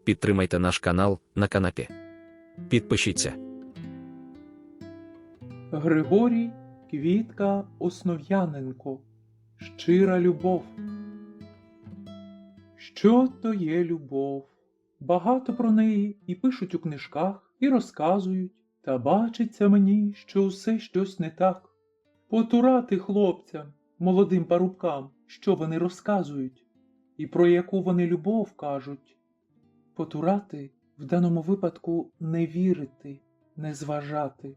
Підтримайте наш канал на канапі. Підпишіться. Григорій Квітка Основ'яненко. Щира любов. Що то є любов? Багато про неї і пишуть у книжках, і розказують, та бачиться мені, що усе щось не так. Потурати хлопцям, молодим парубкам, що вони розказують, і про яку вони любов кажуть. Потурати в даному випадку не вірити, не зважати.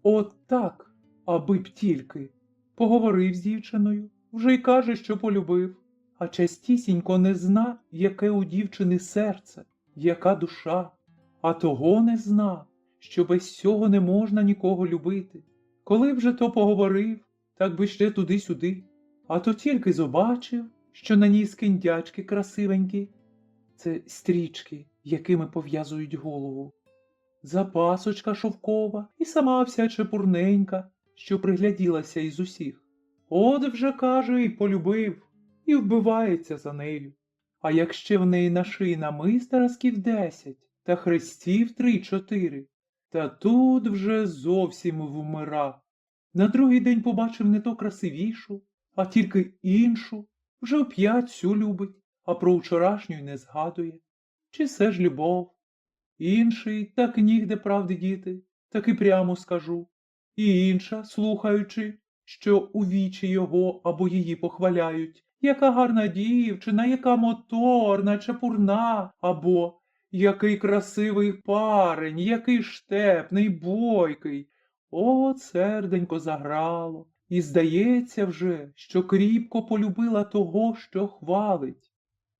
От так, аби б тільки. Поговорив з дівчиною, вже й каже, що полюбив, а частісінько не зна, яке у дівчини серце, яка душа, а того не зна, що без цього не можна нікого любити. Коли б же то поговорив, так би ще туди-сюди, а то тільки побачив, що на ній скиндячки красивенькі. Це стрічки, якими пов'язують голову. Запасочка шовкова і сама вся чепурненька, що пригляділася із усіх. От вже, каже, і полюбив, і вбивається за нею. А як ще в неї на шиї намиста разків 10, та хрестів 3-4, та тут вже зовсім вмира. На другий день побачив не то красивішу, а тільки іншу, вже оп'ять всю любить, а про вчорашню й не згадує. Чи все ж любов? Інший так нігде правди діти, так і прямо скажу. І інша, слухаючи, що у вічі його або її похваляють, яка гарна дівчина, яка моторна, чепурна, або який красивий парень, який штепний, бойкий. От серденько заграло, і здається вже, що кріпко полюбила того, що хвалить.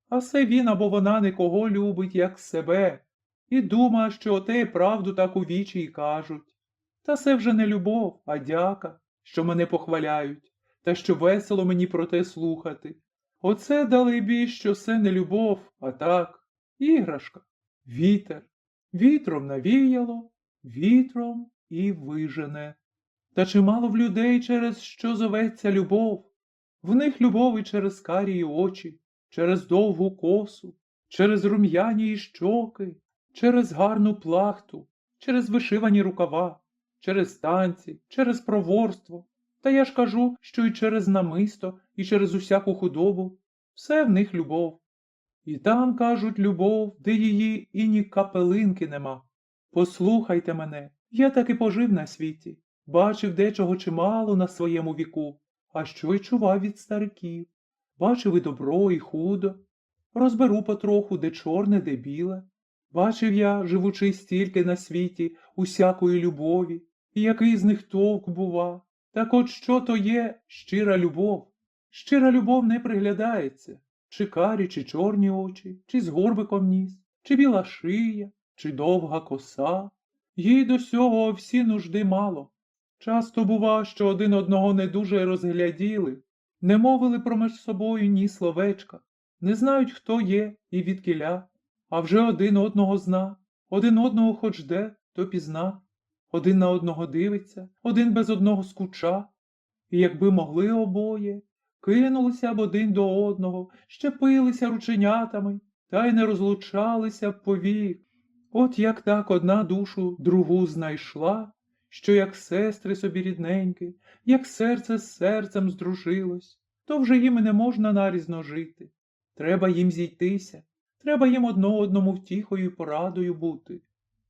А се він або вона никого любить, як себе, і дума, що оте правду так у вічі й кажуть. Та се вже не любов, а дяка, що мене похваляють, та що весело мені про те слухати. Оце, далебі, що се не любов, а так, іграшка, вітер. Вітром навіяло, вітром і вижене. Та чимало в людей, через що зоветься любов. В них любов і через карії очі, через довгу косу, через рум'яні щоки, через гарну плахту, через вишивані рукава, через танці, через проворство. Та я ж кажу, що і через намисто, і через усяку худобу. Все в них любов. І там, кажуть, любов, де її і ні капелинки нема. Послухайте мене, я таки пожив на світі, бачив дечого чимало на своєму віку, а що й чував від стариків. Бачив і добро, і худо. Розберу потроху, де чорне, де біле. Бачив я, живучи стільки на світі, усякої любові, і який з них толк бува. Так от що то є щира любов? Щира любов не приглядається. Чи карі, чи чорні очі, чи з горбиком ніс, чи біла шия, чи довга коса. Їй до сього всі нужди мало. Часто бува, що один одного не дуже розгляділи, не мовили промеж собою ні словечка, не знають, хто є і відкіля, а вже один одного зна, один одного хоч де, то пізна, один на одного дивиться, один без одного скуча. І якби могли обоє, кинулися б один до одного, щепилися рученятами, та й не розлучалися б повік. От як так одна душу другу знайшла, що як сестри собі рідненькі, як серце з серцем здружилось, то вже їм і не можна нарізно жити. Треба їм зійтися, треба їм одному втіхою і порадою бути.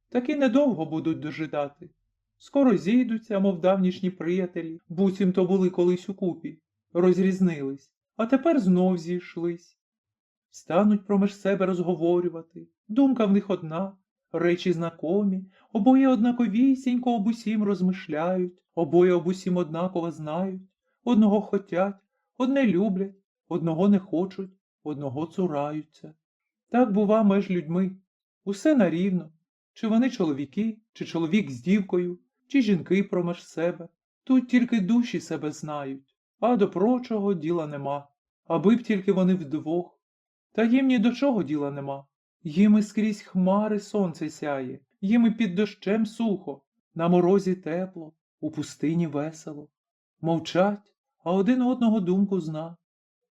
Таки недовго будуть дожидати. Скоро зійдуться, мов давнішні приятелі, буцім то були колись укупі, розрізнились, а тепер знов зійшлись. Стануть промеж себе розговорювати, думка в них одна, речі знакомі, обоє однаковісінько об усім розмишляють, обоє об усім однаково знають, одного хотять, одне люблять, одного не хочуть, одного цураються. Так бува меж людьми, усе нарівно, чи вони чоловіки, чи чоловік з дівкою, чи жінки промеж себе. Тут тільки душі себе знають, а до прочого діла нема, аби б тільки вони вдвох. Та їм ні до чого діла нема. Їм і скрізь хмари сонце сяє, їм і під дощем сухо, на морозі тепло, у пустині весело. Мовчать, а один одного думку зна.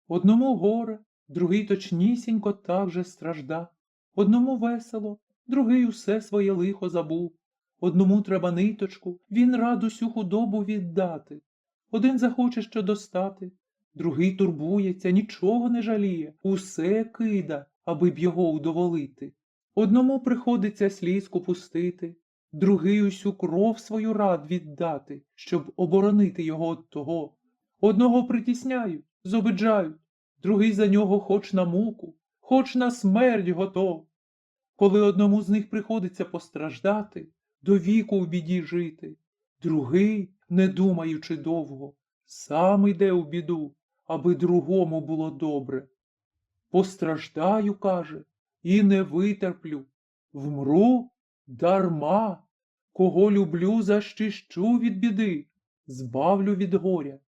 Одному горе, другий точнісінько так же стражда. Одному весело, другий усе своє лихо забув. Одному треба ниточку, він рад усю худобу віддати. Один захоче що достати, другий турбується, нічого не жаліє, усе кида, аби б його удоволити. Одному приходиться слізку пустити, другий усю кров свою рад віддати, щоб оборонити його від того. Одного притісняють, зобиджають, другий за нього хоч на муку, хоч на смерть готов. Коли одному з них приходиться постраждати, до віку в біді жити, другий, не думаючи довго, сам іде у біду, аби другому було добре. Постраждаю, каже, і не витерплю, вмру дарма, кого люблю, защищу від біди, збавлю від горя.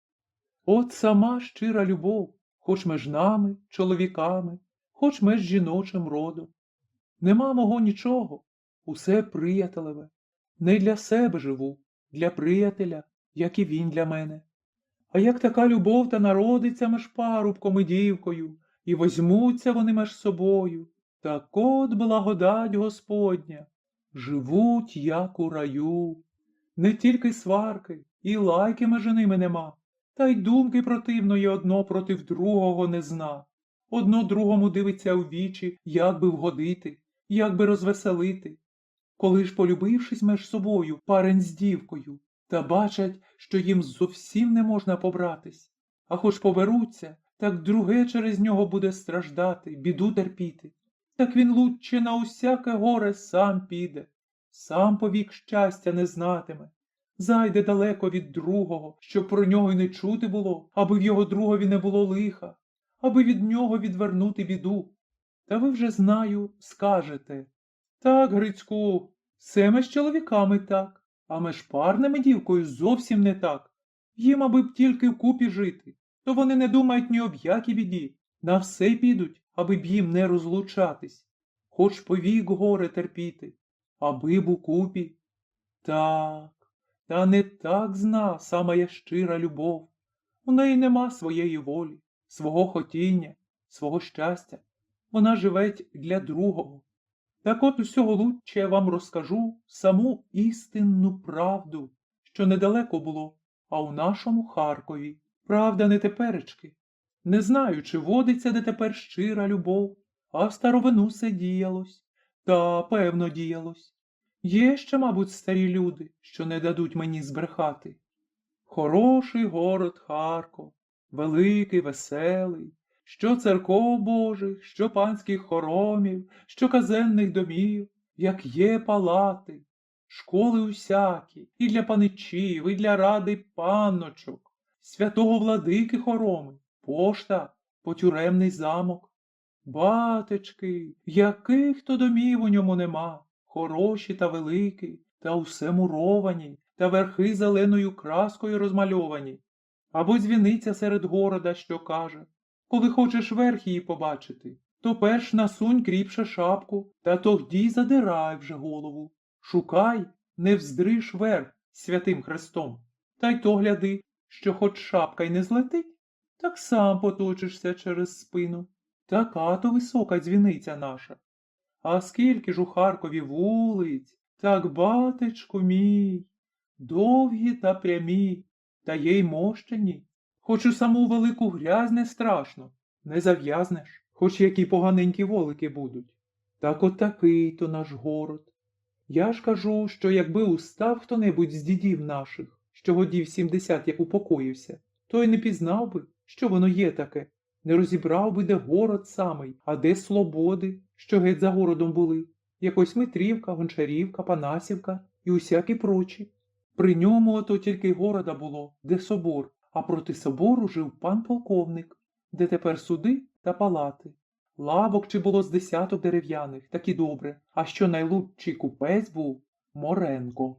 От сама щира любов, хоч меж нами, чоловіками, хоч меж жіночим родом. Нема мого нічого, усе приятелеве. Не для себе живу, для приятеля, як і він для мене. А як така любов та народиться меж парубком і дівкою, і возьмуться вони меж собою, так от благодать Господня, живуть, як у раю. Не тільки сварки, і лайки межи ними нема, та й думки противної одно против другого не зна. Одно другому дивиться у вічі, як би вгодити, як би розвеселити. Коли ж, полюбившись меж собою, парень з дівкою, та бачать, що їм зовсім не можна побратись, а хоч поберуться, так друге через нього буде страждати, біду терпіти. Так він лучче на усяке горе сам піде, сам повік щастя не знатиме, зайде далеко від другого, щоб про нього й не чути було, аби в його другові не було лиха, аби від нього відвернути біду. Та ви вже, знаю, скажете: так, Грицьку, все меж чоловіками так, а меж парними дівкою зовсім не так. Їм, аби б тільки вкупі жити, то вони не думають ні об якій біді, на все підуть, аби б їм не розлучатись, хоч повік горе терпіти, аби б укупі. Так, та не так зна самая щира любов. У неї нема своєї волі, свого хотіння, свого щастя. Вона живеть для другого. Так от усього лучче я вам розкажу саму істинну правду, що недалеко було, а у нашому Харкові. Правда, не теперечки. Не знаю, чи водиться де тепер щира любов, а в старовину се діялось. Та, певно, діялось. Є ще, мабуть, старі люди, що не дадуть мені збрехати. Хороший город Харков, великий, веселий, що церков Божих, що панських хоромів, що казенних домів, як є палати, школи усякі, і для паничів, і для ради панночок, святого владики хороми, пошта, потюремний замок. Батечки, яких то домів у ньому нема, хороші та великі, та усе муровані, та верхи зеленою краскою розмальовані. Або дзвіниця серед города, що каже: коли хочеш верх її побачити, то перш насунь кріпше шапку, та тогді задирай вже голову. Шукай, не вздриж верх святим хрестом. Та й то гляди, що хоч шапка й не злетить, так сам поточишся через спину. Така то висока дзвіниця наша. А скільки ж у Харкові вулиць, так, батечку мій, довгі та прямі, та є й мощені. Хоч у саму велику грязь не страшно, не зав'язнеш, хоч які поганенькі волики будуть. Так от такий то наш город. Я ж кажу, що якби устав хто-небудь з дідів наших, що годів 70 як упокоївся, то й не пізнав би, що воно є таке, не розібрав би, де город самий, а де слободи, що геть за городом були, якось Митрівка, Гончарівка, Панасівка і усякі прочі. При ньому ото тільки города було, де собор, а проти собору жив пан полковник, де тепер суди та палати. Лавок чи було з десяток дерев'яних, так і добре, а що найлучший купець був – Моренко.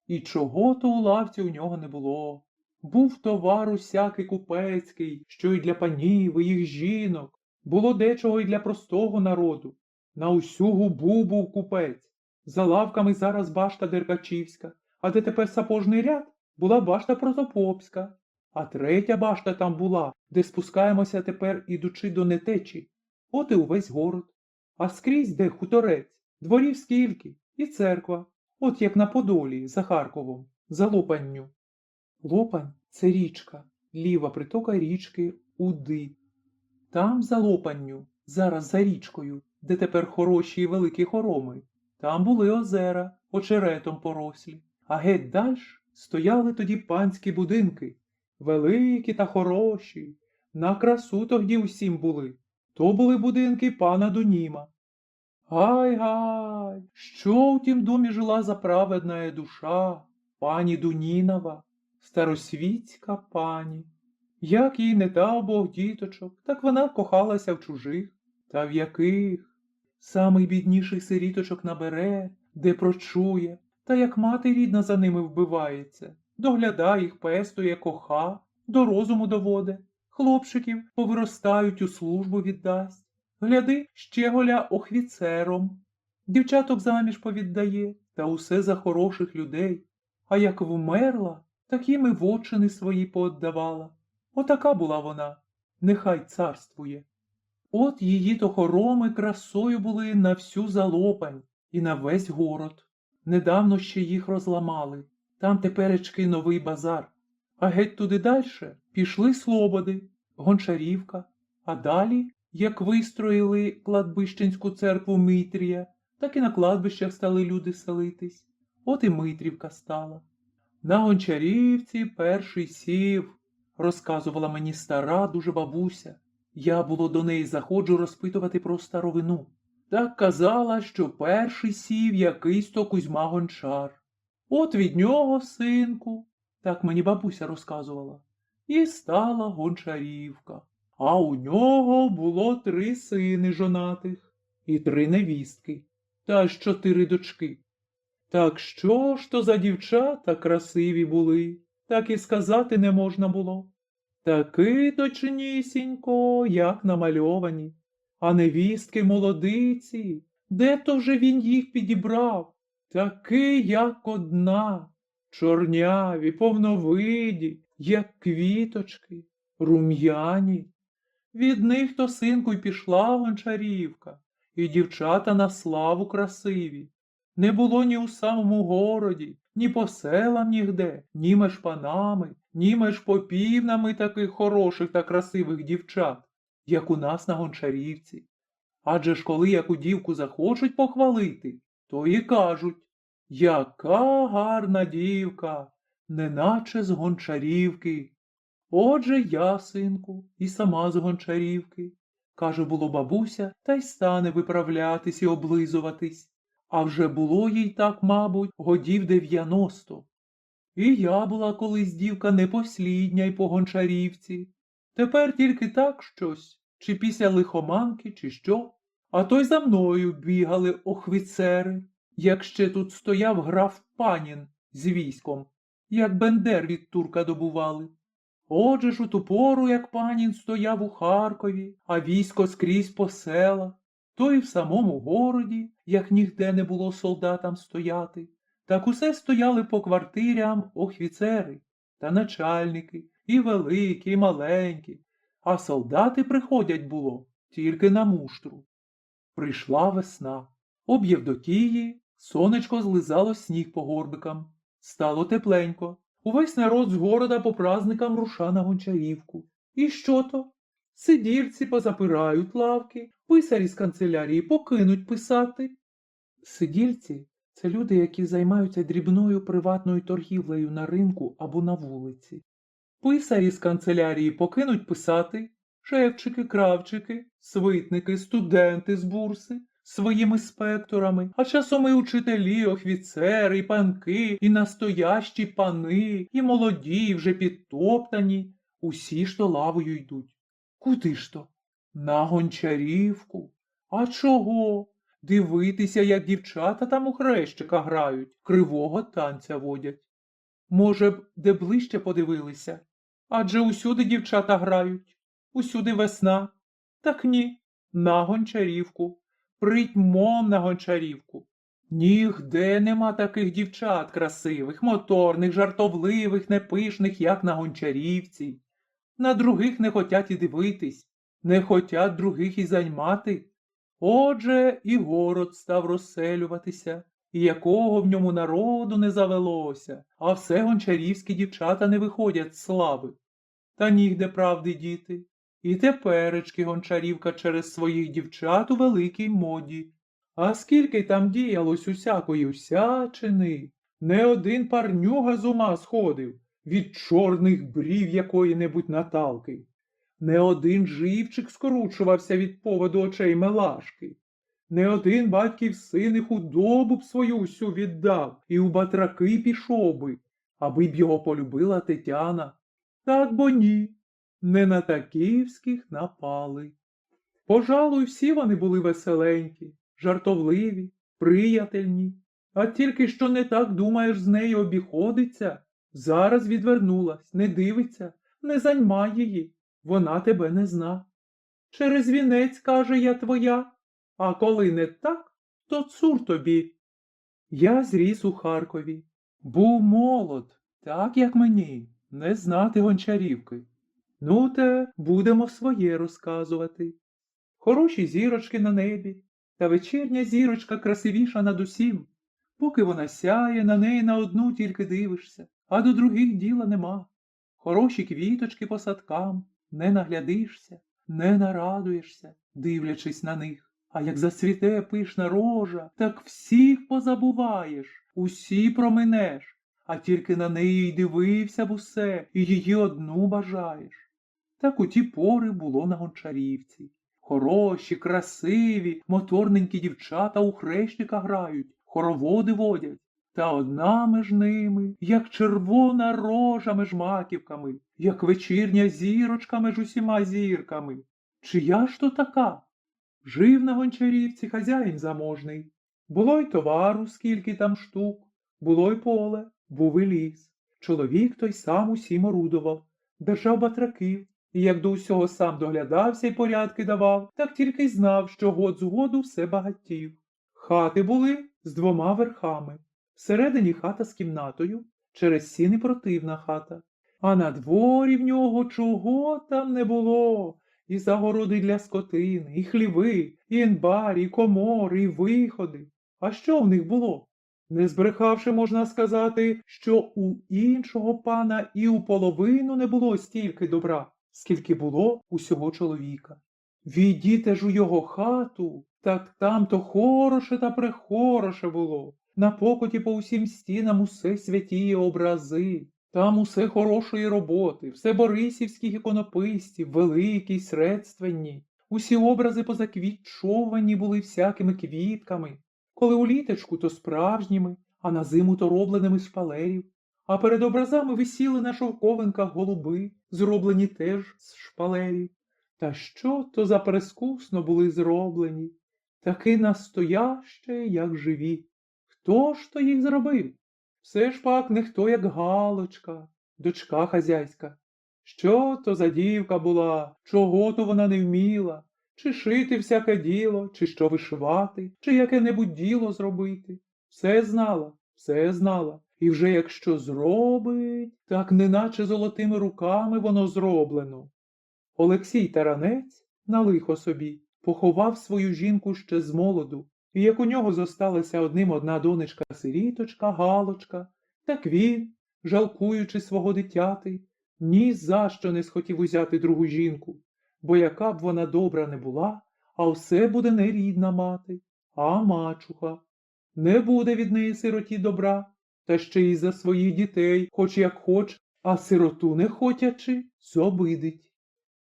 І чого то у лавці у нього не було. Був товар усякий купецький, що й для панів, і їх жінок. Було дечого й для простого народу. На усю губу був купець. За лавками зараз башта Деркачівська, а де тепер сапожний ряд, була башта Протопопська. А третя башта там була, де спускаємося тепер, ідучи до Нетечі. От і увесь город. А скрізь де хуторець, дворів скільки, і церква, от як на Подолі, за Харковом, за Лопанню. Лопань – це річка, ліва притока річки Уди. Там за Лопанню, зараз за річкою, де тепер хороші і великі хороми, там були озера, очеретом порослі, а геть дальш стояли тоді панські будинки, великі та хороші, на красу тоді усім були. То були будинки пана Дуніма. Гай, що в тім домі жила за праведна душа, пані Дунінова, старосвітська пані. Як їй не дав Бог діточок, так вона кохалася в чужих. Та в яких? Самих бідніших сиріточок набере, де прочує, та як мати рідна за ними вбивається, доглядає їх, пестує, коха, до розуму доводе, хлопчиків повиростають, у службу віддасть. Гляди, ще голя охвіцером. Дівчаток заміж повіддає, та усе за хороших людей. А як вмерла, так їм і вотчини свої пооддавала. Отака була вона, нехай царствує. От її-то хороми красою були на всю Залопань і на весь город. Недавно ще їх розламали, там теперечки новий базар. А геть туди дальше пішли Слободи, Гончарівка, а далі, як вистроїли кладбищенську церкву Митрія, так і на кладбищах стали люди селитись. От і Митрівка стала. На Гончарівці перший сів, розказувала мені стара дуже бабуся. Я було до неї заходжу розпитувати про старовину. Так казала, що перший сів якийсь то Кузьма Гончар. От від нього, синку, так мені бабуся розказувала, і стала Гончарівка. А у нього було 3 сини жонатих і 3 невістки, та ж 4 дочки. Так що ж то за дівчата красиві були, так і сказати не можна було. Таки точнісінько, як намальовані, а невістки молодиці, де то вже він їх підібрав? Таки, як одна, чорняві, повновиді, як квіточки, рум'яні. Від них то, синку, й пішла Гончарівка, і дівчата на славу красиві. Не було ні у самому городі, ні по селам нігде, ні меж панами, ні меж попівнами таких хороших та красивих дівчат, як у нас на Гончарівці. Адже ж коли яку дівку захочуть похвалити, то і кажуть: яка гарна дівка, неначе з Гончарівки. Отже я, синку, і сама з Гончарівки, каже було бабуся, та й стане виправлятись і облизуватись. А вже було їй так, мабуть, годів 90. І я була колись дівка непослідня й по Гончарівці. Тепер тільки так щось, чи після лихоманки, чи що. А то й за мною бігали охвіцери, як ще тут стояв граф Панін з військом, як бендер від турка добували. Отже ж у ту пору, як Панін стояв у Харкові, а військо скрізь по селах, то і в самому городі, як нігде не було солдатам стояти, так усе стояли по квартирям охвіцери та начальники, і великі, і маленькі, а солдати приходять було тільки на муштру. Прийшла весна. Об Євдокії сонечко злизало сніг по горбикам. Стало тепленько. Увесь народ з города по праздникам руша на Гончарівку. І що то? Сидільці позапирають лавки, писарі з канцелярії покинуть писати. Сидільці – це люди, які займаються дрібною приватною торгівлею на ринку або на вулиці. Писарі з канцелярії покинуть писати, шефчики, кравчики, свитники, студенти з бурси, своїми спекторами, а часом і учителі, офіцери, і панки, і настоящі пани, і молоді, і вже підтоптані, усі ж то лавою йдуть. Куди ж то? На Гончарівку. А чого? Дивитися, як дівчата там у хрещика грають, кривого танця водять. Може б, де ближче подивилися? Адже усюди дівчата грають, усюди весна. Так ні, на Гончарівку, притьмом на Гончарівку. Нігде нема таких дівчат красивих, моторних, жартовливих, непишних, як на Гончарівці. На других не хотять і дивитись, не хотять других і займати. Отже, і город став розселюватися, і якого в ньому народу не завелося, а все гончарівські дівчата не виходять з слави. Та нігде правди діти. І теперечки гончарівка через своїх дівчат у великій моді. А скільки там діялось усякої всячини, не один парнюга з ума сходив від чорних брів якої-небудь Наталки. Не один живчик скручувався від поводу очей Мелашки. Не один батьків син і худобу б свою всю віддав і у батраки пішов би, аби б його полюбила Тетяна. Так бо ні, не на таківських напали. Пожалуй, всі вони були веселенькі, жартовливі, приятельні. А тільки що не так думаєш з нею обіходиться, зараз відвернулась, не дивиться, не заньма її, вона тебе не зна. Через вінець, каже, я твоя, а коли не так, то цур тобі. Я зріс у Харкові, був молод, так як мені, не знати гончарівки. Ну, те будемо своє розказувати. Хороші зірочки на небі, та вечірня зірочка красивіша над усім. Поки вона сяє, на неї на одну тільки дивишся, а до других діла нема. Хороші квіточки по садкам, не наглядишся, не нарадуєшся, дивлячись на них. А як зацвіте пишна рожа, так всіх позабуваєш, усі проминеш, а тільки на неї й дивився б усе, і її одну бажаєш. Так у ті пори було на Гончарівці. Хороші, красиві, моторненькі дівчата у хрещика грають, хороводи водять. Та одна між ними, як червона рожа між маківками, як вечірня зірочка між усіма зірками. Чия ж то така? Жив на Гончарівці хазяїн заможний. Було й товару, скільки там штук, було й поле, був і ліс. Чоловік той сам усім орудував, держав батраків, і як до усього сам доглядався й порядки давав, так тільки й знав, що год з году все багатів. Хати були з 2 верхами. Всередині хата з кімнатою, через сіни противна хата. А на дворі в нього чого там не було. І загороди для скотини, і хліви, і інбарі, і комори, і виходи. А що в них було? Не збрехавши, можна сказати, що у іншого пана і у половину не було стільки добра, скільки було усього чоловіка. Війдіте ж у його хату, так там то хороше та прехороше було. На покоті по усім стінам усе святії образи. Там усе хорошої роботи, все борисівських іконописців, великі й средственні. Усі образи позаквітчовані були всякими квітками. Коли у літочку, то справжніми, а на зиму то робленими з шпалерів. А перед образами висіли на шовковинках голуби, зроблені теж з шпалерів. Та що то за прискусно були зроблені, таки настояще, як живі. Хто ж то їх зробив? Все ж пак не хто, як Галочка, дочка хазяйська. Що то за дівка була, чого то вона не вміла, чи шити всяке діло, чи що вишивати, чи яке-небудь діло зробити. Все знала. І вже якщо зробить, так неначе золотими руками воно зроблено. Олексій Таранець, на лихо собі, поховав свою жінку ще з молоду, і як у нього зосталася одним одна донечка-сиріточка, Галочка, так він, жалкуючи свого дитяти, ні за що не схотів узяти другу жінку, бо яка б вона добра не була, а все буде не рідна мати, а мачуха. Не буде від неї сироті добра, та ще й за своїх дітей, хоч як хоч, а сироту не хотячи, зобидить.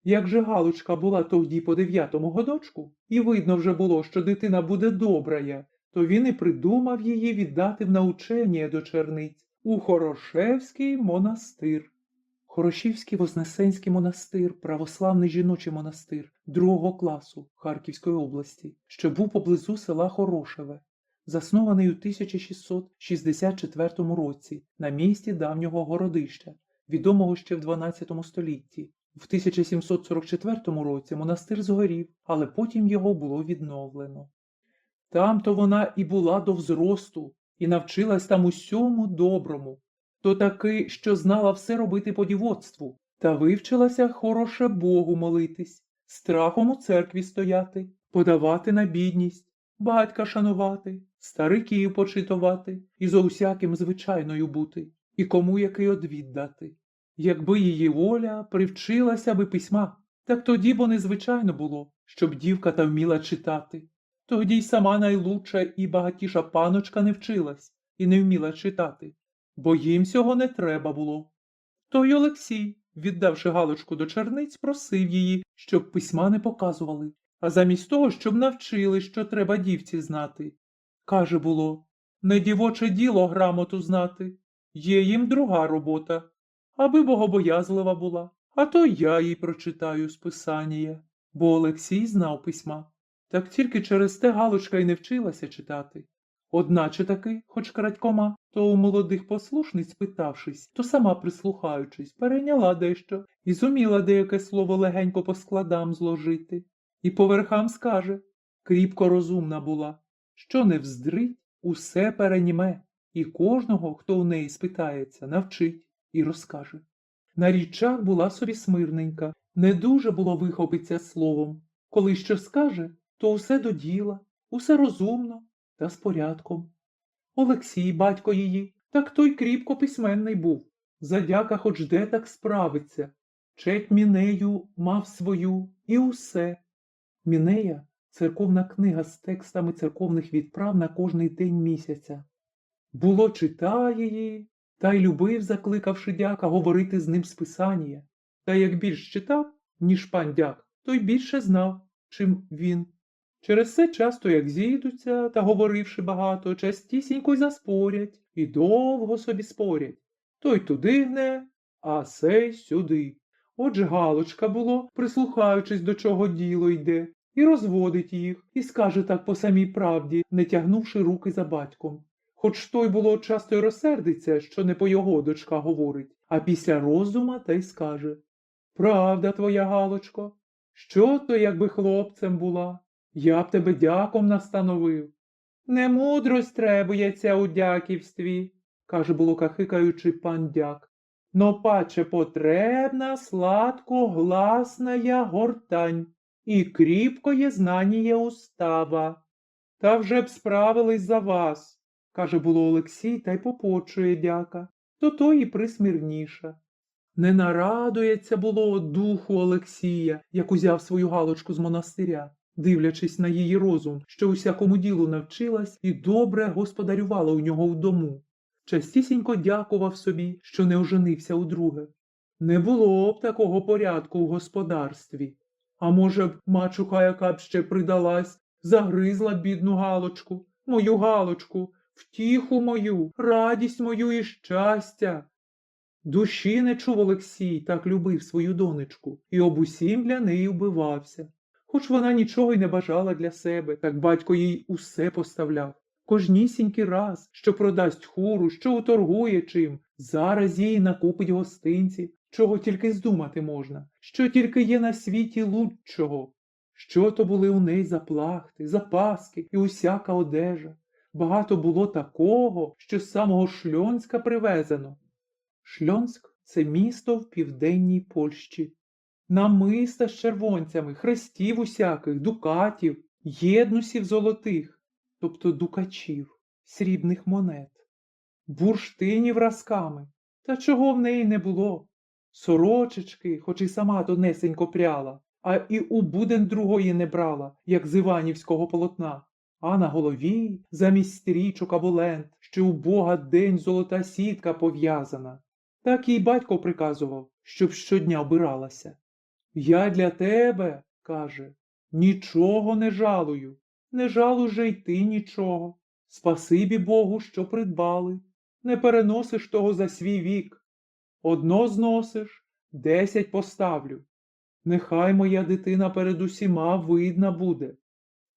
Як же Галочка була тоді по 9-му годочку, і видно вже було, що дитина буде добрая, то він і придумав її віддати в научення до черниць у Хорошевський монастир. Хорошівський Вознесенський монастир, православний жіночий монастир 2-го класу Харківської області, що був поблизу села Хорошеве, заснований у 1664 році на місці давнього городища, відомого ще в 12 столітті. В 1744 році монастир згорів, але потім його було відновлено. Там-то вона і була до взросту, і навчилась там усьому доброму, то таки, що знала все робити по дівоцтву, та вивчилася хороше Богу молитись, страхом у церкві стояти, подавати на бідність, батька шанувати, стариків почитувати і зо усяким звичайною бути, і кому який одвід дати. Якби її воля привчилася би письма, так тоді бо незвичайно було, щоб дівка та вміла читати. Тоді й сама найлучша і багатіша паночка не вчилась і не вміла читати, бо їм цього не треба було. Той Олексій, віддавши Галочку до черниць, просив її, щоб письма не показували, а замість того, щоб навчили, що треба дівці знати. Каже було, не дівоче діло грамоту знати, є їм друга робота, аби богобоязлива була, а то я їй прочитаю з писання. Бо Олексій знав письма. Так тільки через те Галочка й не вчилася читати. Одначе таки, хоч крадькома, то у молодих послушниць питавшись, то сама прислухаючись, перейняла дещо і зуміла деяке слово легенько по складам зложити. І по верхам скаже, кріпко розумна була, що не вздрить, усе переніме, і кожного, хто у неї спитається, навчить і розкаже. На річах була собі смирненька, не дуже було вихопиться словом. Коли що скаже, то усе до діла, усе розумно та з порядком. Олексій, батько її, так той кріпко письменний був. Задяка хоч де так справиться. Четь Мінею мав свою і усе. Мінея – церковна книга з текстами церковних відправ на кожний день місяця. Було читає її, та й любив, закликавши дяка, говорити з ним з писання. Та як більш читав, ніж пан дяк, той більше знав, чим він. Через це часто, як зійдуться, та говоривши багато, частісінько й заспорять, і довго собі спорять. Той туди гне, а сей сюди. Отже Галочка було, прислухаючись, до чого діло йде, і розводить їх, і скаже так по самій правді, не тягнувши руки за батьком. Хоч той було часто й розсердиться, що не по його дочка говорить, а після розума та й скаже: «Правда твоя, Галочко, що то, якби хлопцем була? Я б тебе дяком настановив». «Не мудрость требується у дяківстві», каже було кахикаючи пан дяк, «но паче потребна сладко-гласная гортань і кріпкоє знаніє устава. Та вже б справились за вас», каже було Олексій та й попочує дяка, то той і присмірніша. Не нарадується було духу Олексія, як узяв свою Галочку з монастиря, дивлячись на її розум, що усякому ділу навчилась і добре господарювала у нього в дому. Частісінько дякував собі, що не оженився удруге. Не було б такого порядку в господарстві. А може б, мачуха, яка б ще придалась, загризла бідну Галочку, мою Галочку, втіху мою, радість мою і щастя. Душі не чув Олексій, так любив свою донечку, і об усім для неї вбивався. Хоч вона нічого й не бажала для себе, так батько їй усе поставляв. Кожнісінький раз, що продасть хуру, що уторгує чим, зараз їй накупить гостинці, чого тільки здумати можна, що тільки є на світі лучшого. Що то були у неї за плахти, запаски і усяка одежа. Багато було такого, що з самого Шльонська привезено. Шльонськ – це місто в південній Польщі. Намиста з червонцями, хрестів усяких, дукатів, єднусів золотих, тобто дукачів, срібних монет, бурштинів разками, та чого в неї не було. Сорочечки, хоч і сама тонесенько пряла, а і у буден другої не брала, як з іванівського полотна. А на голові, замість стрічок або лент, що у Бога день золота сітка пов'язана. Так їй батько приказував, щоб щодня обиралася. «Я для тебе, – каже, – нічого не жалую, не жалуй же й ти нічого. Спасибі Богу, що придбали, не переносиш того за свій вік. Одно зносиш, 10 поставлю. Нехай моя дитина перед усіма видна буде.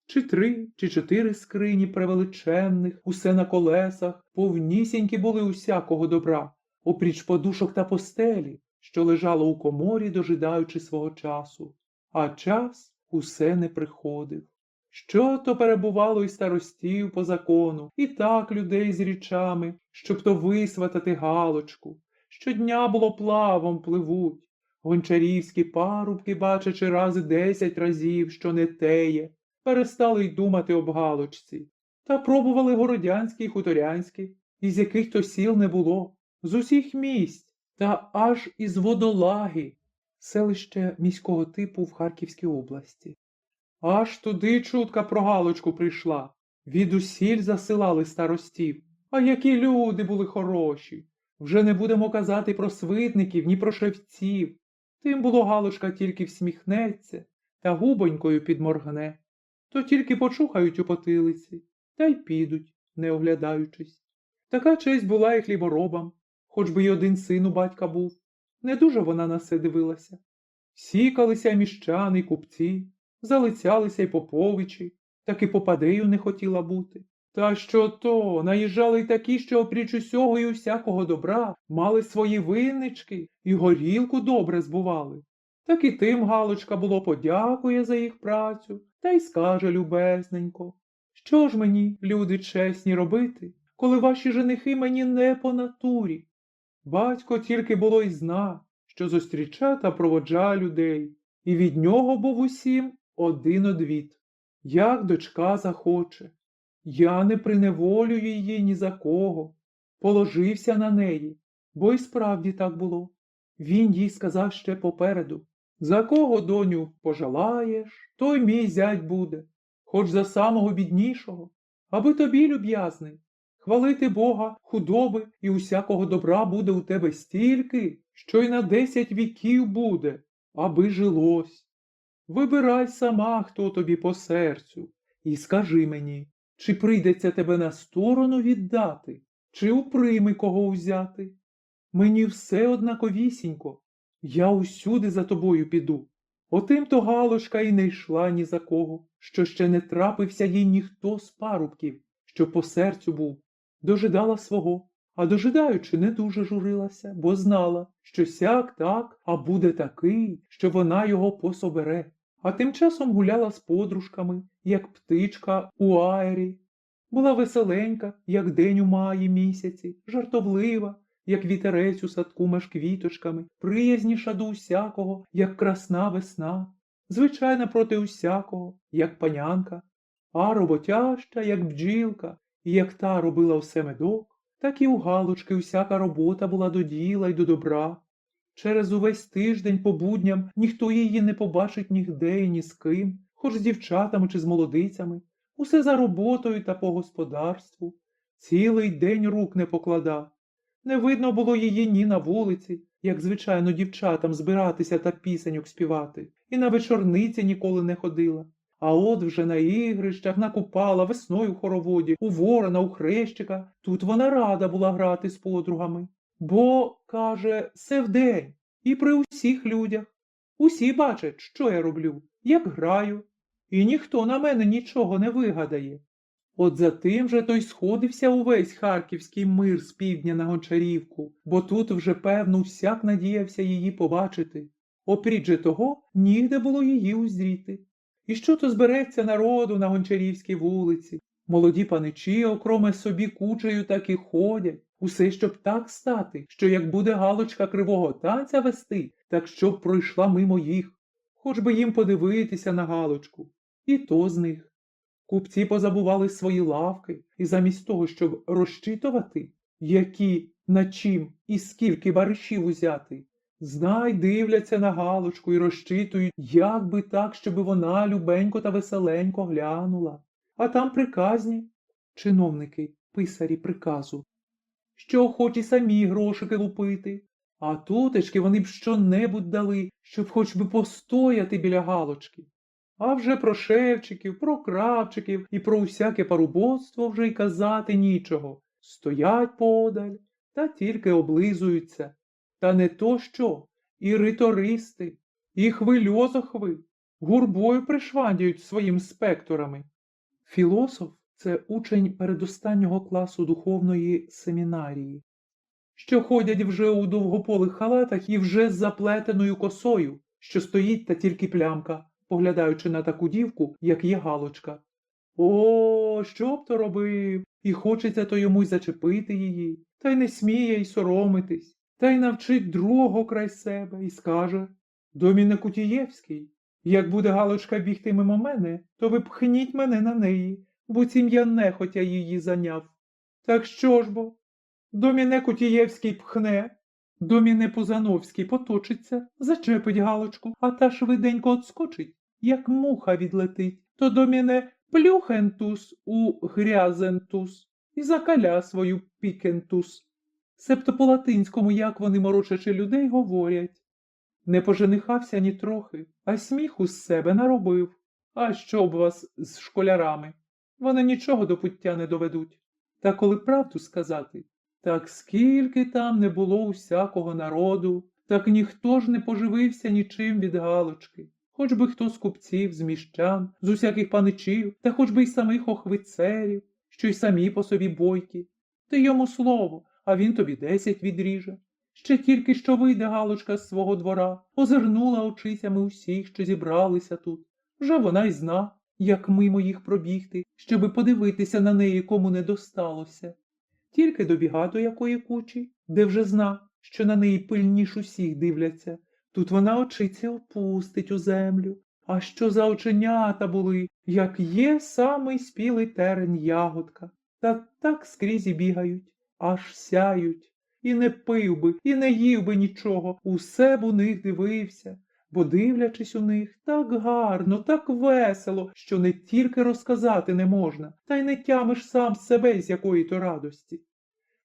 Чи 3, чи 4 скрині превеличенних, усе на колесах, повнісінькі були усякого добра, опріч подушок та постелі, що лежало у коморі, дожидаючи свого часу. А час усе не приходив. Що то перебувало і старостів по закону, і так людей з річами, щоб то висватати Галочку. Щодня було плавом пливуть. Гончарівські парубки, бачачи рази 10 разів, що не теє, перестали й думати об Галочці. Та пробували городянські й хуторянські, із яких то сіл не було, з усіх місць, та аж із Водолаги, селище міського типу в Харківській області. Аж туди чутка про Галочку прийшла. Відусіль засилали старостів. А які люди були хороші. Вже не будемо казати про свитників, ні про шевців. Тим було Галочка тільки всміхнеться та губонькою підморгне. То тільки почухають у потилиці, та й підуть, не оглядаючись. Така честь була і хліборобам, хоч би й один син у батька був. Не дуже вона на це дивилася. Сікалися міщани й купці, залицялися й поповичі, так і попадею не хотіла бути. Та що то, наїжджали й такі, що опріч усього і усякого добра мали свої виннички і горілку добре збували. Так і тим Галочка було подякує за їх працю, та й скаже любезненько: що ж мені, люди чесні, робити, коли ваші женихи мені не по натурі? Батько тільки було й зна, що зустріча та проводжа людей, і від нього був усім один одвід. Як дочка захоче. Я не приневолюю її ні за кого. Положився на неї, бо й справді так було. Він їй сказав ще попереду: за кого, доню, пожалаєш, той мій зять буде, хоч за самого біднішого, аби тобі, люб'язний, хвалити Бога, худоби і усякого добра буде у тебе стільки, що й на 10 віків буде, аби жилось. Вибирай сама, хто тобі по серцю, і скажи мені, чи прийдеться тебе на сторону віддати, чи уприйми кого узяти. Мені все однаковісінько, я усюди за тобою піду. Отим-то Галочка й не йшла ні за кого, що ще не трапився їй ніхто з парубків, що по серцю був. Дожидала свого, а дожидаючи, не дуже журилася, бо знала, що сяк так, а буде такий, що вона його пособере. А тим часом гуляла з подружками, як птичка у аері. Була веселенька, як день у маї місяці, жартовлива, як вітерець у садку меж квіточками, приязніша до усякого, як красна весна, звичайна проти усякого, як панянка, а роботяща, як бджілка, і як та робила все медок, так і у Галочки усяка робота була до діла й до добра. Через увесь тиждень по будням ніхто її не побачить нігде і ні з ким, хоч з дівчатами чи з молодицями, усе за роботою та по господарству. Цілий день рук не поклада. Не видно було її ні на вулиці, як звичайно дівчатам збиратися та пісеньок співати, і на вечорниці ніколи не ходила. А от вже на ігрищах, на Купала, весною в хороводі, у Ворона, у Хрещика, тут вона рада була грати з подругами. Бо, каже, се вдень, і при усіх людях. Усі бачать, що я роблю, як граю, і ніхто на мене нічого не вигадає. От за тим же той сходився увесь харківський мир з півдня на Гончарівку, бо тут вже, певно, всяк надіявся її побачити. Опріч же того, нігде було її узріти. І що то збереться народу на Гончарівській вулиці? Молоді паничі, окроме собі кучею, так і ходять. Усе, щоб так стати, що як буде Галочка кривого танця вести, так щоб пройшла мимо їх. Хоч би їм подивитися на Галочку. І то з них. Купці позабували свої лавки, і замість того, щоб розчитувати, які, на чим і скільки баришів узяти, знай дивляться на Галочку і розчитують, як би так, щоб вона любенько та веселенько глянула. А там приказні чиновники, писарі приказу, що охочі самі грошики лупити, а тутечки вони б що-небудь дали, щоб хоч би постояти біля Галочки. А вже про шевчиків, про кравчиків і про усяке парубоцтво вже й казати нічого. Стоять подаль та тільки облизуються. Та не то що, і ритористи, і хвильозохви гурбою пришвандюють своїм спекторами. Філософ – це учень передостаннього класу духовної семінарії, що ходять вже у довгополих халатах і вже з заплетеною косою, що стоїть та тільки плямка, поглядаючи на таку дівку, як є Галочка. О, що б то робив? І хочеться то йому й зачепити її, та й не сміє й соромитись, та й навчить другого край себе і скаже: Доміне Кутієвський, Як буде Галочка бігти мимо мене, то ви пхніть мене на неї, буцім я нехотя її заняв. Так що ж бо? Доміне Кутієвський пхне, доміне Пузановський поточиться, зачепить Галочку, а та швиденько отскочить, як муха відлетить, то доміне плюхентус у грязентус і закаля свою пікентус. Себто по-латинському, як вони, морочачи людей, говорять. Не поженихався ні трохи, а сміху з себе наробив. А що б вас з школярами? Вони нічого до пуття не доведуть. Та коли правду сказати, так скільки там не було усякого народу, так ніхто ж не поживився нічим від Галочки. Хоч би хто з купців, з міщан, з усяких паничів, та хоч би й самих охвицерів, що й самі по собі бойкі. Ти йому слово, а він тобі 10 відріже. Ще тільки що вийде Галочка з свого двора, озирнула очицями усіх, що зібралися тут. Вже вона й зна, як мимо їх пробігти, щоби подивитися на неї, кому не досталося. Тільки добіга до якої кучі, де вже зна, що на неї пильніш усіх дивляться. Тут вона очиці опустить у землю. А що за оченята були, як є самий спілий терен ягодка. Та так скрізь і бігають, аж сяють. І не пив би, і не їв би нічого, усе б у них дивився, бо, дивлячись у них, так гарно, так весело, що не тільки розказати не можна, та й не тямиш сам себе з якої-то радості.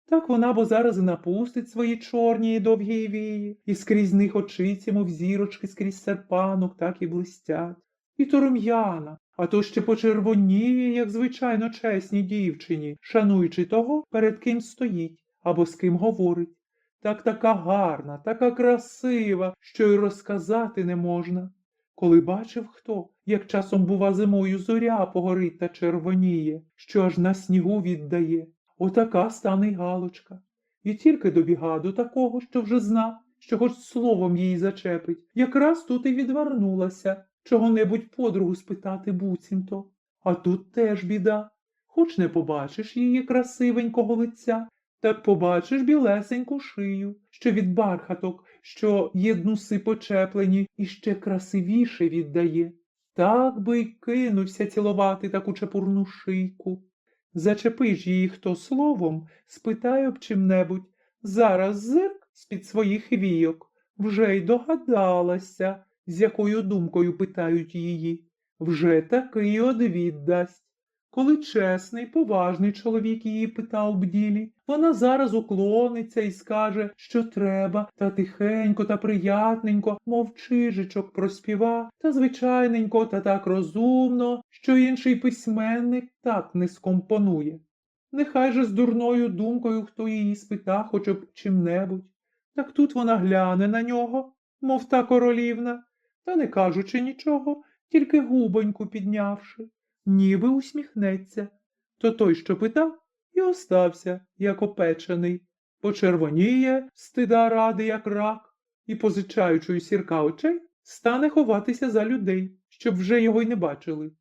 Так вона бо зараз і напустить свої чорні і довгі вії, і скрізь них очиці, мов зірочки скрізь серпанок, так і блистять. І то рум'яна, а то ще почервоніє, як звичайно чесній дівчині, шануючи того, перед ким стоїть або з ким говорить. Так така гарна, така красива, що й розказати не можна. Коли бачив хто, як часом, бува, зимою зоря погорить та червоніє, що аж на снігу віддає, отака стане й Галочка. І тільки добіга до такого, що вже зна, що хоч словом її зачепить, якраз тут і відвернулася, чого-небудь подругу спитати буцімто. А тут теж біда. Хоч не побачиш її красивенького лиця, так побачиш білесеньку шию, що від бархаток, що єднуси почеплені, і ще красивіше віддає. Так би й кинувся цілувати таку чепурну шийку. Зачепиш її хто словом, спитай об чим-небудь. Зараз зирк з-під своїх війок. Вже й догадалася, з якою думкою питають її. Вже такий одвід дасть. Коли чесний, поважний чоловік її питав б ділі, вона зараз уклониться і скаже, що треба, та тихенько та приятненько, мов чижичок проспіва, та звичайненько та так розумно, що інший письменник так не скомпонує. Нехай же з дурною думкою хто її спита хоч об чим-небудь. Так тут вона гляне на нього, мов та королівна, та не кажучи нічого, тільки губоньку піднявши. Ніби усміхнеться. То той, що питав, і остався, як опечений. Почервоніє, стида ради, як рак, і, позичаючи сірка очей, стане ховатися за людей, щоб вже його й не бачили.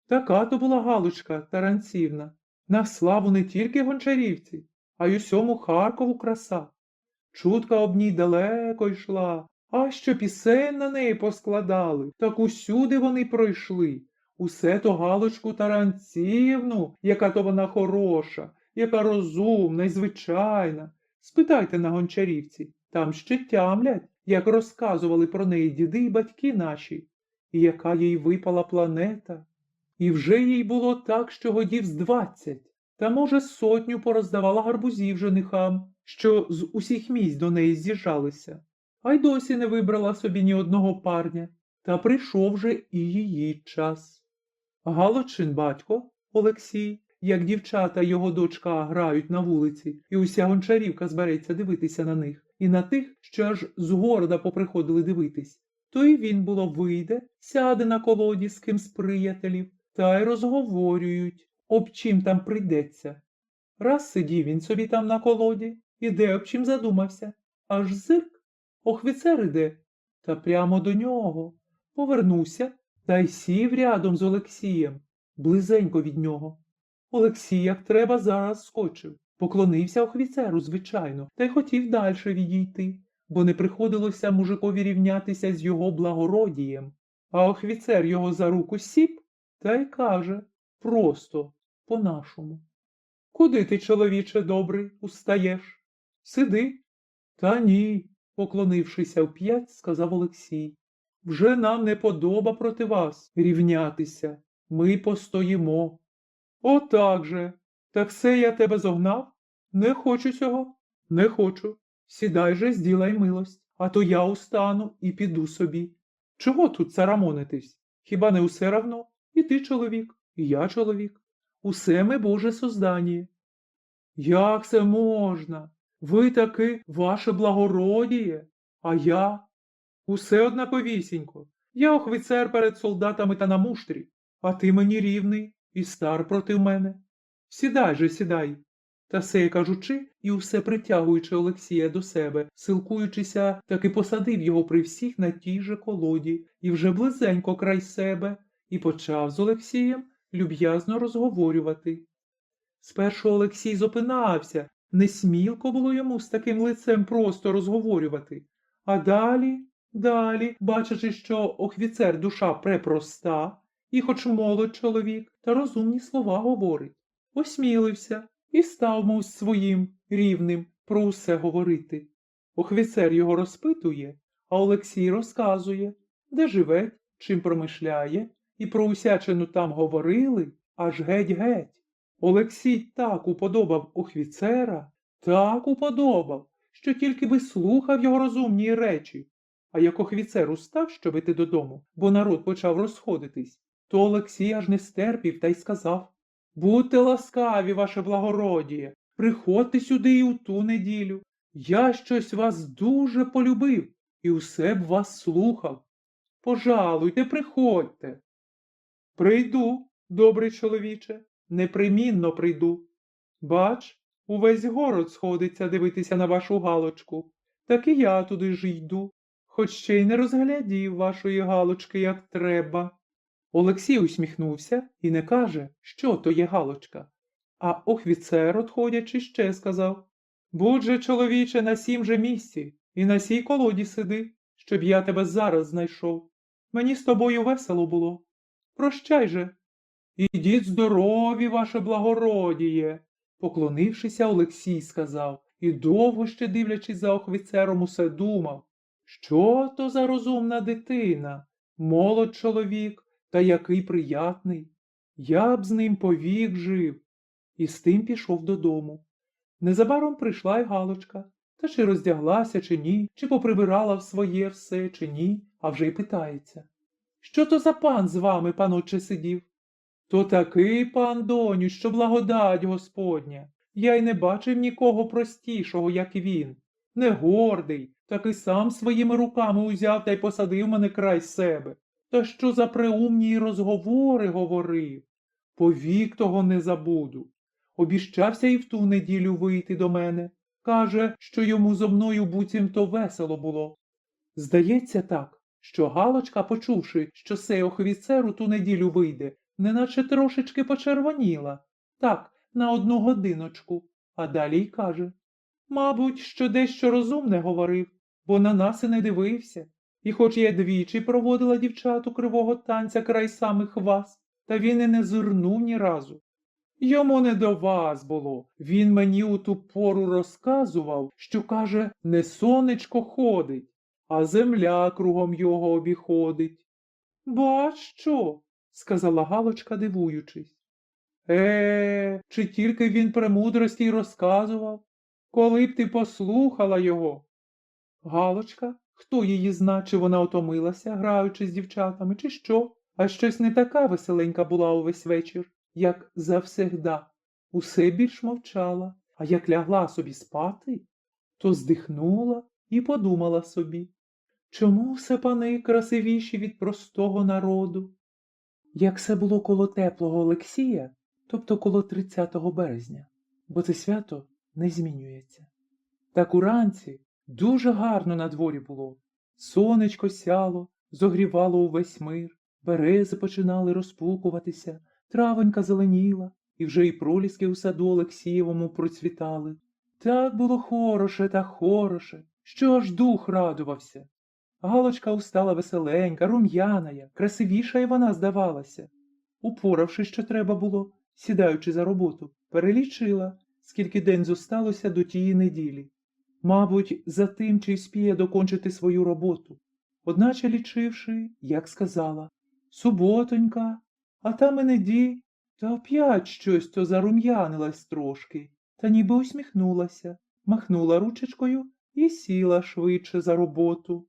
Така то була Галочка Таранцівна. На славу не тільки Гончарівці, а й усьому Харкову краса. Чутка об ній далеко йшла, а що пісень на неї поскладали, так усюди вони пройшли. Усе то Галочку Таранцівну, яка то вона хороша, яка розумна і звичайна. Спитайте на Гончарівці, там ще тямлять, як розказували про неї діди й батьки наші, і яка їй випала планета. І вже їй було так, що годів з 20, та, може, 100 пороздавала гарбузів женихам, що з усіх місць до неї з'їжджалися. А й досі не вибрала собі ні одного парня, та прийшов же і її час. Галочин батько, Олексій, як дівчата й його дочка грають на вулиці, і уся Гончарівка збереться дивитися на них, і на тих, що аж з города поприходили дивитись, то й він, було, вийде, сяде на колоді з ким з приятелів, та й розговорюють, об чим там прийдеться. Раз сидів він собі там на колоді, і де об чим задумався, аж зирк, охвицер іде, та прямо до нього. Повернувся та й сів рядом з Олексієм, близенько від нього. Олексій, як треба, зараз скочив, поклонився охвіцеру, звичайно, та й хотів дальше відійти, бо не приходилося мужикові рівнятися з його благородієм. А офіцер його за руку сіп та й каже просто, по-нашому. Куди ти, чоловіче добрий, устаєш? Сиди. Та ні, поклонившися вп'ять, сказав Олексій. Вже нам не подоба проти вас рівнятися. Ми постоїмо. Отак же. Так все я тебе зогнав? Не хочу цього. Не хочу. Сідай же, зділай милость, а то я устану і піду собі. Чого тут царамонитись? Хіба не усе равно? І ти чоловік, і я чоловік. Усе ми Боже создання. Як це можна? Ви таки ваше благородіє, а я? Усе однаковісінько. Я офіцер перед солдатами та на муштрі, а ти мені рівний і стар проти мене. Сідай же, сідай. Та все кажучи, і усе притягуючи Олексія до себе, силкуючися, таки посадив його при всіх на тій же колоді, і вже близенько край себе, і почав з Олексієм люб'язно розговорювати. Спершу Олексій зупинався, не смілко було йому з таким лицем просто розговорювати. А далі, бачачи, що офіцер душа препроста, і хоч молодь чоловік, та розумні слова говорить, осмілився і став, мов своїм рівним, про усе говорити. Офіцер його розпитує, а Олексій розказує, де живе, чим промишляє, і про усячину там говорили, аж геть-геть. Олексій так уподобав офіцера, так уподобав, що тільки би слухав його розумні речі. А як офіцер устав, щоб іти додому, бо народ почав розходитись, то Олексій аж не стерпів та й сказав: «Будьте ласкаві, ваше благородіє, приходьте сюди і у ту неділю. Я щось вас дуже полюбив і усе б вас слухав. Пожалуйте, приходьте». «Прийду, добрий чоловіче, непримінно прийду. Бач, увесь город сходиться дивитися на вашу галочку, так і я туди ж йду, хоч ще й не розглядів вашої галочки, як треба». Олексій усміхнувся і не каже, що то є галочка. А офіцер, отходячи, ще сказав: «Будь же, чоловіче, на сім же місці і на сій колоді сиди, щоб я тебе зараз знайшов. Мені з тобою весело було. Прощай же». «Ідіть здорові, ваше благородіє», поклонившися, Олексій сказав, і довго ще, дивлячись за офіцером, усе думав, що то за розумна дитина, молод чоловік, та який приятний. Я б з ним повік жив. І з тим пішов додому. Незабаром прийшла й Галочка, та чи роздяглася, чи ні, чи поприбирала в своє все, чи ні, а вже й питається: «Що то за пан з вами, паноче, сидів?» «То такий пан, доню, що благодать Господня. Я й не бачив нікого простішого, як він. Не гордий, так і сам своїми руками узяв та й посадив мене край себе. Та що за преумні розговори говорив? Повік того не забуду. Обіщався і в ту неділю вийти до мене. Каже, що йому зо мною буцімто весело було». Здається так, що Галочка, почувши, що сей офіцер у ту неділю вийде, неначе трошечки почервоніла, так, на 1 годиночку, а далі й каже: «Мабуть, що дещо розумне говорив, бо на нас і не дивився. І хоч я двічі проводила дівчату кривого танця край самих вас, та він і не зирнув ні разу. Йому не до вас було. Він мені у ту пору розказував, що, каже, не сонечко ходить, а земля кругом його обіходить». «Бач що?» – сказала Галочка, дивуючись. Чи тільки він премудрості й розказував? Коли б ти послухала його?» Галочка, хто її зна, чи вона отомилася, граючи з дівчатами, чи що? А щось не така веселенька була увесь вечір, як завсегда. Усе більш мовчала, а як лягла собі спати, то здихнула і подумала собі: чому все пани красивіші від простого народу? Як це було коло теплого Олексія, тобто коло 30 березня, бо це свято не змінюється. Так уранці дуже гарно на дворі було. Сонечко сяло, зогрівало увесь мир, берези починали розпукуватися, травонька зеленіла, і вже й проліски у саду Олексієвому процвітали. Так було хороше та хороше, що аж дух радувався. Галочка устала веселенька, рум'яная, красивіша й вона здавалася. Упоравши, що треба було, сідаючи за роботу, перелічила, скільки день зосталося до тієї неділі. Мабуть, за тим, чи спіє докончити свою роботу. Одначе лічивши, як сказала, суботонька, а там і неді, та оп'ять щось то зарум'янилась трошки, та ніби усміхнулася, махнула ручечкою і сіла швидше за роботу.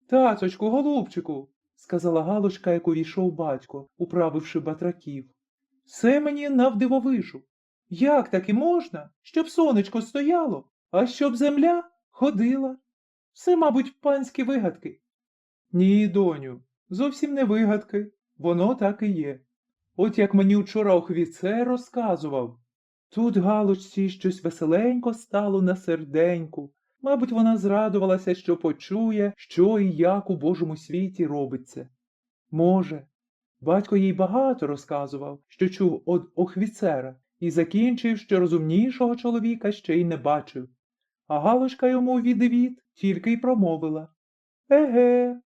Таточку, голубчику, сказала Галочка, як увійшов батько, управивши батраків. Все мені навдивовижу. Як таки можна, щоб сонечко стояло, а щоб земля ходила? Все, мабуть, панські вигадки. Ні, доню, зовсім не вигадки, воно так і є. От як мені вчора охвіцер розказував. Тут Галочці щось веселенько стало на серденьку. Мабуть, вона зрадувалася, що почує, що і як у Божому світі робиться. Може, батько їй багато розказував, що чув від охвіцера, і закінчив, що розумнішого чоловіка ще й не бачив. А Галочка йому відвід тільки й промовила. Еге,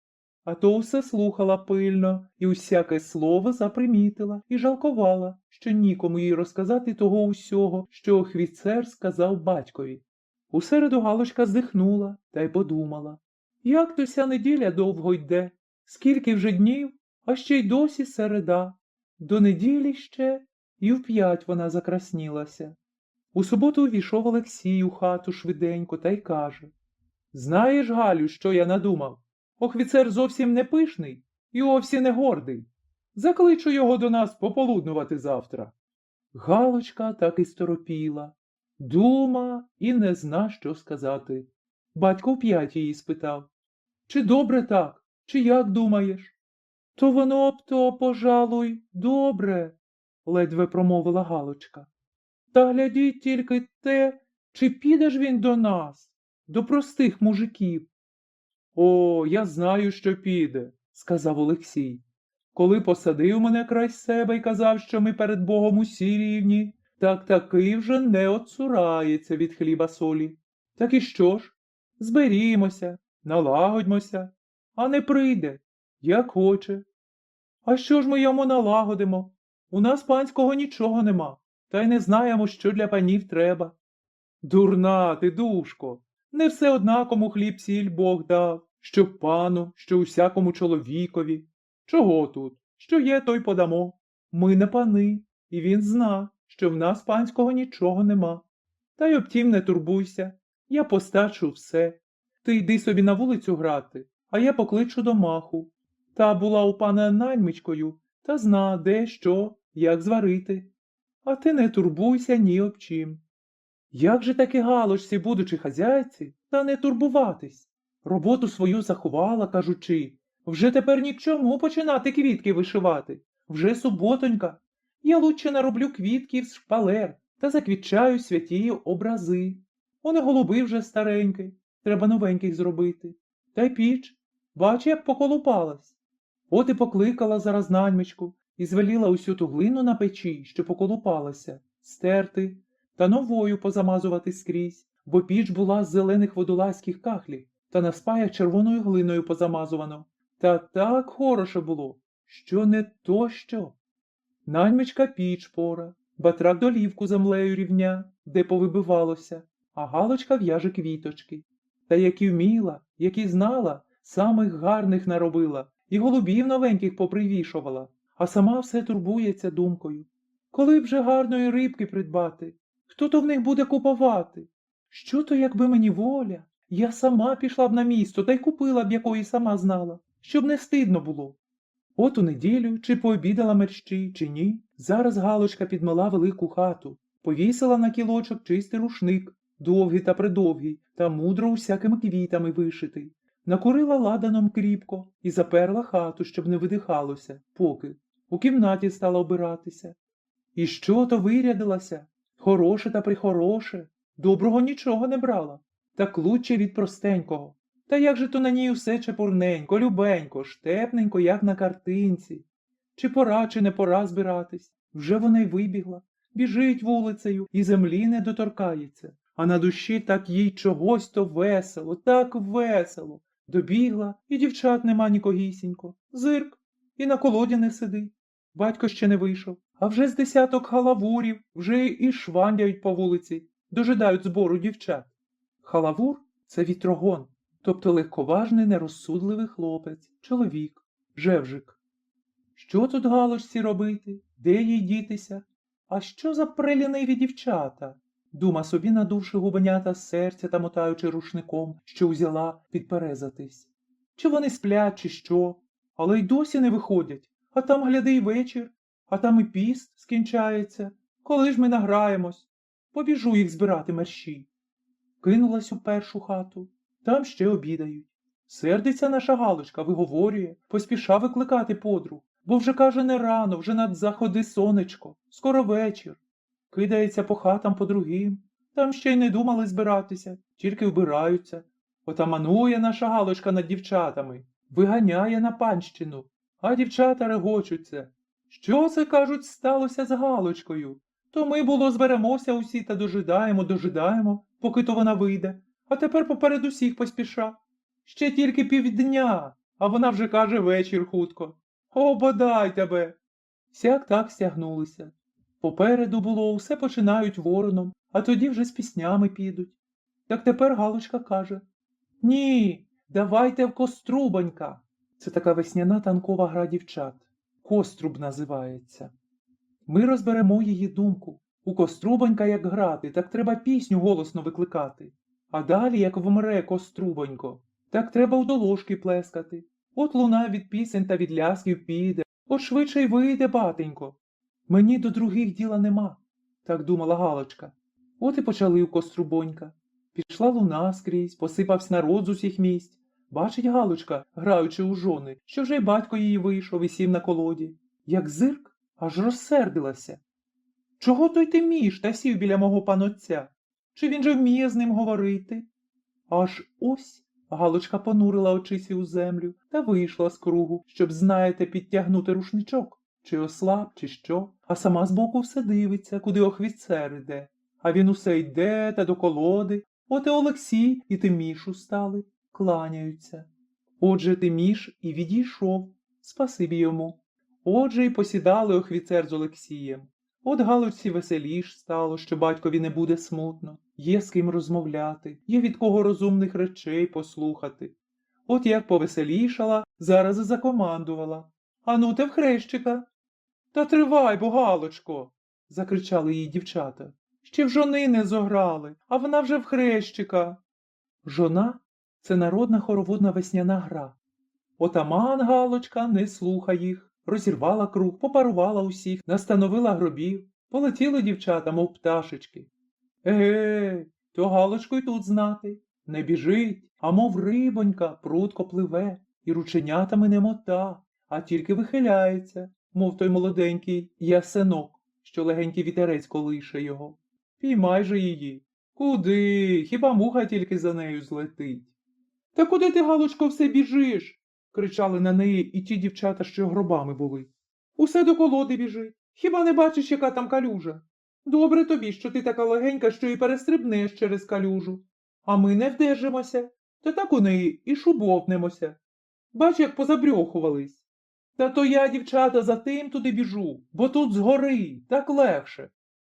а то все слухала пильно і усяке слово запримітила і жалкувала, що нікому їй розказати того усього, що охвіцер сказав батькові. У середу Галочка здихнула та й подумала. Як то ся неділя довго йде, скільки вже днів, а ще й досі середа. До неділі ще і вп'ять вона закраснілася. У суботу увійшов Олексій у хату швиденько та й каже. Знаєш, Галю, що я надумав? Охвіцер зовсім не пишний і овсі не гордий. Закличу його до нас пополуднувати завтра. Галочка так і сторопіла. Дума і не зна, що сказати. Батько вп'ять її спитав. Чи добре так, чи як думаєш? То воно б то, пожалуй, добре, ледве промовила Галочка. Та глядіть тільки те, чи піде ж він до нас, до простих мужиків. О, я знаю, що піде, сказав Олексій. Коли посадив мене край себе і казав, що ми перед Богом усі рівні, так таки вже не отцурається від хліба солі. Так і що ж? Зберімося, налагодьмося, а не прийде, як хоче. А що ж ми йому налагодимо? У нас панського нічого нема, та й не знаємо, що для панів треба. Дурна ти, душко, не все однакому хліб сіль Бог дав, що пану, що усякому чоловікові. Чого тут? Що є, то й подамо. Ми не пани, і він зна, що в нас панського нічого нема. Та й обтім не турбуйся, я постачу все. Ти йди собі на вулицю грати, а я покличу до маху. Та була у пана наймичкою, та зна, де, що, як зварити. А ти не турбуйся ні об чим. Як же таки Галочці, будучи хазяйці, та не турбуватись? Роботу свою заховала, кажучи, вже тепер ні к чому починати квітки вишивати. Вже суботонька. Я лучше нароблю квітків з шпалер та заквітчаю святі образи. Вони голуби вже старенькі, треба новеньких зробити. Та й піч, бач, як поколупалась. От і покликала зараз наймичку і звеліла усю ту глину на печі, що поколупалася, стерти та новою позамазувати скрізь, бо піч була з зелених водолазьких кахлів та на спаях червоною глиною позамазувано. Та так хороше було, що не то що. Наймичка піч пора, батрак долівку землею рівня, де повибивалося, а Галочка в'яже квіточки. Та які вміла, які знала, самих гарних наробила, і голубів новеньких попривішувала, а сама все турбується думкою. Коли б же гарної рибки придбати? Хто то в них буде купувати? Що то, якби мені воля? Я сама пішла б на місто та й купила б, якої сама знала, щоб не стидно було. От у неділю, чи пообідала мерщій, чи ні, зараз Галочка підмила велику хату, повісила на кілочок чистий рушник, довгий та придовгий, та мудро усякими квітами вишитий. Накурила ладаном кріпко і заперла хату, щоб не видихалося, поки у кімнаті стала обиратися. І що то вирядилася? Хороше та прихороше, доброго нічого не брала, так лучше від простенького. Та як же то на ній усе чепурненько, любенько, штепненько, як на картинці. Чи пора, чи не пора збиратись? Вже вона й вибігла, біжить вулицею і землі не доторкається. А на душі так їй чогось то весело, так весело. Добігла, і дівчат нема нікогісінько. Зирк, і на колоді не сидить. Батько ще не вийшов, а вже з десяток халавурів вже і швандяють по вулиці, дожидають збору дівчат. Халавур – це вітрогон, тобто легковажний, нерозсудливий хлопець, чоловік, жевжик. Що тут Галочці робити? Де їй дітися? А що за преліниві дівчата? Дума собі, надувши губенята з серця та мотаючи рушником, що узяла підперезатись. Чи вони сплять, чи що? Але й досі не виходять. А там, гляди, й вечір, а там і піст скінчається. Коли ж ми награємось? Побіжу їх збирати мерщій. Кинулась у першу хату. Там ще обідають. Сердиться наша Галочка, виговорює, поспіша викликати подруг, бо вже, каже, не рано, вже над заходи сонечко, скоро вечір. Кидається по хатам по другим, там ще й не думали збиратися, тільки вбираються. Отаманує наша Галочка над дівчатами, виганяє на панщину, а дівчата регочуться. Що це, кажуть, сталося з Галочкою? То ми, було, зберемося усі та дожидаємо, поки то вона вийде, а тепер поперед усіх поспіша. Ще тільки півдня, а вона вже каже вечір хутко. О, бодай тебе! Сяк так стягнулися. Попереду було, усе починають вороном, а тоді вже з піснями підуть. Так тепер Галочка каже: ні, давайте в Кострубонька. Це така весняна танкова гра дівчат. Коструб називається. Ми розберемо її думку. У Кострубонька як грати, так треба пісню голосно викликати. А далі, як вмре Кострубонько, так треба у долошки плескати. От луна від пісень та від лясків піде, от швидше й вийде, батенько. Мені до других діла нема, так думала Галочка. От і почали у Кострубонька. Пішла луна скрізь, посипався народ з усіх місць. Бачить Галочка, граючи у жони, що вже й батько її вийшов і сів на колоді. Як зирк, аж розсердилася. Чого той ти міш та сів біля мого панотця? Чи він же вміє з ним говорити? Аж ось Галочка понурила очисі у землю та вийшла з кругу, щоб, знаєте, підтягнути рушничок. Чи ослаб, чи що, а сама збоку все дивиться, куди офіцер іде. А він усе йде та до колоди. От і Олексій, і Тиміш устали, кланяються. Отже, Тиміш і відійшов, спасибі йому. Отже, й посідали офіцер з Олексієм. От Галочці веселіш стало, що батькові не буде смутно. Є з ким розмовляти, є від кого розумних речей послухати. От як повеселішала, зараз і закомандувала. Ану те в хрещика. Та тривай, бо, Галочко, закричали їй дівчата. Ще в жони не зограли, а вона вже в хрещика. Жона – це народна хороводна весняна гра. Отаман Галочка не слухай їх, розірвала круг, попарувала усіх, настановила гробів, полетіли дівчата, мов пташечки. Еге, то Галочку й тут знати. Не біжить, а мов рибонька, прудко пливе, і рученятами не мота, а тільки вихиляється, мов той молоденький ясенок, що легенький вітерець колише його. Піймай же її. Куди? Хіба муха тільки за нею злетить? Та куди ти, Галочко, все біжиш? Кричали на неї і ті дівчата, що гробами були. Усе до колоди біжи. Хіба не бачиш, яка там калюжа? Добре тобі, що ти така легенька, що і перестрибнеш через калюжу. А ми не вдержимося, та так у неї і шубовнемося. Бач, як позабрьохувались. Та то я, дівчата, за тим туди біжу, бо тут згори, так легше.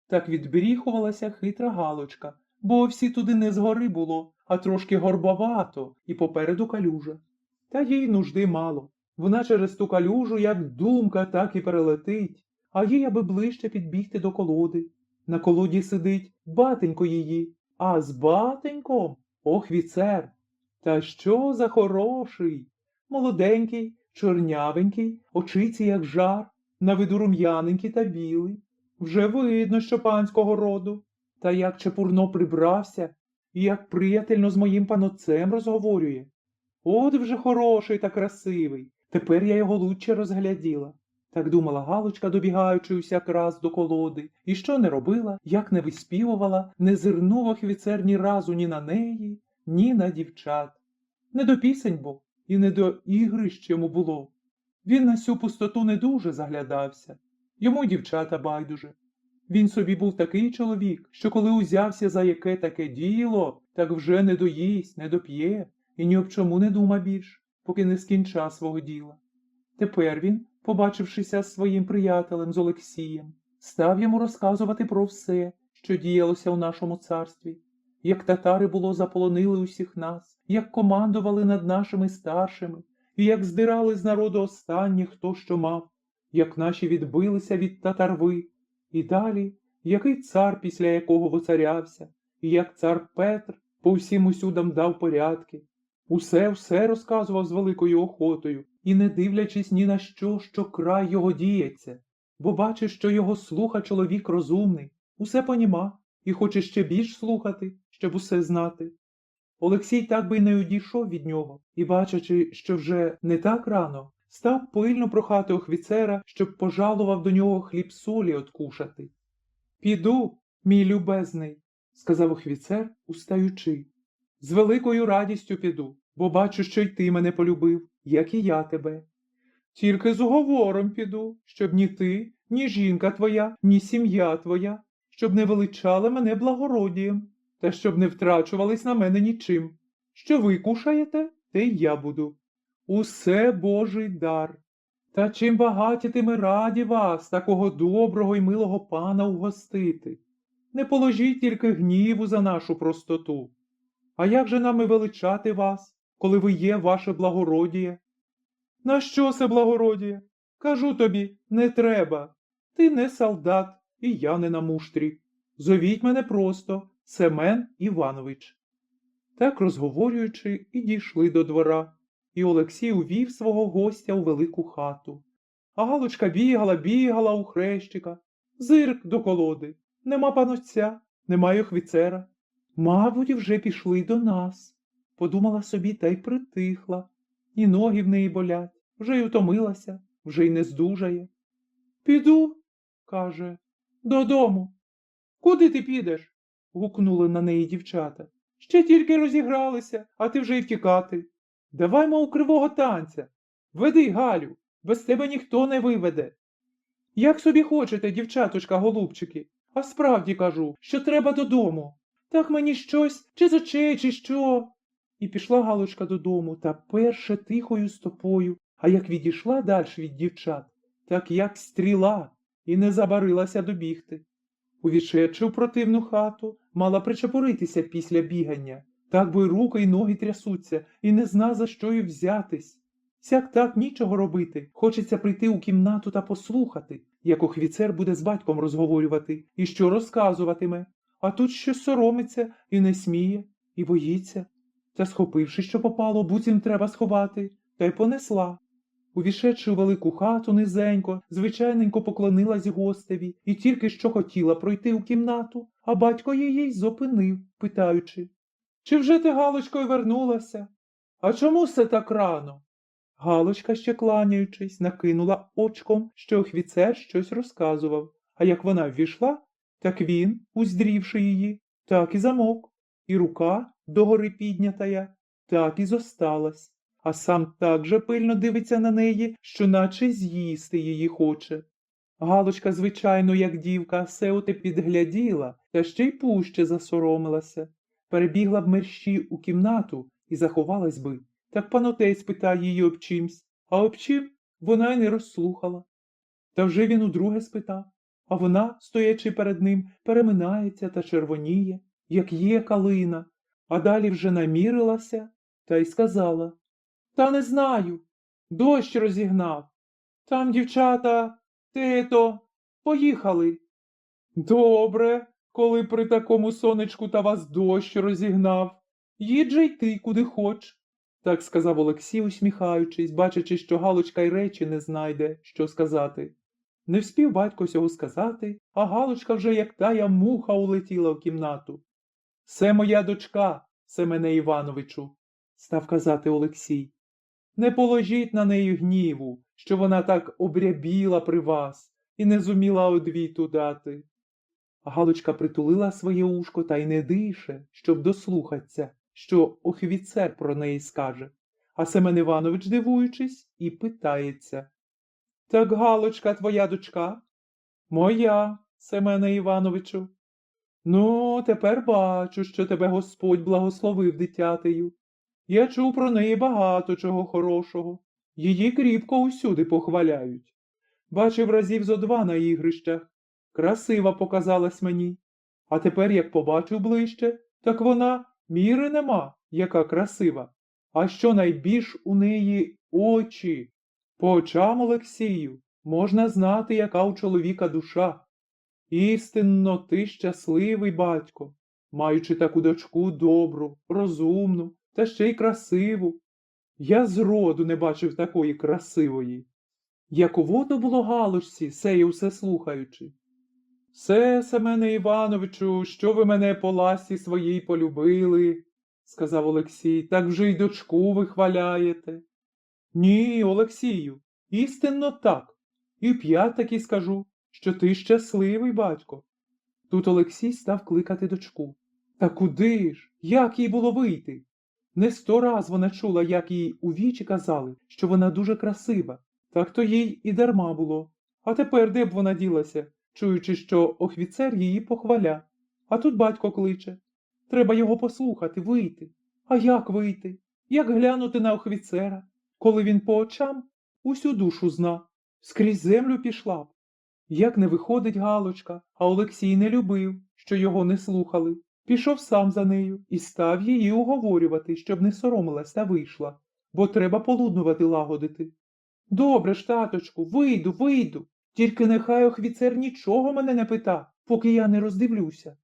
Так відбріхувалася хитра Галочка, бо всі туди не згори було, а трошки горбовато і попереду калюжа. Та їй нужди мало. Вона через ту калюжу, як думка, так і перелетить, а їй аби ближче підбігти до колоди. На колоді сидить батенько її, а з батеньком охвіцер. Та що за хороший! Молоденький, чорнявенький, очиці як жар, на виду рум'яненький та білий. Вже видно, що панського роду. Та як чепурно прибрався, і як приятельно з моїм панотцем розговорює. От вже хороший та красивий, тепер я його лучше розгляділа. Так думала Галочка, добігаючи усяк раз до колоди, і що не робила, як не виспівувала, не зирнув офіцер ні разу ні на неї, ні на дівчат. Не до пісень був, і не до ігрищ йому було. Він на сю пустоту не дуже заглядався. Йому дівчата байдуже. Він собі був такий чоловік, що коли узявся за яке таке діло, так вже не доїсть, не доп'є, і ні об чому не дума більш, поки не скінча свого діла. Тепер він, побачившися з своїм приятелем з Олексієм, став йому розказувати про все, що діялося у нашому царстві, як татари було заполонили усіх нас, як командували над нашими старшими, і як здирали з народу останніх, хто що мав, як наші відбилися від татарви, і далі, який цар, після якого воцарявся, і як цар Петр по всім усюдам дав порядки. Усе розказував з великою охотою, і не дивлячись ні на що край його діється, бо бачиш, що його слуха чоловік розумний, усе поніма і хоче ще більш слухати, щоб усе знати. Олексій так би й не одійшов від нього, і, бачачи, що вже не так рано, став пильно прохати офіцера, щоб пожалував до нього хліб солі откушати. «Піду, мій любезний», – сказав офіцер, устаючи. «З великою радістю піду, бо бачу, що й ти мене полюбив, як і я тебе. Тільки з уговором піду, щоб ні ти, ні жінка твоя, ні сім'я твоя, щоб не величали мене благородієм, та щоб не втрачувались на мене нічим. Що ви кушаєте, те й я буду. Усе Божий дар. Та чим багаті ми раді вас, такого доброго й милого пана, угостити. Не положіть тільки гніву за нашу простоту. А як же нам і величати вас, коли ви є ваше благородіє? На що це благородіє? Кажу тобі, не треба. Ти не солдат, і я не на муштрі. Зовіть мене просто Семен Іванович. Так розговорюючи, і дійшли до двора, і Олексій увів свого гостя у велику хату. А Галочка бігала у хрещика. Зирк до колоди. Нема панотця, немає офіцера. Мабуть, вже пішли до нас. Подумала собі та й притихла. І ноги в неї болять, вже й утомилася, вже й не здужає. Піду, каже, додому. Куди ти підеш? Гукнули на неї дівчата. Ще тільки розігралися, а ти вже й втікати. Давай, мов, кривого танця. Веди, Галю, без тебе ніхто не виведе. Як собі хочете, дівчаточка, голубчики, а справді кажу, що треба додому. Так мені щось, чи з очей, чи що. І пішла Галочка додому, та перше тихою стопою, а як відійшла далі від дівчат, так як стріла, і не забарилася добігти. Увійшедши в противну хату, мала причепуритися після бігання, так бо й руки, й ноги трясуться, і не зна, за що й взятись. Сяк так нічого робити, хочеться прийти у кімнату та послухати, як офіцер буде з батьком розговорювати і що розказуватиме, а тут щось соромиться і не сміє, і боїться. Та схопивши, що попало, буцім треба сховати, та й понесла. Увійшедши у велику хату низенько, звичайненько поклонилась гостеві і тільки що хотіла пройти у кімнату, а батько її зупинив, питаючи: «Чи вже ти, Галочкою, вернулася? А чому все так рано?» Галочка, ще кланяючись, накинула очком, що офіцер щось розказував, а як вона ввійшла, так він, уздрівши її, так і замовк, і рука, догори піднятая, так і зосталась, а сам так же пильно дивиться на неї, що наче з'їсти її хоче. Галочка, звичайно, як дівка, все оте підгляділа, та ще й пуще засоромилася. Перебігла б мерщі у кімнату і заховалась би, так панотець питає її об чимсь, а об чим вона й не розслухала. Та вже він удруге спитав, а вона, стоячи перед ним, переминається та червоніє, як є калина, а далі вже намірилася та й сказала: «Та не знаю, дощ розігнав. Там дівчата, поїхали». «Добре, коли при такому сонечку та вас дощ розігнав. Їдь же й ти, куди хоч», – так сказав Олексій, усміхаючись, бачачи, що Галочка й речі не знайде, що сказати. Не вспів батько сього сказати, а Галочка вже як тая муха улетіла в кімнату. «Це моя дочка, Семене Івановичу», – став казати Олексій. «Не положіть на неї гніву, що вона так обрябіла при вас і не зуміла одвіту дати». Галочка притулила своє ушко та й не дише, щоб дослухаться, що офіцер про неї скаже. А Семен Іванович, дивуючись, і питається: «Так Галочка твоя дочка?» «Моя, Семене Івановичу». «Ну, тепер бачу, що тебе Господь благословив дитятею. Я чув про неї багато чого хорошого. Її кріпко усюди похваляють. Бачив разів зо два на ігрищах. Красива показалась мені. А тепер, як побачив ближче, так вона міри нема, яка красива. А що найбільш у неї очі. По очам, Олексію, можна знати, яка у чоловіка душа. Істинно ти щасливий, батько, маючи таку дочку добру, розумну та ще й красиву. Я зроду не бачив такої красивої. Яково то було галочці, сеє усе слухаючи. Се, Семене Івановичу, що ви мене по ласі своїй полюбили, сказав Олексій, так вже й дочку вихваляєте. Ні, Олексію, істинно так. І п'ять таки скажу, що ти щасливий, батько. Тут Олексій став кликати дочку. Та куди ж? Як їй було вийти? Не 100 раз вона чула, як їй у вічі казали, що вона дуже красива. Так то їй і дарма було. А тепер де б вона ділася, чуючи, що офіцер її похваля. А тут батько кличе. Треба його послухати, вийти. А як вийти? Як глянути на офіцера, коли він по очам усю душу зна, скрізь землю пішла б. Як не виходить Галочка, а Олексій не любив, що його не слухали. Пішов сам за нею і став її уговорювати, щоб не соромилась та вийшла, бо треба полуднувати лагодити. Добре ж, таточку, вийду, тільки нехай офіцер нічого мене не пита, поки я не роздивлюся.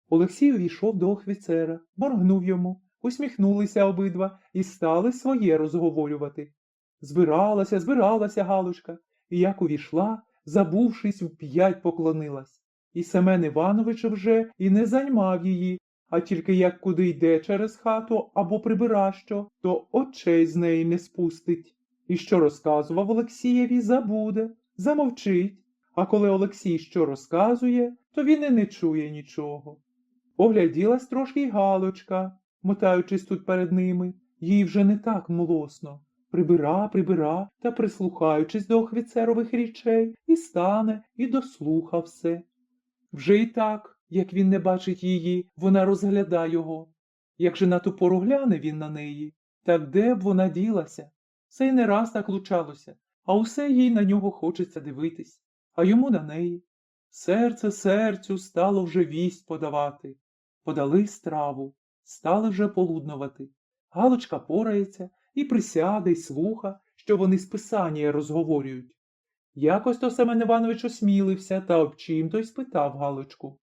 Олексій увійшов до офіцера, моргнув йому, усміхнулися обидва і стали своє розговорювати. Збиралася Галочка, і як увійшла, забувшись, вп'ять поклонилась. І Семен Іванович вже і не займав її, а тільки як куди йде через хату або прибира що, то очей з неї не спустить. І що розказував Олексієві, забуде, замовчить, а коли Олексій що розказує, то він і не чує нічого. Огляділась трошки й Галочка, мотаючись тут перед ними, їй вже не так млосно. Прибира та прислухаючись до офіцерових річей, і стане, і дослуха все. Вже й так, як він не бачить її, вона розгляда його. Як же на ту пору гляне він на неї, так де б вона ділася? Все й не раз так лучалося, а усе їй на нього хочеться дивитись, а йому на неї. Серце серцю стало вже вість подавати. Подали страву, стали вже полуднувати. Галочка порається і присяде, й слуха, що вони з писання розговорюють. Якось то Семен Іванович осмілився та об чим то й спитав Галочку.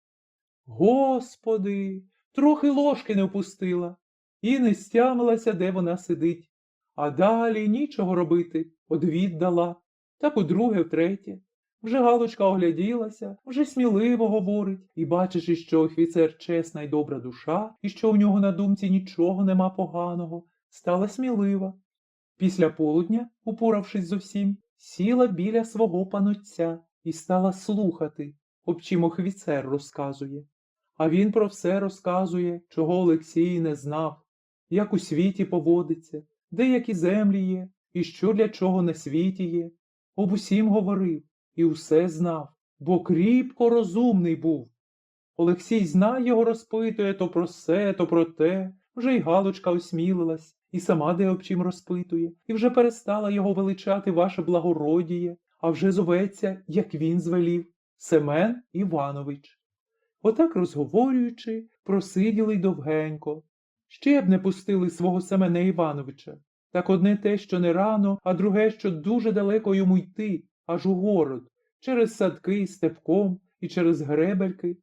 Господи, трохи ложки не впустила, і не стямилася, де вона сидить. А далі нічого робити, одвід дала, та по-друге, втретє. Вже Галочка огляділася, вже сміливо говорить, і бачиш, що офіцер чесна й добра душа, і що у нього на думці нічого нема поганого, стала смілива. Після полудня, упоравшись зовсім, сіла біля свого панотця і стала слухати, об чим офіцер розказує. А він про все розказує, чого Олексій не знав, як у світі поводиться, де які землі є, і що для чого на світі є. Об усім говорив і усе знав, бо кріпко розумний був. Олексій знає його розпитує то про се, то про те, вже й Галочка осмілилась, і сама де об чим розпитує, і вже перестала його величати ваше благородіє, а вже зоветься, як він звелів, Семен Іванович. Отак розговорюючи, просиділи й довгенько. Ще б не пустили свого Семена Івановича. Так одне те, що не рано, а друге, що дуже далеко йому йти, аж у город, через садки, степком і через гребельки.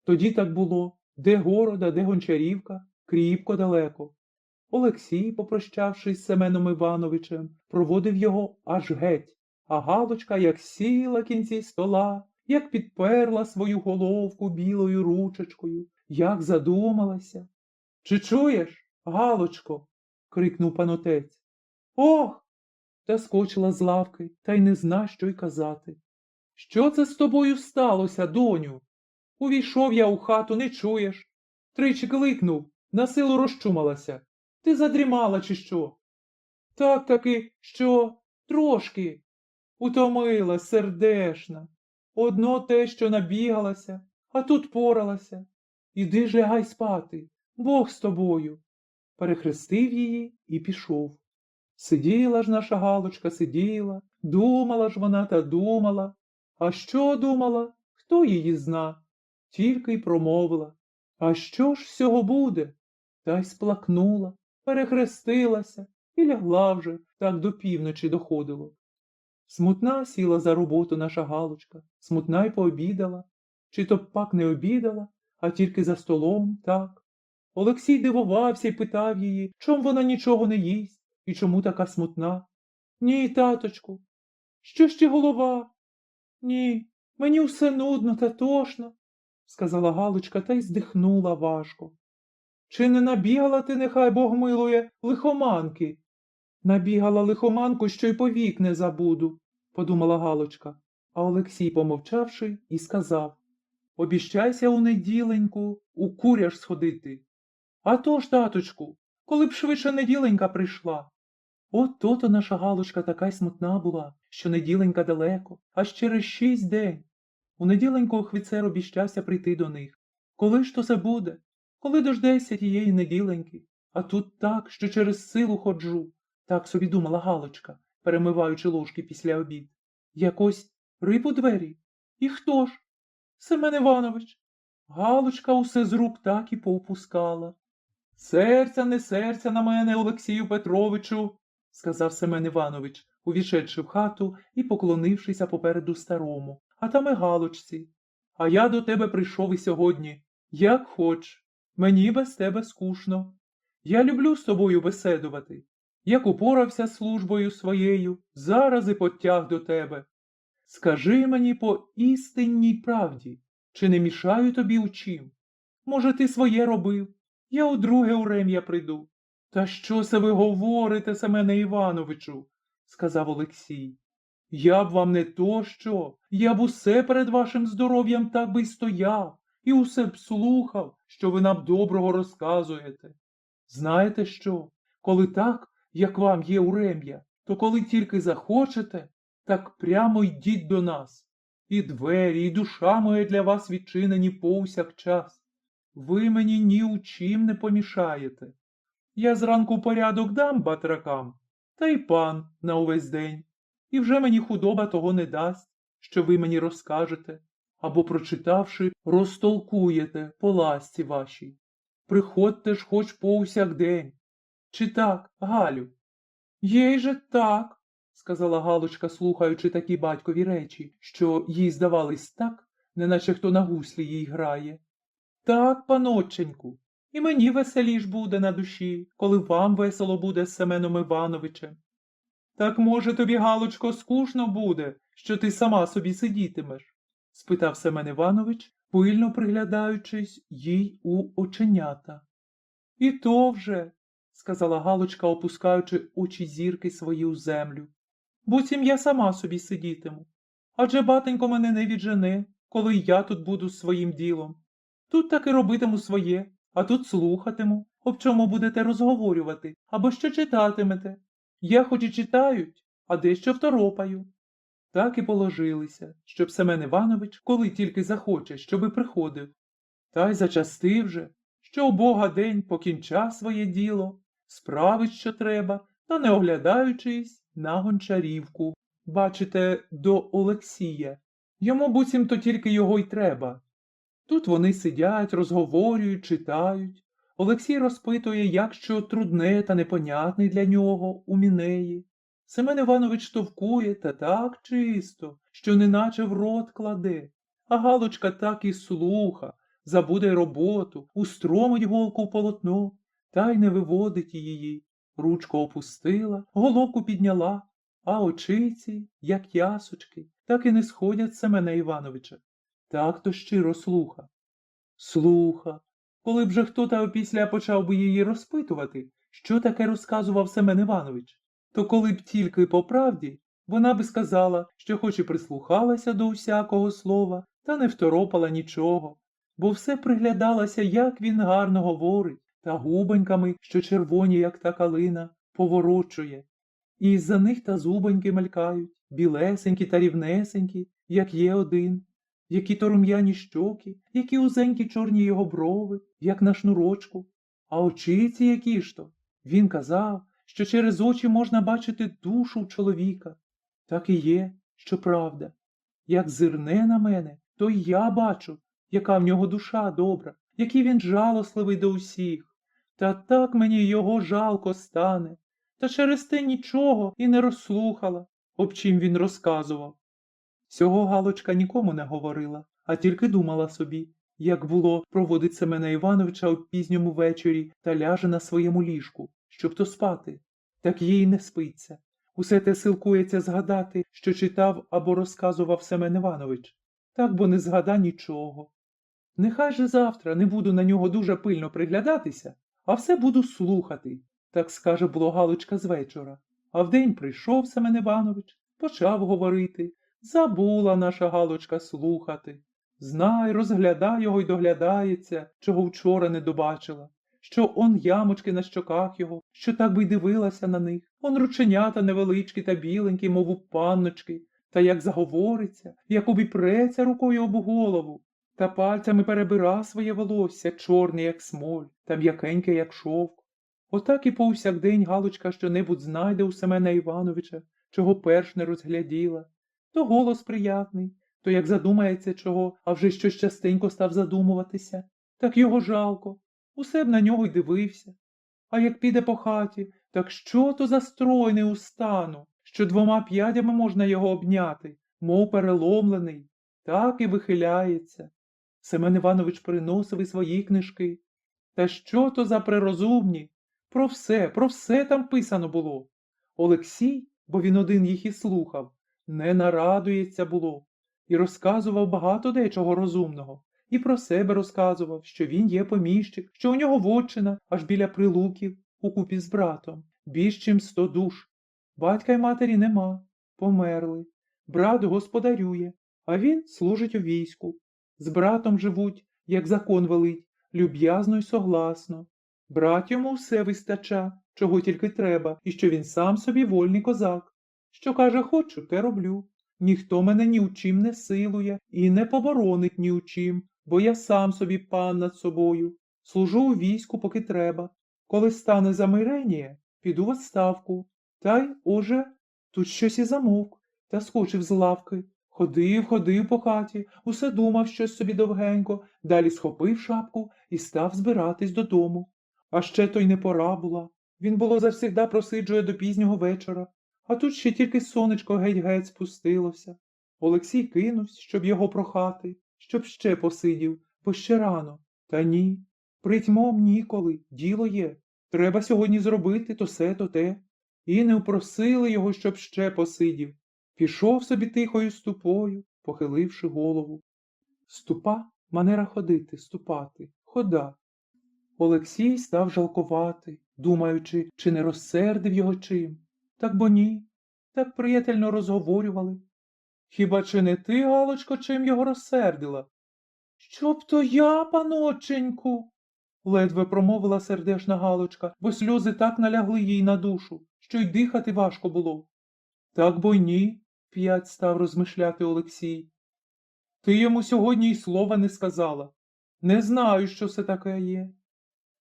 Тоді так було, де города, де Гончарівка, кріпко далеко. Олексій, попрощавшись з Семеном Івановичем, проводив його аж геть, а Галочка, як сіла кінці стола, як підперла свою головку білою ручечкою, як задумалася. Чи чуєш, Галочко? Крикнув панотець. Ох! Та скочила з лавки, та й не зна, що й казати. Що це з тобою сталося, доню? Увійшов я у хату, не чуєш. Тричі кликнув, на силу розчумалася. Ти задрімала, чи що? Так таки, що? Трошки. Утомилась, сердешна. Одно те, що набігалася, а тут поралася. Іди ж лягай спати, Бог з тобою. перехрестив її і пішов. Сиділа ж наша Галочка, сиділа, думала ж вона та думала. А що думала, хто її зна? Тільки й промовила. А що ж з цього буде? Та й сплакнула, перехрестилася і лягла вже, так до півночі доходило. Смутна сіла за роботу наша Галочка, смутна й пообідала. Чи то пак не обідала, а тільки за столом, так. Олексій дивувався й питав її, чом вона нічого не їсть і чому така смутна. Ні, таточку, що ж ті голова? Ні, мені все нудно та тошно, сказала Галочка та й здихнула важко. Чи не набігала ти, нехай Бог милує, лихоманки? Набігала лихоманку, що й повік не забуду, подумала Галочка. А Олексій, помовчавши, і сказав: обіщайся у неділеньку у куряж сходити. А то ж, таточку, коли б швидше неділенька прийшла. От то-то наша Галочка така й смутна була, що неділенька далеко, аж через 6 день. У неділеньку офіцер обіщався прийти до них. Коли ж то це буде? Коли дождеться тієї неділеньки? А тут так, що через силу ходжу. Так собі думала Галочка, перемиваючи ложки після обід. Якось риб у двері. І хто ж? Семен Іванович. Галочка усе з рук так і повпускала. Серця не серця на мене, Олексію Петровичу, сказав Семен Іванович, увійшедши в хату і поклонившися попереду старому, а там і Галочці. А я до тебе прийшов і сьогодні, як хоч. Мені без тебе скучно. Я люблю з тобою беседувати. Як упорався з службою своєю, зараз і потяг до тебе. Скажи мені по істинній правді, чи не мішаю тобі у чим? Може, ти своє робив? Я у друге урем'я прийду. Та що це ви говорите, Семене Івановичу? Сказав Олексій. Я б вам не то що, я б усе перед вашим здоров'ям так би й стояв, і усе б слухав, що ви нам доброго розказуєте. Знаєте що, коли так, як вам є урем'я, то коли тільки захочете, так прямо йдіть до нас. І двері, і душа моя для вас відчинені повсякчас. Ви мені ні у чим не помішаєте. Я зранку порядок дам батракам, та й пан на увесь день. І вже мені худоба того не дасть, що ви мені розкажете, або, прочитавши, розтолкуєте по ласці вашій. Приходьте ж хоч повсякдень. Чи так, Галю? Єй же так, сказала Галочка, слухаючи такі батькові речі, що їй здавались так, неначе хто на гуслі їй грає. Так, паноченьку, і мені веселіш буде на душі, коли вам весело буде з Семеном Івановичем. Так, може, тобі, Галочко, скучно буде, що ти сама собі сидітимеш? Спитав Семен Іванович, пильно приглядаючись їй у оченята. І то вже, сказала Галочка, опускаючи очі зірки свої у землю. Буцім я сама собі сидітиму. Адже батенько мене не віджене, коли я тут буду з своїм ділом. Тут таки робитиму своє, а тут слухатиму, об чому будете розговорювати, або що читатимете. Я хоч і читають, а дещо второпаю. Так і положилися, щоб Семен Іванович, коли тільки захоче, щоби приходив. Та й зачастив же, що у Бога день покінча своє діло, справить, що треба, та не оглядаючись на Гончарівку. Бачите, до Олексія. Йому буцімто тільки його й треба. Тут вони сидять, розговорюють, читають. Олексій розпитує, як що трудне та непонятне для нього у Мінеї. Семен Іванович товкує та так чисто, що неначе в рот кладе. А Галочка так і слуха, забуде роботу, устромить голку в полотно, та й не виводить її. Ручку опустила, головку підняла, а очиці, як ясочки, так і не сходять з Семена Івановича. Так то щиро слуха. Слуха. Коли б же хто та опісля почав би її розпитувати, що таке розказував Семен Іванович, то коли б тільки по правді, вона би сказала, що хоч і прислухалася до усякого слова, та не второпала нічого, бо все приглядалася, як він гарно говорить, та губоньками, що червоні, як та калина, поворочує. І із-за них та зубоньки мелькають, білесенькі та рівнесенькі, як є один. Які то рум'яні щоки, які узенькі чорні його брови, як на шнурочку. А очиці які ж то? Він казав, що через очі можна бачити душу в чоловіка. Так і є, що правда. Як зирне на мене, то й я бачу, яка в нього душа добра, який він жалосливий до усіх. Та так мені його жалко стане. Та через те нічого і не розслухала, об чим він розказував. Цього Галочка нікому не говорила, а тільки думала собі, як було проводить Семена Івановича о пізньому вечорі та ляже на своєму ліжку, щоб то спати. Так їй не спиться. Усе те силкується згадати, що читав або розказував Семен Іванович. Так бо не згада нічого. Нехай же завтра не буду на нього дуже пильно приглядатися, а все буду слухати, так скаже було Галочка з вечора. А вдень прийшов Семен Іванович, почав говорити. Забула наша Галочка слухати. Знай, розглядай його й доглядається, чого вчора не добачила. Що он ямочки на щоках його, що так би й дивилася на них. Он рученята невеличкі та біленькі, мов у панночки. Та як заговориться, як обіпреться рукою об голову. Та пальцями перебира своє волосся, чорне, як смоль, та м'якеньке, як шовк. Отак і повсякдень Галочка щонебудь знайде у Семена Івановича, чого перш не розгляділа. То голос приятний, то як задумається чого, а вже щось частенько став задумуватися, так його жалко, усе б на нього й дивився. А як піде по хаті, так що то за стройний у стану, що двома п'ядями можна його обняти, мов переломлений, так і вихиляється. Семен Іванович приносив і свої книжки. Та що то за прирозумні? Про все там писано було. Олексій, бо він один їх і слухав, не нарадується було, і розказував багато дечого розумного, і про себе розказував, що він є поміщик, що у нього вотчина аж біля Прилуків, укупі з братом, більш чим 100 душ. Батька й матері нема, померли. Брат господарює, а він служить у війську. З братом живуть, як закон велить, люб'язно й согласно. Брат йому все вистача, чого тільки треба, і що він сам собі вольний козак. Що каже, хочу, те роблю. Ніхто мене ні у чим не силує і не поборонить ні у чим, бо я сам собі пан над собою. Служу у війську, поки треба. Коли стане замирення, піду в відставку. Та й, уже, тут щось і замовк, та скочив з лавки. Ходив по хаті, усе думав щось собі довгенько, далі схопив шапку і став збиратись додому. А ще то й не пора була. Він було завсігда просиджує до пізнього вечора. А тут ще тільки сонечко геть-геть спустилося. Олексій кинувся, щоб його прохати, щоб ще посидів, бо ще рано. Та ні, притьмом ніколи, діло є. Треба сьогодні зробити то се, то те. І не впросили його, щоб ще посидів. Пішов собі тихою ступою, похиливши голову. Ступа – манера ходити, ступати, хода. Олексій став жалкувати, думаючи, чи не розсердив його чим. Так бо ні, так приятельно розговорювали. Хіба чи не ти, Галочко, чим його розсердила? Щоб то я, паноченьку, ледве промовила сердешна Галочка, бо сльози так налягли їй на душу, що й дихати важко було. Так бо й ні, п'ять став розмишляти Олексій. Ти йому сьогодні й слова не сказала. Не знаю, що це таке є.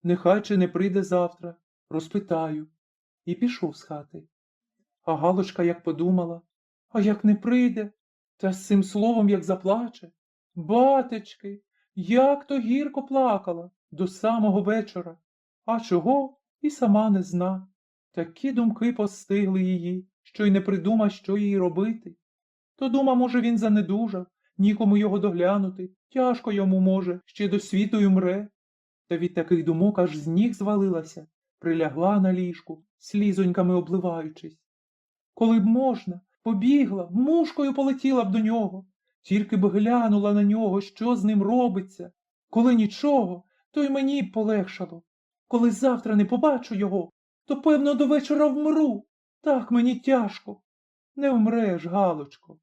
Нехай чи не прийде завтра, розпитаю. І пішов з хати. А Галочка як подумала, а як не прийде, та з цим словом як заплаче. Батечки, як то гірко плакала до самого вечора. А чого і сама не зна. Такі думки постигли її, що й не придума, що їй робити. То дума, може, він занедужав, нікому його доглянути, тяжко йому, може, ще до світу й умре. Та від таких думок аж з ніг звалилася, прилягла на ліжку, слізоньками обливаючись. Коли б можна, побігла, мушкою полетіла б до нього, тільки б глянула на нього, що з ним робиться. Коли нічого, то й мені б полегшало. Коли завтра не побачу його, то, певно, до вечора вмру. Так мені тяжко. Не вмреш, Галочко.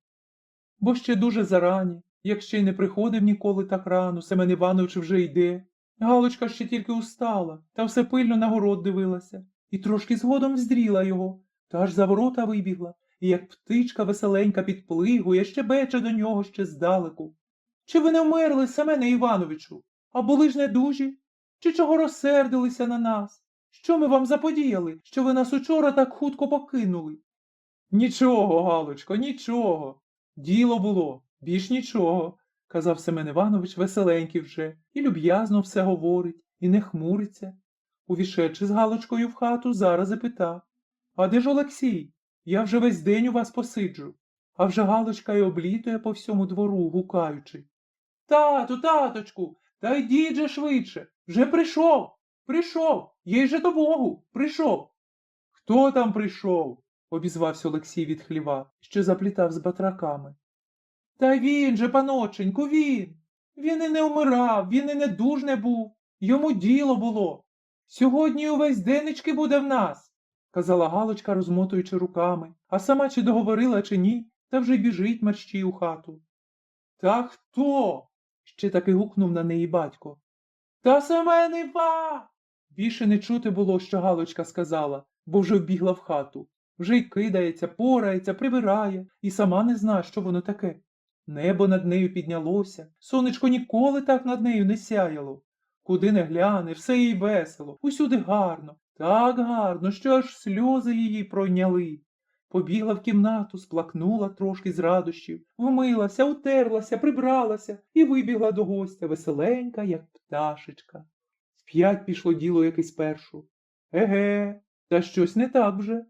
Бо ще дуже зарані, як ще й не приходив ніколи так рано, Семен Іванович вже йде. Галочка ще тільки устала, та все пильно на город дивилася, і трошки згодом вздріла його, та аж за ворота вибігла, і як птичка веселенька підплигує, щебече до нього ще здалеку. Чи ви не вмерли, Семене Івановичу? А були ж недужі? Чи чого розсердилися на нас? Що ми вам заподіяли, що ви нас учора так хутко покинули? Нічого, Галочко, нічого. Діло було, більш нічого, казав Семен Іванович веселенький вже, і люб'язно все говорить, і не хмуриться. Увійшедши з Галочкою в хату, зараз і питав: а де ж Олексій? Я вже весь день у вас посиджу. А вже Галочка й облітує по всьому двору, гукаючи: тату, таточку, та йдіть же швидше, вже прийшов, прийшов, їй же до Богу, прийшов. Хто там прийшов? Обізвався Олексій від хліва, що заплітав з батраками. Та він же, паноченьку, він. Він і не вмирав, він і не дуж не був. Йому діло було. Сьогодні увесь денечки буде в нас, казала Галочка, розмотуючи руками, а сама чи договорила, чи ні, та вже біжить мерщій у хату. Та хто? Ще таки гукнув на неї батько. Та Семен Іва! Більше не чути було, що Галочка сказала, бо вже вбігла в хату. Вже й кидається, порається, прибирає, і сама не знає, що воно таке. Небо над нею піднялося, сонечко ніколи так над нею не сяяло. Куди не гляне, все їй весело, усюди гарно, так гарно, що аж сльози її пройняли. Побігла в кімнату, сплакнула трошки з радощів, вмилася, утерлася, прибралася і вибігла до гостя, веселенька, як пташечка. Вп'ять пішло діло якесь першу. Еге, та щось не так вже.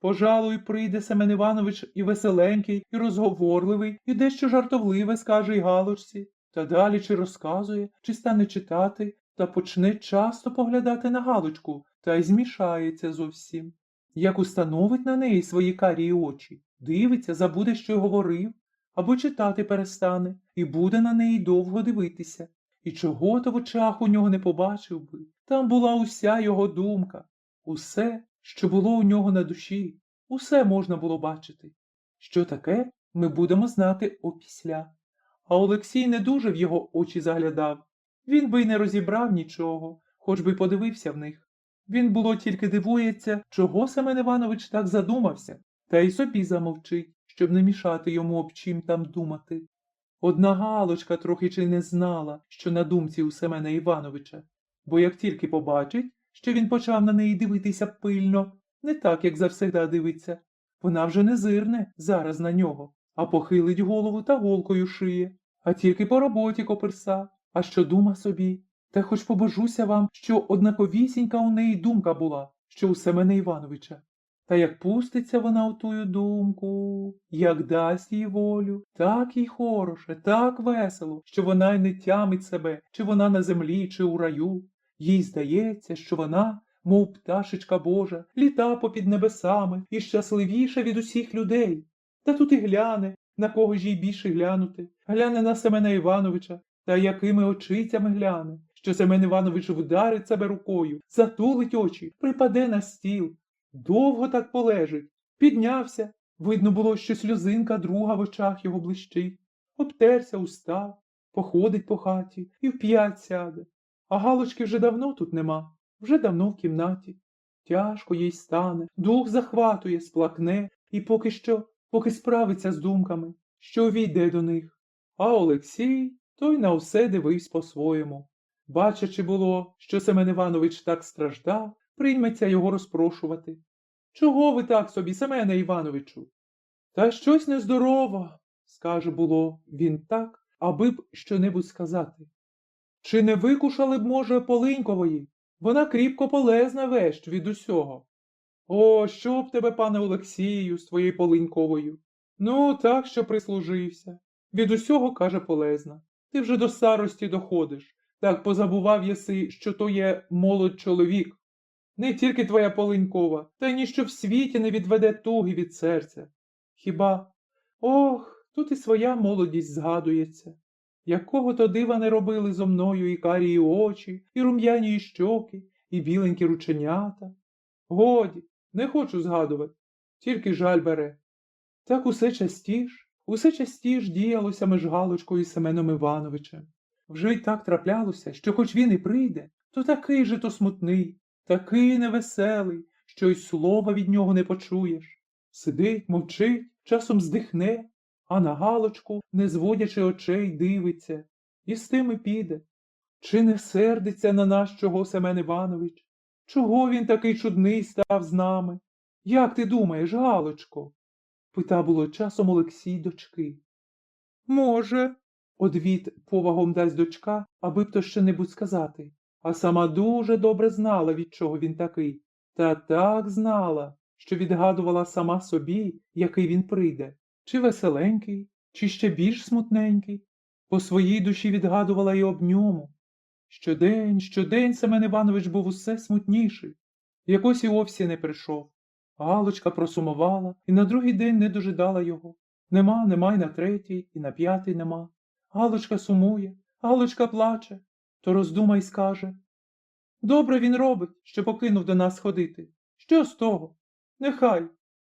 Пожалуй, прийде Семен Іванович і веселенький, і розговорливий, і дещо жартовливе скаже й Галочці, та далі чи розказує, чи стане читати, та почне часто поглядати на Галочку, та й змішається зовсім. Як установить на неї свої карії очі, дивиться, забуде, що й говорив, або читати перестане, і буде на неї довго дивитися. І чого то в очах у нього не побачив би. Там була уся його думка, усе, що було у нього на душі, усе можна було бачити. Що таке, ми будемо знати опісля. А Олексій не дуже в його очі заглядав. Він би й не розібрав нічого, хоч би подивився в них. Він було тільки дивується, чого Семен Іванович так задумався, та й собі замовчить, щоб не мішати йому об чим там думати. Одна Галочка трохи чи не знала, що на думці у Семена Івановича, бо як тільки побачить, що він почав на неї дивитися пильно, не так, як завсегда дивиться, вона вже не зирне зараз на нього, а похилить голову та голкою шиє, а тільки по роботі коперса, а що дума собі. Та хоч побожуся вам, що однаковісінька у неї думка була, що у Семена Івановича. Та як пуститься вона у тую думку, як дасть їй волю, так їй хороше, так весело, що вона й не тямить себе, чи вона на землі, чи у раю. Їй здається, що вона, мов пташечка Божа, літа попід небесами і щасливіша від усіх людей. Та тут і гляне, на кого ж їй більше глянути, гляне на Семена Івановича, та якими очицями гляне, що Семен Іванович вдарить себе рукою, затулить очі, припаде на стіл. Довго так полежить, піднявся, видно було, що сльозинка друга в очах його блищить, обтерся, устав, походить по хаті і вп'ять сяде. А Галочки вже давно тут нема, вже давно в кімнаті. Тяжко їй стане, дух захватує, сплакне і поки справиться з думками, що увійде до них. А Олексій, той на все дивився по-своєму. Бачачи було, що Семен Іванович так страждав, прийметься його розпрошувати. Чого ви так собі, Семене Івановичу? Та щось нездорово, скаже було він так, аби б щонебудь сказати. Чи не викушали б, може, Полинькової? Вона кріпко полезна вещь від усього. О, що б тебе, пане Олексію, з твоєю Полиньковою? Ну, так, що прислужився. Від усього, каже, полезна. Ти вже до старості доходиш. Так позабував єси, що то є молодь чоловік. Не тільки твоя Полинькова, та й ніщо в світі не відведе туги від серця. Хіба, ох, тут і своя молодість згадується. Якого то дива не робили зо мною і карії очі, і рум'яні щоки, і біленькі рученята. Годі, не хочу згадувати, тільки жаль бере. Так усе частіш діялося між Галочкою і Семеном Івановичем. Вже й так траплялося, що хоч він і прийде, то такий же то смутний, такий невеселий, що й слова від нього не почуєш. Сидить, мовчить, часом здихне, а на Галочку, не зводячи очей, дивиться. І з тим і піде. Чи не сердиться на нас чого Семен Іванович? Чого він такий чудний став з нами? Як ти думаєш, Галочко? Питав було часом Олексій дочки. Може, одвід повагом дасть дочка, аби б то що-небудь сказати, а сама дуже добре знала, від чого він такий, та так знала, що відгадувала сама собі, який він прийде, чи веселенький, чи ще більш смутненький. По своїй душі відгадувала й об ньому. Щодень Семен Іванович був усе смутніший. Якось і овсі не прийшов. Галочка просумувала і на другий день не дожидала його. Нема й на третій, і на п'ятий нема. Галочка сумує, Галочка плаче, то роздумай скаже. Добре він робить, що покинув до нас ходити. Що з того? Нехай.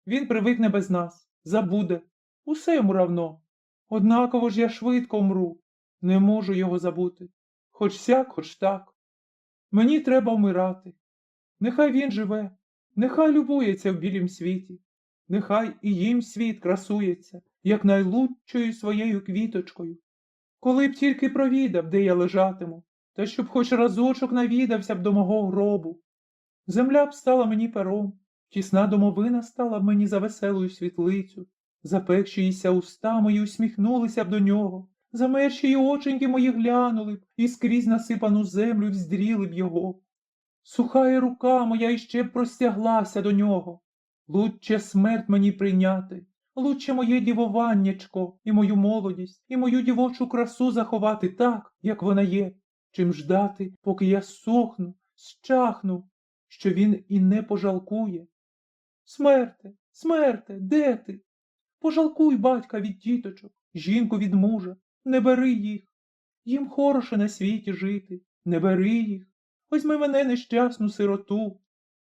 Він привикне без нас, забуде. Усе йому равно. Однаково ж я швидко вмру. Не можу його забути. Хоч сяк, хоч так. Мені треба вмирати. Нехай він живе, нехай любується в білім світі, нехай і їм світ красується, як найлучшою своєю квіточкою. Коли б тільки провідав, де я лежатиму, та щоб хоч разочок навідався б до мого гробу. Земля б стала мені пером, тісна домовина стала б мені за веселою світлицю, запекшіїся уста мої усміхнулися б до нього, замерші й оченьки мої глянули б, і скрізь насипану землю вздріли б його. Сухая рука моя іще б простяглася до нього. Лучче смерть мені прийняти, лучче моє дівованнячко, і мою молодість, і мою дівочу красу заховати так, як вона є, чим ждати, поки я сохну, щахну, що він і не пожалкує. Смерте, де ти? Пожалкуй батька від діточок, жінку від мужа, не бери їх. Їм хороше на світі жити, не бери їх. Возьми мене нещасну сироту.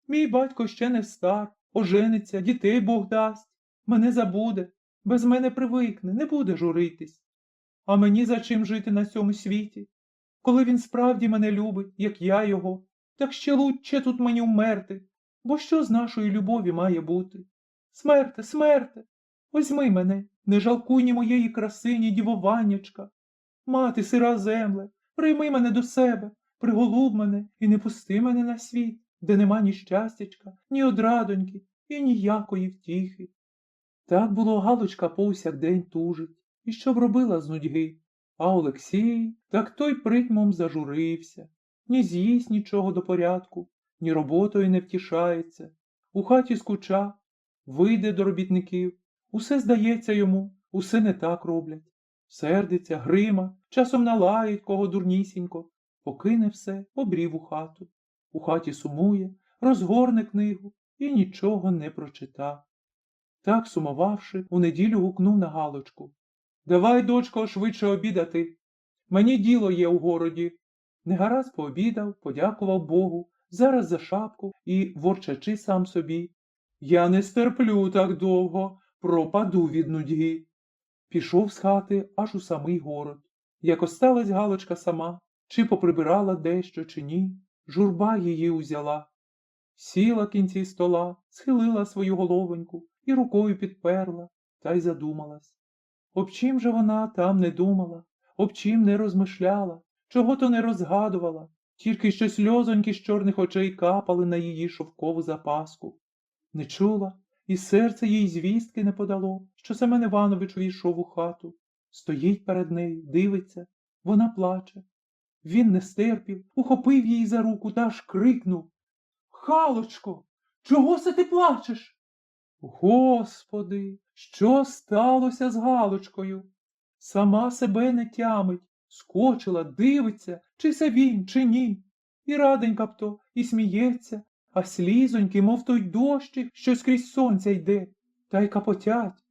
Мій батько ще не стар, ожениться, дітей Бог дасть. Мене забуде, без мене привикне, не буде журитись. А мені за чим жити на цьому світі? Коли він справді мене любить, як я його, так ще лучче тут мені вмерти, бо що з нашої любові має бути? Смерте, возьми мене, не жалкуй ні моєї краси, ні дівованнячка. Мати сира земле, прийми мене до себе, приголуб мене і не пусти мене на світ, де нема ні щастячка, ні одрадоньки і ніякої втіхи. Так було Галочка повсякдень тужить, і що б робила з нудьги. А Олексій, так той притьмом зажурився, ні з'їсть нічого до порядку, ні роботою не втішається, у хаті скуча, вийде до робітників, усе здається йому, усе не так роблять. Сердиться, грима, часом налають кого дурнісінько, покине все, обрів у хату. У хаті сумує, розгорне книгу і нічого не прочита. Так, сумувавши, у неділю гукнув на Галочку. Давай, дочко, швидше обідати. Мені діло є у городі. Негаразд пообідав, подякував Богу, зараз за шапку і, ворчачи сам собі. Я не стерплю так довго, пропаду від нудьги. Пішов з хати аж у самий город. Як осталась Галочка сама, чи поприбирала дещо, чи ні, журба її узяла. Сіла в кінці стола, схилила свою головоньку і рукою підперла, та й задумалась. Об чим же вона там не думала, об чим не розмишляла, чого то не розгадувала, тільки що сльозоньки з чорних очей капали на її шовкову запаску. Не чула, і серце їй звістки не подало, що Семен Іванович війшов у хату. Стоїть перед нею, дивиться, вона плаче. Він не стерпів, ухопив її за руку та аж крикнув. Галочко, чого се ти плачеш? Господи, що сталося з Галочкою? Сама себе не тямить, скочила, дивиться, чи се він, чи ні. І раденька б то, і сміється, а слізоньки, мов той дощик, що скрізь сонця йде, та й капотять.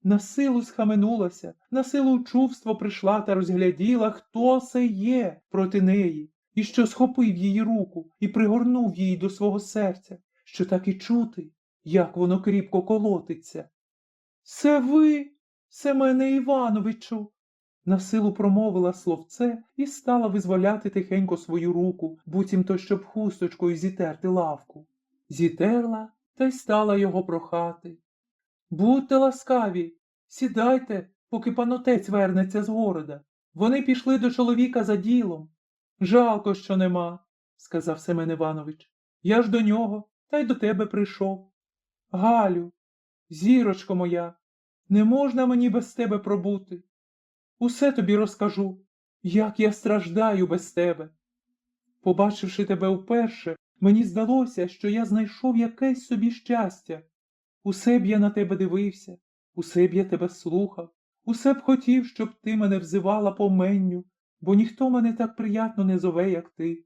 На силу схаменулася, на силу в чувство прийшла та розгляділа, хто це є проти неї, і що схопив її руку і пригорнув її до свого серця, що так і чути, як воно кріпко колотиться. «Це ви, Семене Івановичу!» Насилу промовила словце і стала визволяти тихенько свою руку, буцімто щоб хусточкою зітерти лавку. Зітерла та й стала його прохати. «Будьте ласкаві, сідайте, поки пан отець вернеться з города. Вони пішли до чоловіка за ділом». Жалко, що нема, сказав Семен Іванович. Я ж до нього, та й до тебе прийшов. Галю, зірочко моя, не можна мені без тебе пробути. Усе тобі розкажу, як я страждаю без тебе. Побачивши тебе вперше, мені здалося, що я знайшов якесь собі щастя. Усе б я на тебе дивився, усе б я тебе слухав, усе б хотів, щоб ти мене взивала поменню, бо ніхто мене так приятно не зове, як ти.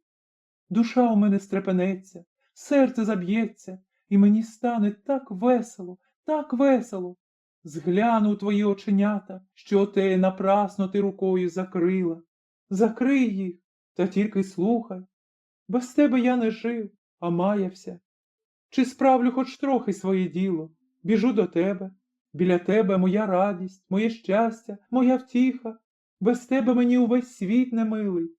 Душа у мене стрепенеться, серце заб'ється, і мені стане так весело, так весело. Згляну у твої оченята, що те напрасно ти рукою закрила. Закрий їх, та тільки слухай. Без тебе я не жив, а маявся. Чи справлю хоч трохи своє діло? Біжу до тебе. Біля тебе моя радість, моє щастя, моя втіха. Без тебе мені увесь світ не милий.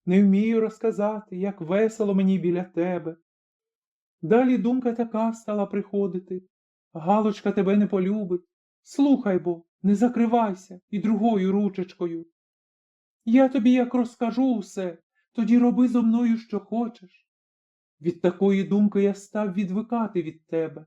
Не вмію розказати, як весело мені біля тебе. Далі думка така стала приходити. Галочка тебе не полюбить. Слухай бо, не закривайся і другою ручечкою. Я тобі як розкажу усе, тоді роби зо мною, що хочеш. Від такої думки я став відвикати від тебе.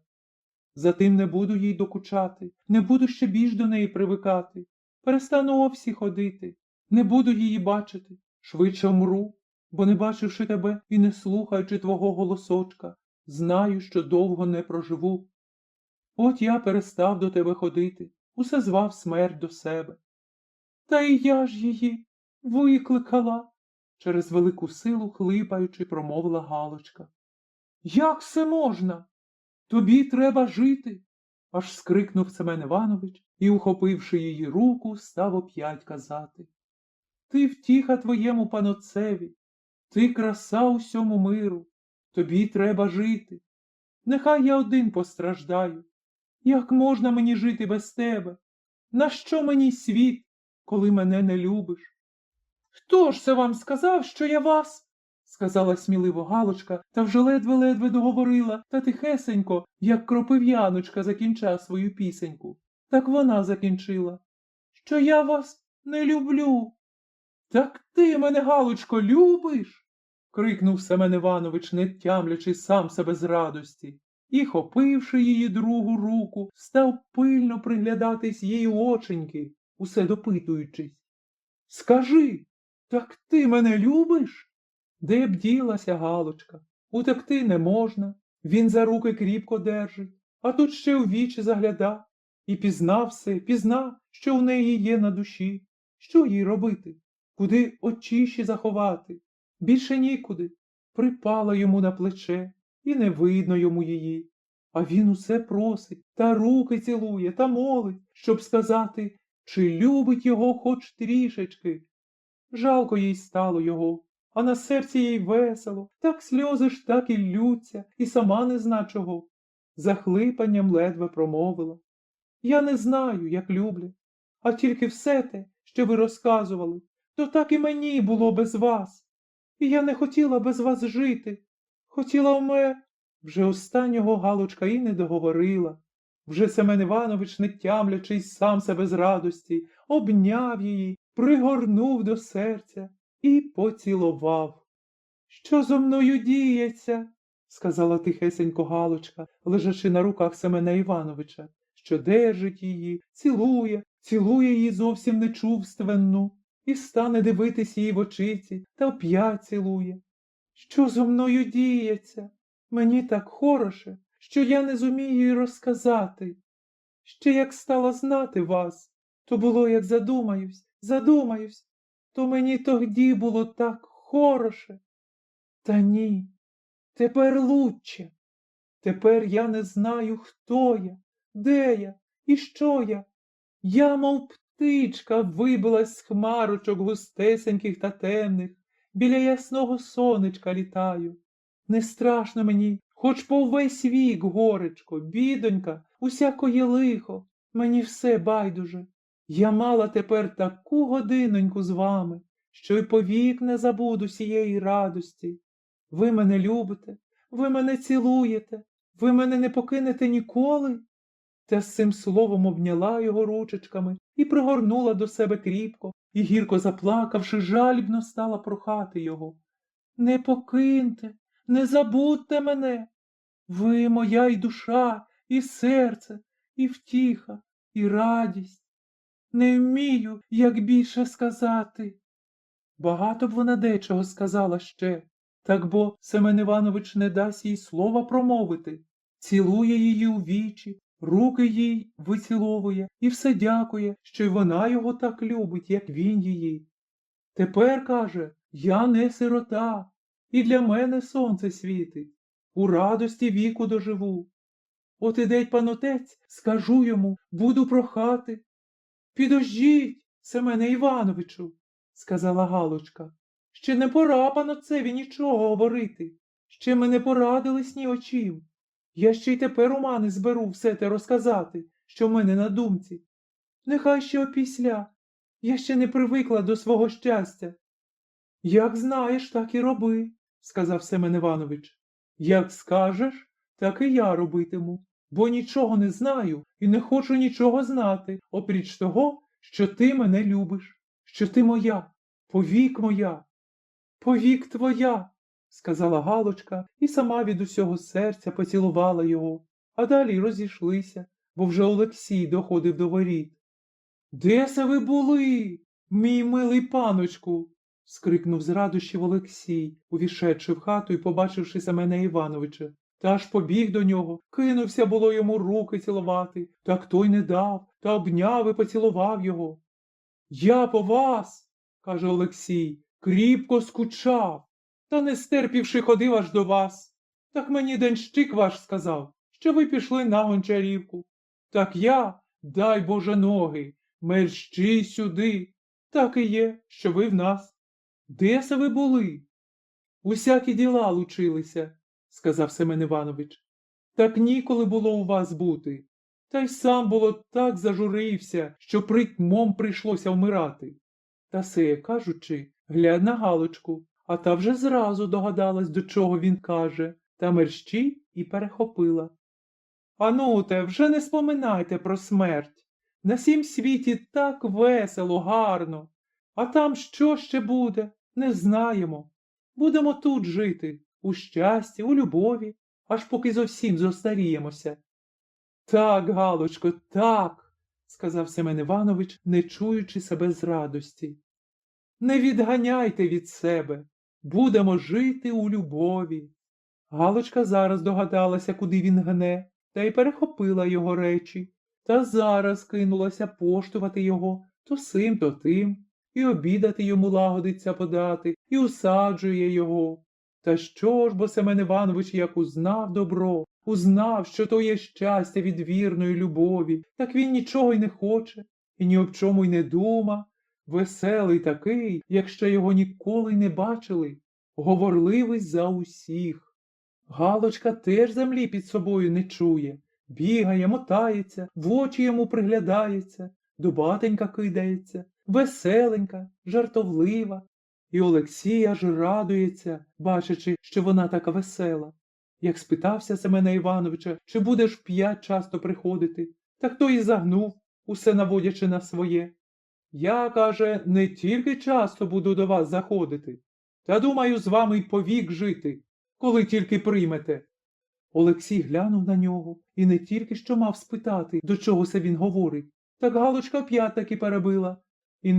Затим не буду їй докучати, не буду ще більш до неї привикати. Перестану овсі ходити, не буду її бачити, швидше вмру, бо не бачивши тебе і не слухаючи твого голосочка, знаю, що довго не проживу. От я перестав до тебе ходити, усе звав смерть до себе. Та і я ж її викликала, через велику силу хлипаючи, промовила Галочка. Як це можна? Тобі треба жити, аж скрикнув Семен Іванович і, ухопивши її руку, став оп'ять казати. Ти втіха твоєму панотцеві, ти краса усьому миру, тобі треба жити. Нехай я один постраждаю. Як можна мені жити без тебе? Нащо мені світ, коли мене не любиш? Хто ж це вам сказав, що я вас? Сказала сміливо Галочка, та вже ледве-ледве договорила, та тихесенько, як кропив'яночка закінчав свою пісеньку. Так вона закінчила. Що я вас не люблю. Так ти мене, Галочко, любиш? Крикнув Семен Іванович, не тямлячи сам себе з радості. І, хопивши її другу руку, став пильно приглядатись її оченьки, усе допитуючись. Скажи, так ти мене любиш? Де б ділася Галочка? Утекти не можна, він за руки кріпко держить, а тут ще у вічі загляда. І пізнав все, пізнав, що в неї є на душі. Що їй робити? Куди очіші заховати? Більше нікуди. Припала йому на плече, і не видно йому її. А він усе просить, та руки цілує, та молить, щоб сказати, чи любить його хоч трішечки. Жалко їй стало його, а на серці їй весело, так сльози ж так і ллються, і сама не зна чого. Захлипанням ледве промовила. Я не знаю, як люблять, а тільки все те, що ви розказували, то так і мені було без вас. І я не хотіла без вас жити. Хотіла Вже останнього Галочка і не договорила. Вже Семен Іванович, не тямлячись сам себе з радості, обняв її, пригорнув до серця і поцілував. Що зо мною діється? Сказала тихесенько Галочка, лежачи на руках Семена Івановича, що держить її, цілує її зовсім нечувственну, і стане дивитись їй в очиці, та оп'ять цілує. Що зо мною діється? Мені так хороше, що я не зумію й розказати. Ще як стала знати вас, то було, як задумаюсь, то мені тогді було так хороше. Та ні, тепер лучче. Тепер я не знаю, хто я, де я і що я. Я, мов птичка, вибилась з хмарочок густесеньких та темних, біля ясного сонечка літаю. Не страшно мені, хоч по весь вік, горечко, бідонька, усякоє лихо, мені все байдуже. Я мала тепер таку годиноньку з вами, що й повік не забуду сієї радості. Ви мене любите, ви мене цілуєте, ви мене не покинете ніколи. Та з цим словом обняла його ручечками і пригорнула до себе кріпко, і, гірко заплакавши, жалібно стала прохати його. Не покиньте, не забудьте мене. Ви моя і душа, і серце, і втіха, і радість. Не вмію, як більше сказати. Багато б вона дечого сказала ще, так бо Семен Іванович не дасть їй слова промовити, цілує її у вічі, руки їй виціловує і все дякує, що й вона його так любить, як він її. Тепер, каже, я не сирота, і для мене сонце світить, у радості віку доживу. От ідеть пан отець, скажу йому, буду прохати. Підождіть, Семене Івановичу, сказала Галочка. Ще не пора панотцеві нічого говорити. Ще ми не порадились ні о чим. Я ще й тепер у мани зберу все те розказати, що в мене на думці. Нехай ще опісля. Я ще не привикла до свого щастя. Як знаєш, так і роби, сказав Семен Іванович. Як скажеш, так і я робитиму, бо нічого не знаю і не хочу нічого знати, опріч того, що ти мене любиш, що ти моя, повік моя, повік твоя, сказала Галочка і сама від усього серця поцілувала його, а далі розійшлися, бо вже Олексій доходив до воріт. Де се ви були, мій милий паночку? Скрикнув з радощів Олексій, увійшедши в хату і побачивши Семена Івановича. Та аж побіг до нього, кинувся було йому руки цілувати, так той не дав, та обняв і поцілував його. Я по вас, каже Олексій, кріпко скучав, та не стерпівши ходив аж до вас. Так мені денщик ваш сказав, що ви пішли на Гончарівку. Так я, дай Боже ноги, мерщій сюди. Так і є, що ви в нас. Де се ви були? Усякі діла лучилися, сказав Семен Іванович. Так ніколи було у вас бути. Та й сам було так зажурився, що притьмом прийшлося вмирати. Та сеє кажучи, глянь на Галочку, а та вже зразу догадалась, до чого він каже, та мерщій і перехопила. Ануте, вже не споминайте про смерть. На сім світі так весело, гарно. А там що ще буде, не знаємо. Будемо тут жити, у щасті, у любові, аж поки зовсім зостаріємося. Так, Галочко, так, сказав Семен Іванович, не чуючи себе з радості. Не відганяйте від себе, будемо жити у любові. Галочка зараз догадалася, куди він гне, та й перехопила його речі, та зараз кинулася поштувати його то сим, то тим, і обідати йому лагодиться подати, і усаджує його. Та що ж, бо Семен Іванович як узнав добро, узнав, що то є щастя від вірної любові, так він нічого й не хоче, і ні об чому й не дума. Веселий такий, як ще його ніколи й не бачили, говорливий за усіх. Галочка теж землі під собою не чує, бігає, мотається, в очі йому приглядається, до батенька кидається, веселенька, жартовлива. І Олексій аж радується, бачачи, що вона така весела. Як спитався Семена Івановича, чи будеш вп'ять часто приходити, так той і загнув, усе наводячи на своє. Я, каже, не тільки часто буду до вас заходити, та думаю з вами й повік жити, коли тільки приймете. Олексій глянув на нього і не тільки що мав спитати, до чого се він говорить, так Галочка вп'ять таки перебила. І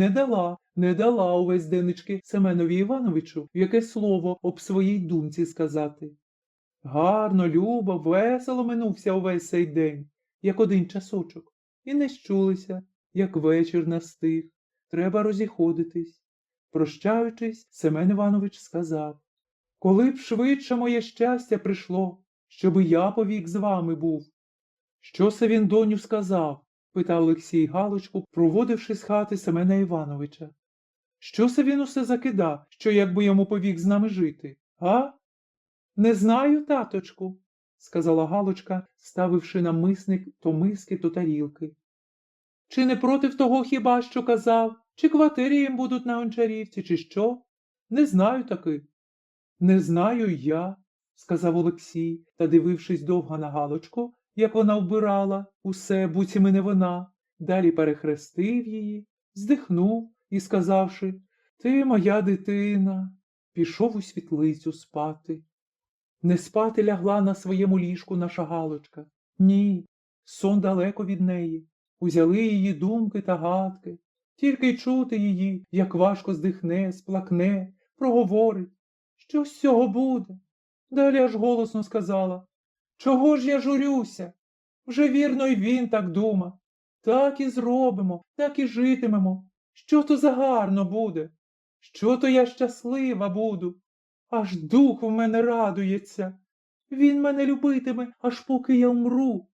не дала увесь денечки Семенові Івановичу яке слово об своїй думці сказати. Гарно, любо, весело минувся увесь цей день, як один часочок, і не щулися, як вечір настиг. Треба розіходитись. Прощаючись, Семен Іванович сказав, коли б швидше моє щастя прийшло, щоби я повік з вами був. Що се він, доню, сказав? Питав Олексій Галочку, проводивши з хати Семена Івановича. Що се він усе закида, що якби йому повік з нами жити, а? Не знаю, таточку, сказала Галочка, ставивши на мисник то миски, то тарілки. Чи не против того хіба, що казав? Чи квартири їм будуть на Гончарівці, чи що? Не знаю таки. Не знаю й я, сказав Олексій, та, дивившись довго на Галочку, як вона вбирала усе, буціми не вона, далі перехрестив її, здихнув і, сказавши «Ти моя дитина», пішов у світлицю спати. Не спати лягла на своєму ліжку наша Галочка. Ні, сон далеко від неї. Узяли її думки та гадки. Тільки й чути її, як важко здихне, сплакне, проговорить. Що з цього буде? Далі аж голосно сказала: «Чого ж я журюся? Вже вірно й він так дума. Так і зробимо, так і житимемо. Що то за гарно буде? Що то я щаслива буду? Аж дух в мене радується. Він мене любитиме, аж поки я вмру.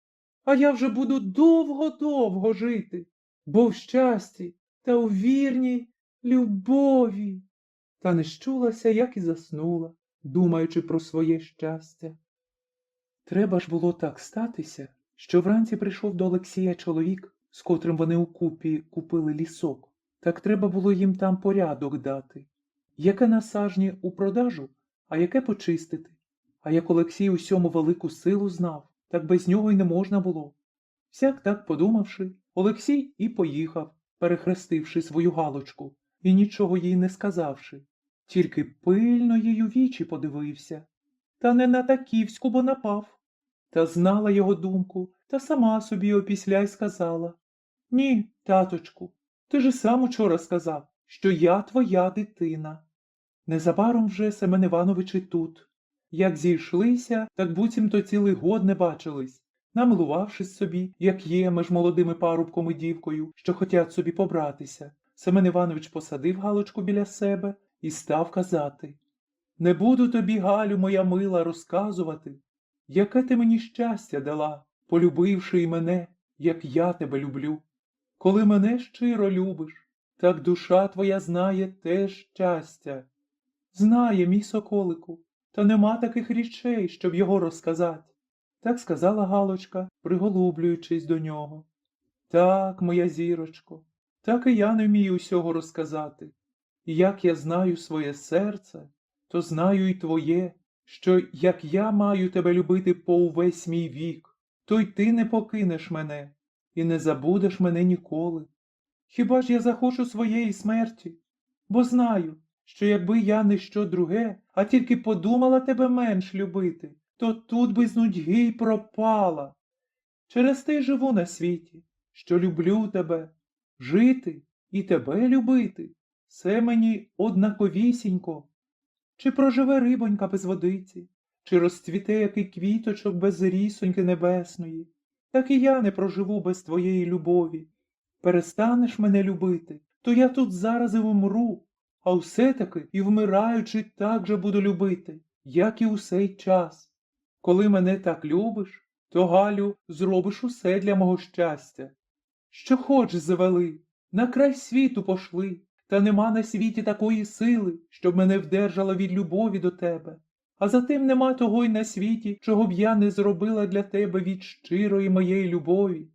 А я вже буду довго-довго жити, бо в щасті та у вірній любові». Та не щулася, як і заснула, думаючи про своє щастя. Треба ж було так статися, що вранці прийшов до Олексія чоловік, з котрим вони укупі купили лісок. Так треба було їм там порядок дати. Яке на сажні у продажу, а яке почистити. А як Олексій усьому велику силу знав, так без нього й не можна було. Всяк так подумавши, Олексій і поїхав, перехрестивши свою Галочку, і нічого їй не сказавши. Тільки пильно їй у вічі подивився. Та не на таківську, бо напав. Та знала його думку, та сама собі опісля й сказала: «Ні, таточку, ти ж сам учора сказав, що я твоя дитина». Незабаром вже Семен Іванович і тут. Як зійшлися, так буцімто цілий год не бачились, намилувавшись собі, як є між молодими парубком і дівкою, що хотять собі побратися. Семен Іванович посадив Галочку біля себе і став казати: «Не буду тобі, Галю, моя мила, розказувати, яке ти мені щастя дала, полюбивши і мене, як я тебе люблю. Коли мене щиро любиш, так душа твоя знає те щастя. Знає, мій соколику, та нема таких річей, щоб його розказати». Так сказала Галочка, приголублюючись до нього. «Так, моя зірочко, так і я не вмію усього розказати. І як я знаю своє серце, то знаю і твоє, що як я маю тебе любити по увесь мій вік, то й ти не покинеш мене і не забудеш мене ніколи. Хіба ж я захочу своєї смерті? Бо знаю, що якби я не що друге, а тільки подумала тебе менш любити, то тут би з нудьги й пропала. Через те й живу на світі, що люблю тебе, жити і тебе любити. Це мені однаковісінько. Чи проживе рибонька без водиці, чи розцвіте який квіточок без рісоньки небесної, так і я не проживу без твоєї любові. Перестанеш мене любити, то я тут зараз і вмру, а все-таки і вмираючи так же буду любити, як і у сей час. Коли мене так любиш, то, Галю, зробиш усе для мого щастя. Що хоч звели, на край світу пошли, та нема на світі такої сили, щоб мене вдержала від любові до тебе. А затим нема того й на світі, чого б я не зробила для тебе від щирої моєї любові».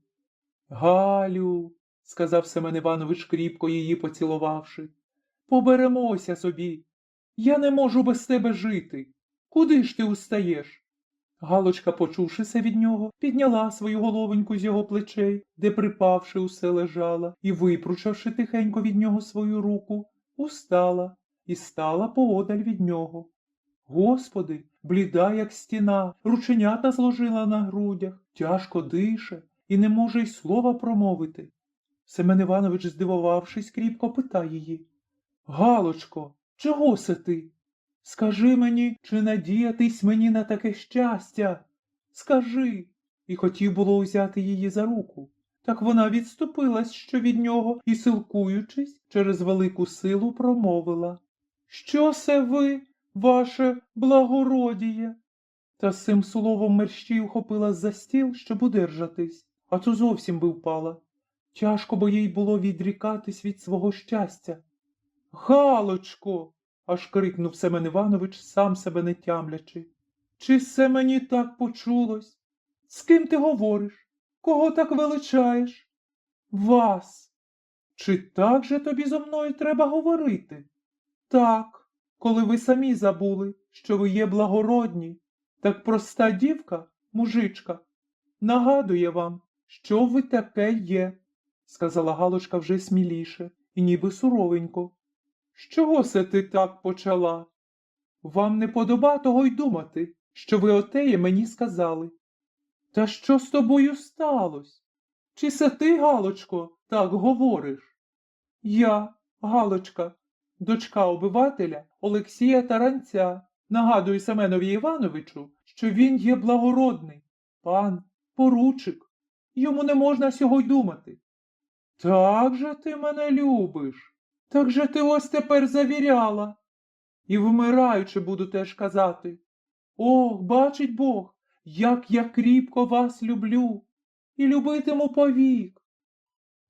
«Галю», – сказав Семен Іванович, кріпко її поцілувавши, – «поберемося собі. Я не можу без тебе жити. Куди ж ти устаєш?» Галочка, почувшися від нього, підняла свою головоньку з його плечей, де, припавши, усе лежала, і, випручавши тихенько від нього свою руку, устала і стала поодаль від нього. Господи, бліда, як стіна, рученята зложила на грудях, тяжко дише і не може й слова промовити. Семен Іванович, здивувавшись, кріпко питає її: «Галочко, чого се ти? Скажи мені, чи надіятись мені на таке щастя? Скажи!» І хотів було узяти її за руку. Так вона відступилась що від нього і, силкуючись, через велику силу промовила: «Що се ви, ваше благородіє?» Та з цим словом мерщій ухопила за стіл, щоб удержатись, а то зовсім би впала. Тяжко бо їй було відрікатись від свого щастя. «Галочко!» – аж крикнув Семен Іванович, сам себе не тямлячи. «Чи все мені так почулось? З ким ти говориш? Кого так величаєш?» «Вас! Чи так же тобі зо мною треба говорити?» «Так, коли ви самі забули, що ви є благородні. Так проста дівка, мужичка, нагадує вам, що ви таке є», – сказала Галочка вже сміліше, і ніби суровенько. З чого се ти так почала? Вам не подоба того й думати, що ви отеє мені сказали. Та що з тобою сталось? Чи се ти, Галочко, так говориш? Я, Галочка, дочка обивателя Олексія Таранця, нагадую Семенові Івановичу, що він є благородний, пан, поручик. Йому не можна сього й думати. Так же ти мене любиш, так же ти ось тепер завіряла. І вмираючи буду теж казати. Ох, бачить Бог, як я кріпко вас люблю і любитиму повік.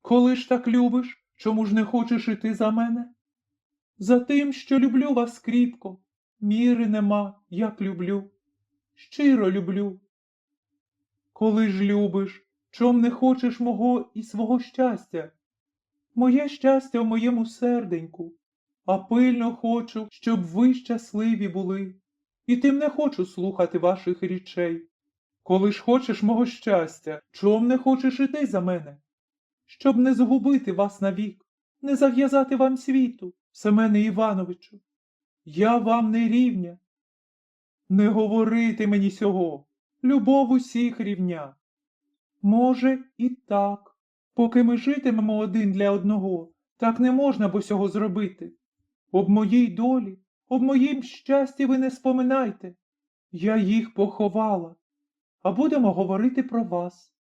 Коли ж так любиш, чому ж не хочеш іти за мене? За тим, що люблю вас кріпко, міри нема, як люблю, щиро люблю. Коли ж любиш, чом не хочеш мого і свого щастя? Моє щастя в моєму серденьку, а пильно хочу, щоб ви щасливі були, і тим не хочу слухати ваших річей. Коли ж хочеш мого щастя, чом не хочеш іти за мене? Щоб не згубити вас навік, не зав'язати вам світу, Семене Івановичу. Я вам не рівня. Не говорити мені сього, любов усіх рівня. Може, і так, поки ми житимемо один для одного, так не можна бо сього зробити. Об моїй долі, об моїм щасті ви не споминайте. Я їх поховала, а будемо говорити про вас.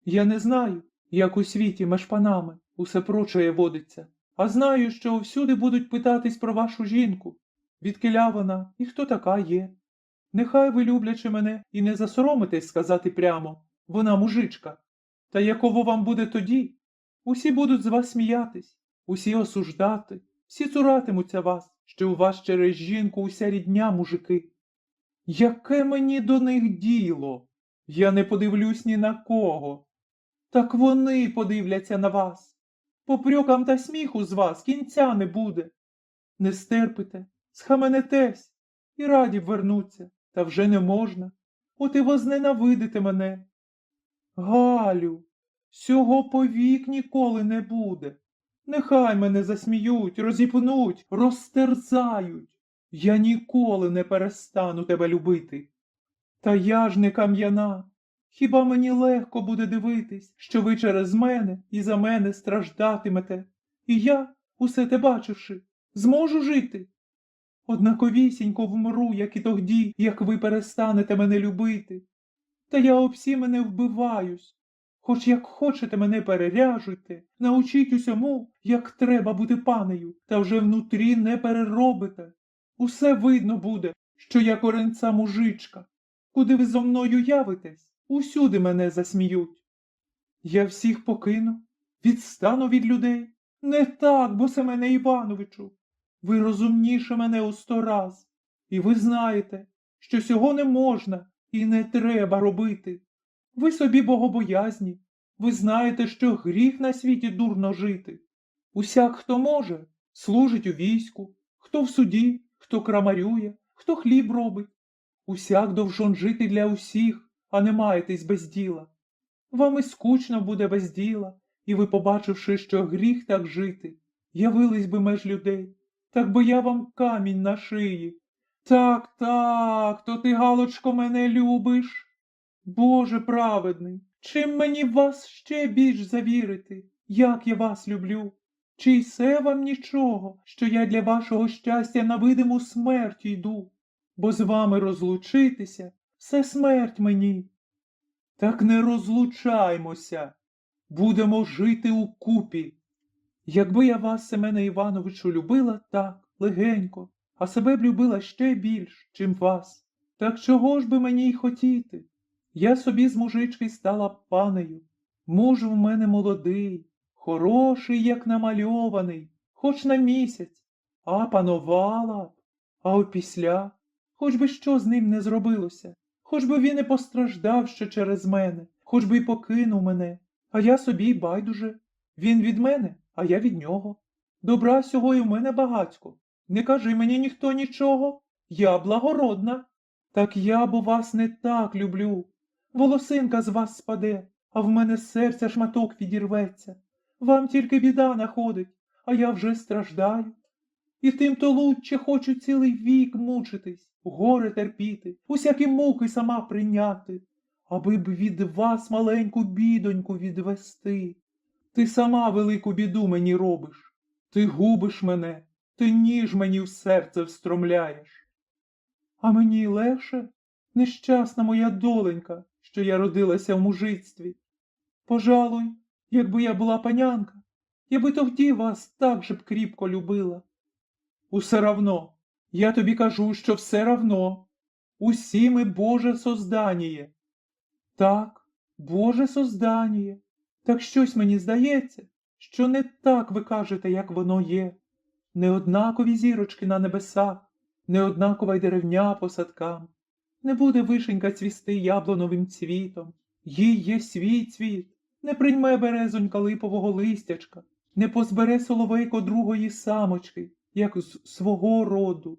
Я не знаю, як у світі меж панами усе прочее водиться, а знаю, що всюди будуть питатись про вашу жінку, відкіля вона і хто така є. Нехай ви, люблячи мене, і не засоромитесь сказати прямо, вона мужичка. Та яково вам буде тоді? Усі будуть з вас сміятись, усі осуждати, всі цуратимуться вас, що у вас через жінку уся рідня мужики. Яке мені до них діло? Я не подивлюсь ні на кого. Так вони подивляться на вас. Попрьокам та сміху з вас кінця не буде. Не стерпите, схаменетесь, і раді б вернуться, та вже не можна. От і возненавидите мене. Галю, сього повік ніколи не буде. Нехай мене засміють, розіпнуть, розтерзають. Я ніколи не перестану тебе любити. Та я ж не кам'яна. Хіба мені легко буде дивитись, що ви через мене і за мене страждатимете? І я, усе те бачивши, зможу жити? Однаковісінько вмру, як і тоді, як ви перестанете мене любити. Та я об всі мене вбиваюсь. Хоч як хочете мене переряжуйте, научіть усьому, як треба бути панею, та вже внутрі не переробите. Усе видно буде, що я коренця мужичка. Куди ви зо мною явитесь, усюди мене засміють. Я всіх покину, відстану від людей. Не так, бо Семене Івановичу. Ви розумніше мене у 100 раз. І ви знаєте, що сього не можна і не треба робити. Ви собі богобоязні. Ви знаєте, що гріх на світі дурно жити. Усяк, хто може, служить у війську, хто в суді, хто крамарює, хто хліб робить. Усяк довжон жити для усіх, а не маєтесь без діла. Вам і скучно буде без діла, і ви, побачивши, що гріх так жити, явились би меж людей, так би я вам камінь на шиї. Так, так, то ти, Галочко, мене любиш? Боже праведний, чим мені вас ще більш завірити, як я вас люблю? Чи й се вам нічого, що я для вашого щастя на видиму смерть йду? Бо з вами розлучитися – все смерть мені. Так не розлучаймося, будемо жити укупі. Якби я вас, Семене Івановичу, любила так, легенько, а себе б любила ще більш, чим вас, так чого ж би мені й хотіти? Я собі з мужички стала панею, муж в мене молодий, хороший, як намальований, хоч на місяць, а панувала б, а опісля, хоч би що з ним не зробилося, хоч би він і постраждав ще через мене, хоч би й покинув мене, а я собі й байдуже. Він від мене, а я від нього. Добра сього і в мене багацько. Не кажи мені ніхто нічого, я благородна. Так я бо вас не так люблю. Волосинка з вас спаде, а в мене з серця шматок відірветься. Вам тільки біда находить, а я вже страждаю. І тим то лучче хочу цілий вік мучитись, горе терпіти, усякі муки сама прийняти, аби б від вас маленьку бідоньку відвести. Ти сама велику біду мені робиш, ти губиш мене, ти ніж мені в серце встромляєш. А мені легше, нещасна моя доленька, що я родилася в мужицтві. Пожалуй, якби я була панянка, я би тоді вас так же б кріпко любила. Усе равно, я тобі кажу, що все равно. Усі ми Боже созданіє. Так, Боже созданіє. Так щось мені здається, що не так ви кажете, як воно є. Неоднакові зірочки на небесах, неоднакова й деревня по садкам. Не буде вишенька цвісти яблуновим цвітом. Їй є свій цвіт, не прийме березонька липового листячка, не позбере соловейко другої самочки, як з свого роду.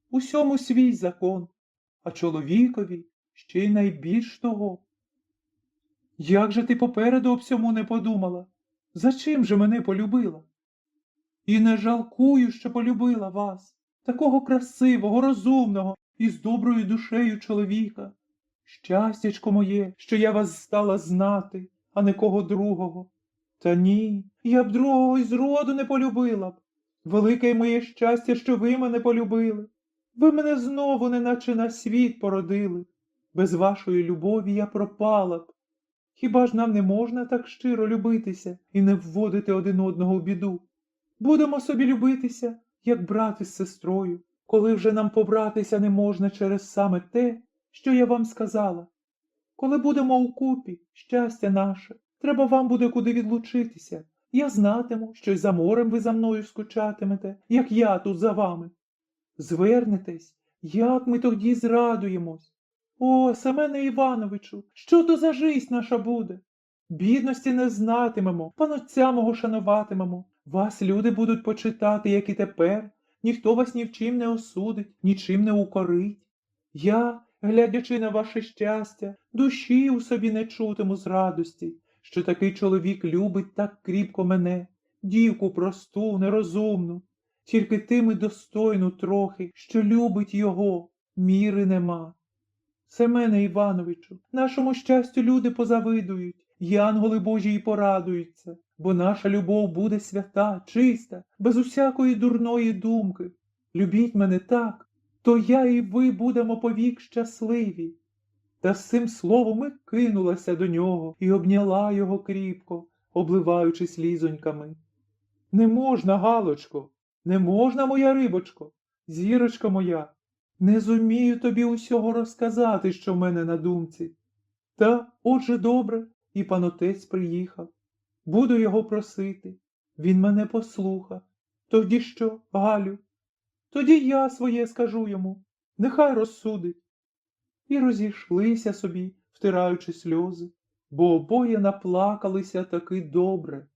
Усьому свій закон, а чоловікові ще й найбільш того. Як же ти попереду об всьому не подумала? За чим же мене полюбила? І не жалкую, що полюбила вас, такого красивого, розумного і з доброю душею чоловіка. Щастячко моє, що я вас стала знати, а не кого другого. Та ні, я б другого й зроду не полюбила б. Велике моє щастя, що ви мене полюбили. Ви мене знову неначе на світ породили. Без вашої любові я пропала б. Хіба ж нам не можна так щиро любитися і не вводити один одного в біду? Будемо собі любитися, як брат із сестрою, коли вже нам побратися не можна через саме те, що я вам сказала. Коли будемо укупі, щастя наше, треба вам буде куди відлучитися. Я знатиму, що й за морем ви за мною скучатимете, як я тут за вами. Звернетесь, як ми тоді зрадуємось. О, Семене Івановичу, що то за жизнь наша буде? Бідності не знатимемо, панотця мого шануватимемо. Вас люди будуть почитати, як і тепер. Ніхто вас ні в чим не осудить, нічим не укорить. Я, глядячи на ваше щастя, душі у собі не чутиму з радості, що такий чоловік любить так кріпко мене, дівку просту, нерозумну, тільки тим і достойну трохи, що любить його, міри нема. Семене Івановичу, нашому щастю люди позавидують, і янголи Божі й порадуються, бо наша любов буде свята, чиста, без усякої дурної думки. Любіть мене так, то я і ви будемо повік щасливі. Та з цим словом і кинулася до нього і обняла його кріпко, обливаючи слізоньками. Не можна, Галочко, не можна, моя рибочко, зірочка моя. Не зумію тобі усього розказати, що в мене на думці. Та, отже, добре, і панотець приїхав. Буду його просити. Він мене послухав. Тоді що, Галю? Тоді я своє скажу йому. Нехай розсудить. І розійшлися собі, втираючи сльози, бо обоє наплакалися таки добре.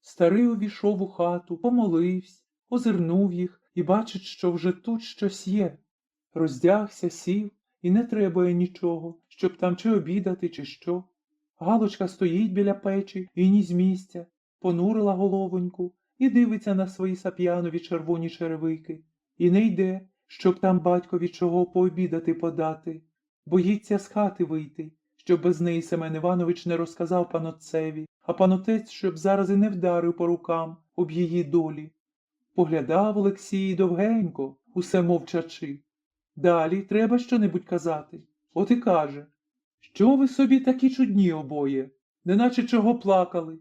Старий увійшов у хату, помолився, озирнув їх і бачить, що вже тут щось є. Роздягся, сів, і не требує нічого, щоб там чи обідати, чи що. Галочка стоїть біля печі і ні з місця, понурила головоньку і дивиться на свої сап'янові червоні черевики. І не йде, щоб там батькові чого пообідати подати. Боїться з хати вийти, щоб без неї Семен Іванович не розказав панотцеві, а панотець, щоб зараз і не вдарив по рукам об її долі. Поглядав Олексій довгенько, усе мовчачи. Далі треба що-небудь казати. От і каже: що ви собі такі чудні обоє, неначе чого плакали.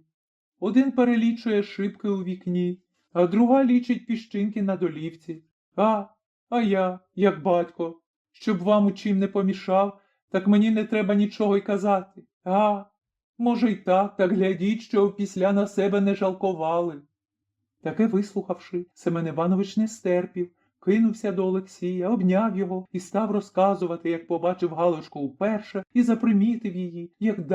Один перелічує шибки у вікні, а друга лічить піщинки на долівці. А я, як батько, щоб вам у чим не помішав, так мені не треба нічого й казати. Може й так глядіть, що після на себе не жалкували. Таке вислухавши, Семен Іванович не стерпів, кинувся до Олексія, обняв його і став розказувати, як побачив Галочку уперше і запримітив її, як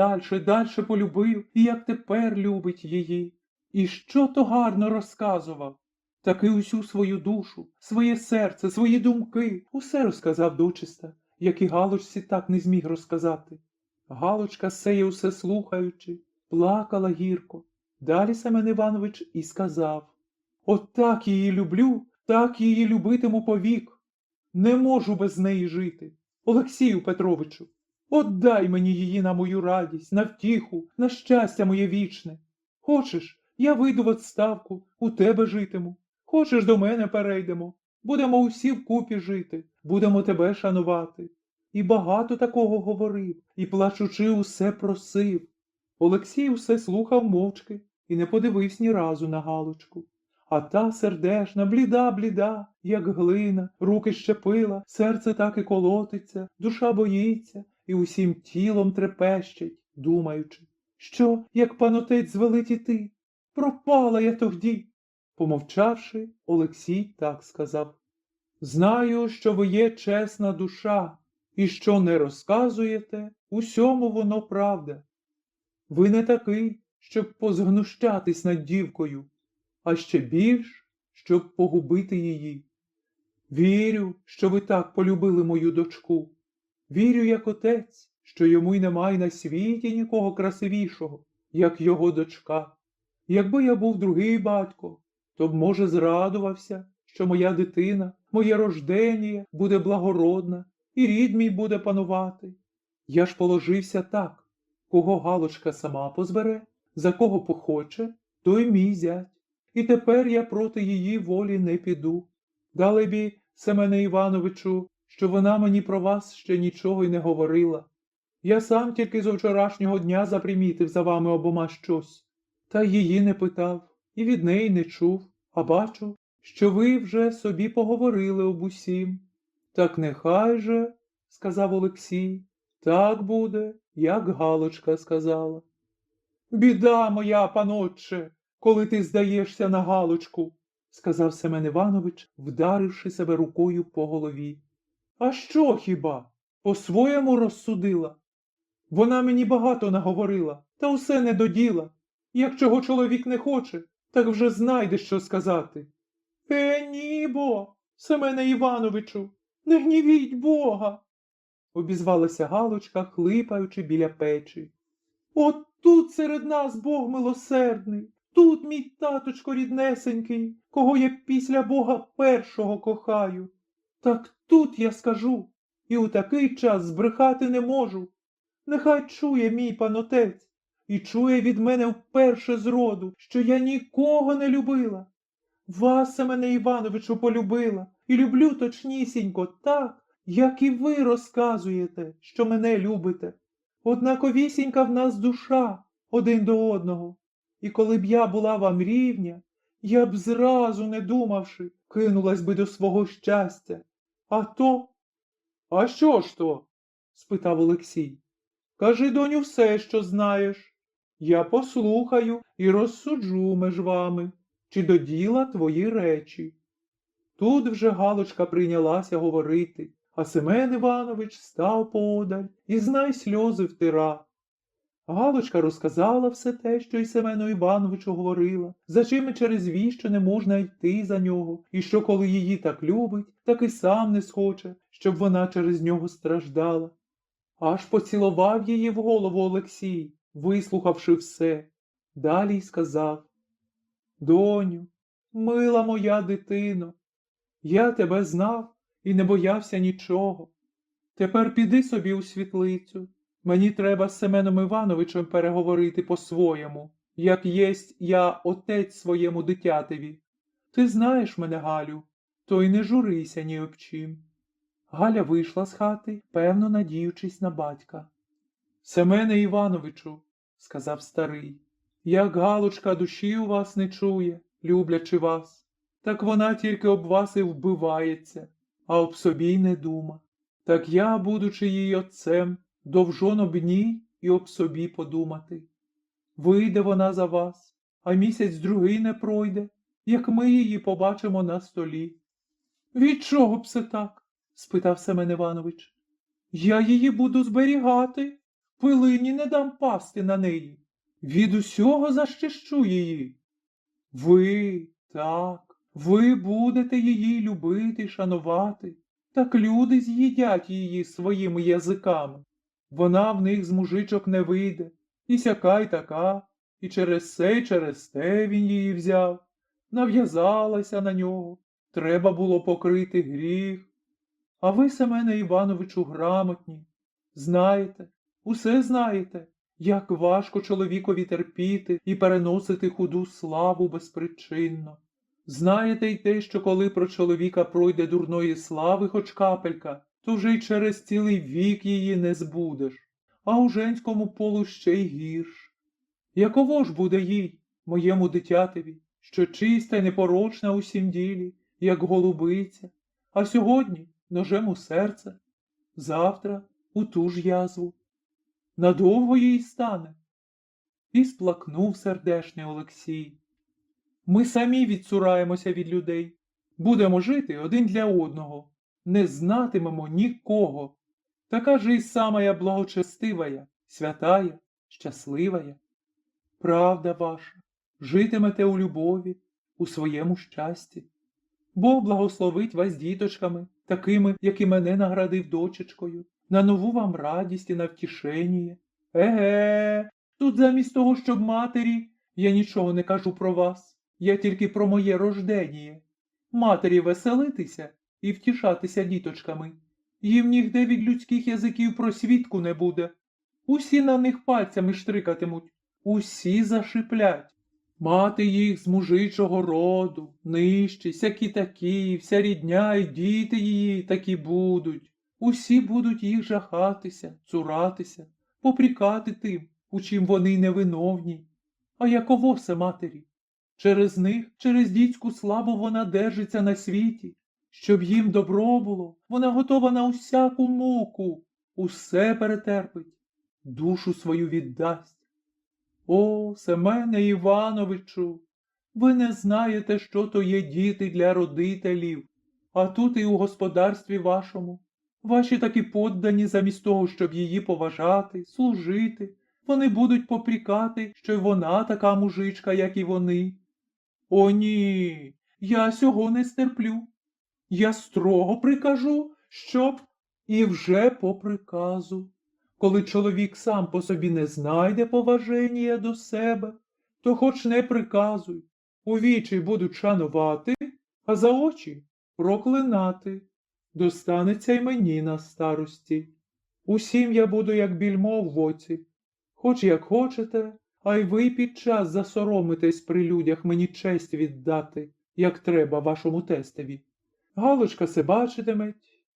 дальше полюбив і як тепер любить її. І що то гарно розказував. Таки усю свою душу, своє серце, свої думки, усе розказав дочиста, як і Галочці так не зміг розказати. Галочка, сеє усе слухаючи, плакала гірко. Далі Семен Іванович і сказав: От так її люблю, так її любитиму повік. Не можу без неї жити. Олексію Петровичу, отдай мені її на мою радість, на втіху, на щастя моє вічне. Хочеш, я вийду в відставку, у тебе житиму. Хочеш, до мене перейдемо. Будемо усі вкупі жити, будемо тебе шанувати. І багато такого говорив, і плачучи усе просив. Олексій усе слухав мовчки і не подивився ні разу на Галочку. А та сердешна, бліда, як глина, руки щепила, серце так і колотиться, душа боїться і усім тілом трепещить, думаючи, що, як пан отець звелить іти, пропала я тогді. Помовчавши, Олексій так сказав: знаю, що ви є чесна душа, і що не розказуєте, усьому воно правда. Ви не такий, щоб позгнущатись над дівкою, а ще більш, щоб погубити її. Вірю, що ви так полюбили мою дочку. Вірю, як отець, що йому й немає на світі нікого красивішого, як його дочка. Якби я був другий батько, то б, може, зрадувався, що моя дитина, моє рождення буде благородна, і рід мій буде панувати. Я ж положився так, кого Галочка сама позбере, за кого похоче, той мій зять. І тепер я проти її волі не піду. Далебі, Семене Івановичу, що вона мені про вас ще нічого й не говорила. Я сам тільки зо вчорашнього дня запримітив за вами обома щось. Та її не питав, і від неї не чув, а бачу, що ви вже собі поговорили об усім. Так нехай же, сказав Олексій, так буде, як Галочка сказала. Біда моя, панотче, коли ти здаєшся на Галочку, сказав Семен Іванович, вдаривши себе рукою по голові. А що хіба? По-своєму розсудила. Вона мені багато наговорила, та усе не до діла. Як чого чоловік не хоче, так вже знайде, що сказати. Ні, бо, Семене Івановичу, не гнівіть Бога, обізвалася Галочка, хлипаючи біля печі. От тут серед нас Бог милосердний, тут мій таточко ріднесенький, кого я після Бога першого кохаю. Так тут я скажу, і у такий час збрехати не можу. Нехай чує мій пан отець, і чує від мене вперше зроду, що я нікого не любила. Вас, Семене Івановичу, полюбила, і люблю точнісінько так, як і ви розказуєте, що мене любите. Однаковісінька в нас душа один до одного. І коли б я була вам рівня, я б зразу, не думавши, кинулась би до свого щастя. А то... А що ж то? Спитав Олексій. Кажи, доню, все, що знаєш. Я послухаю і розсуджу між вами, чи до діла твої речі. Тут вже Галочка прийнялася говорити, а Семен Іванович став поодаль і, знай, сльози втирав. Галочка розказала все те, що й Семену Івановичу говорила, за чим і через віщо не можна йти за нього, і що коли її так любить, так і сам не схоче, щоб вона через нього страждала. Аж поцілував її в голову Олексій, вислухавши все. Далі й сказав: Доню, мила моя дитино, я тебе знав і не боявся нічого. Тепер піди собі у світлицю. Мені треба з Семеном Івановичем переговорити по-своєму, як єсть я отець своєму дитятеві. Ти знаєш мене, Галю, то й не журися ні об чим. Галя вийшла з хати, певно надіючись на батька. Семене Івановичу, сказав старий, як Галочка душі у вас не чує, люблячи вас, так вона тільки об вас і вбивається, а об собі й не дума. Так я, будучи її отцем, довжон об ній і об собі подумати. Вийде вона за вас, а місяць другий не пройде, як ми її побачимо на столі. Від чого б це так? Спитав Семен Іванович. Я її буду зберігати, пилині не дам пасти на неї. Від усього защищу її. Ви, так, ви будете її любити, шанувати, так люди з'їдять її своїми язиками. Вона в них з мужичок не вийде, і сяка й така, і через те він її взяв. нав'язалася на нього, треба було покрити гріх. А ви, Семене Івановичу, грамотні. Знаєте, усе знаєте, як важко чоловікові терпіти і переносити худу славу безпричинно. Знаєте й те, що коли про чоловіка пройде дурної слави хоч капелька, то вже й через цілий вік її не збудеш, а у женському полу ще й гірш. Яково ж буде їй, моєму дитятеві, що чиста й непорочна у всім ділі, як голубиця, а сьогодні ножем у серце, завтра у ту ж язву. Надовго їй стане. І сплакнув сердешний Олексій. Ми самі відцураємося від людей, будемо жити один для одного, не знатимемо нікого. Така же й самая благочестивая, святая, щасливая. Правда ваша, житимете у любові, у своєму щасті. Бог благословить вас діточками, такими, як і мене наградив дочечкою, на нову вам радість і на втішення. Еге, тут замість того, щоб матері, я нічого не кажу про вас, я тільки про моє рождення. Матері веселитися і втішатися діточками. Їм нігде від людських язиків просвідку не буде. Усі на них пальцями штрикатимуть, усі зашиплять. Мати їх з мужичого роду, нижчі, сякі такі, вся рідня й діти її такі будуть. Усі будуть їх жахатися, цуратися, попрікати тим, у чим вони невиновні. А яково все матері? Через них, через дітську славу вона держиться на світі. Щоб їм добро було, вона готова на усяку муку, усе перетерпить, душу свою віддасть. О, Семене Івановичу, ви не знаєте, що то є діти для родителів, а тут і у господарстві вашому. Ваші такі поддані замість того, щоб її поважати, служити, вони будуть попрікати, що й вона така мужичка, як і вони. О, ні, я сього не стерплю. Я строго прикажу, щоб і вже по приказу. Коли чоловік сам по собі не знайде поваження до себе, то хоч не приказуй, у вічі будуть шанувати, а за очі проклинати. Достанеться й мені на старості. Усім я буду, як більмо в оці. Хоч як хочете, а й ви під час засоромитесь при людях мені честь віддати, як треба вашому тестеві. Галочка се бачитиметь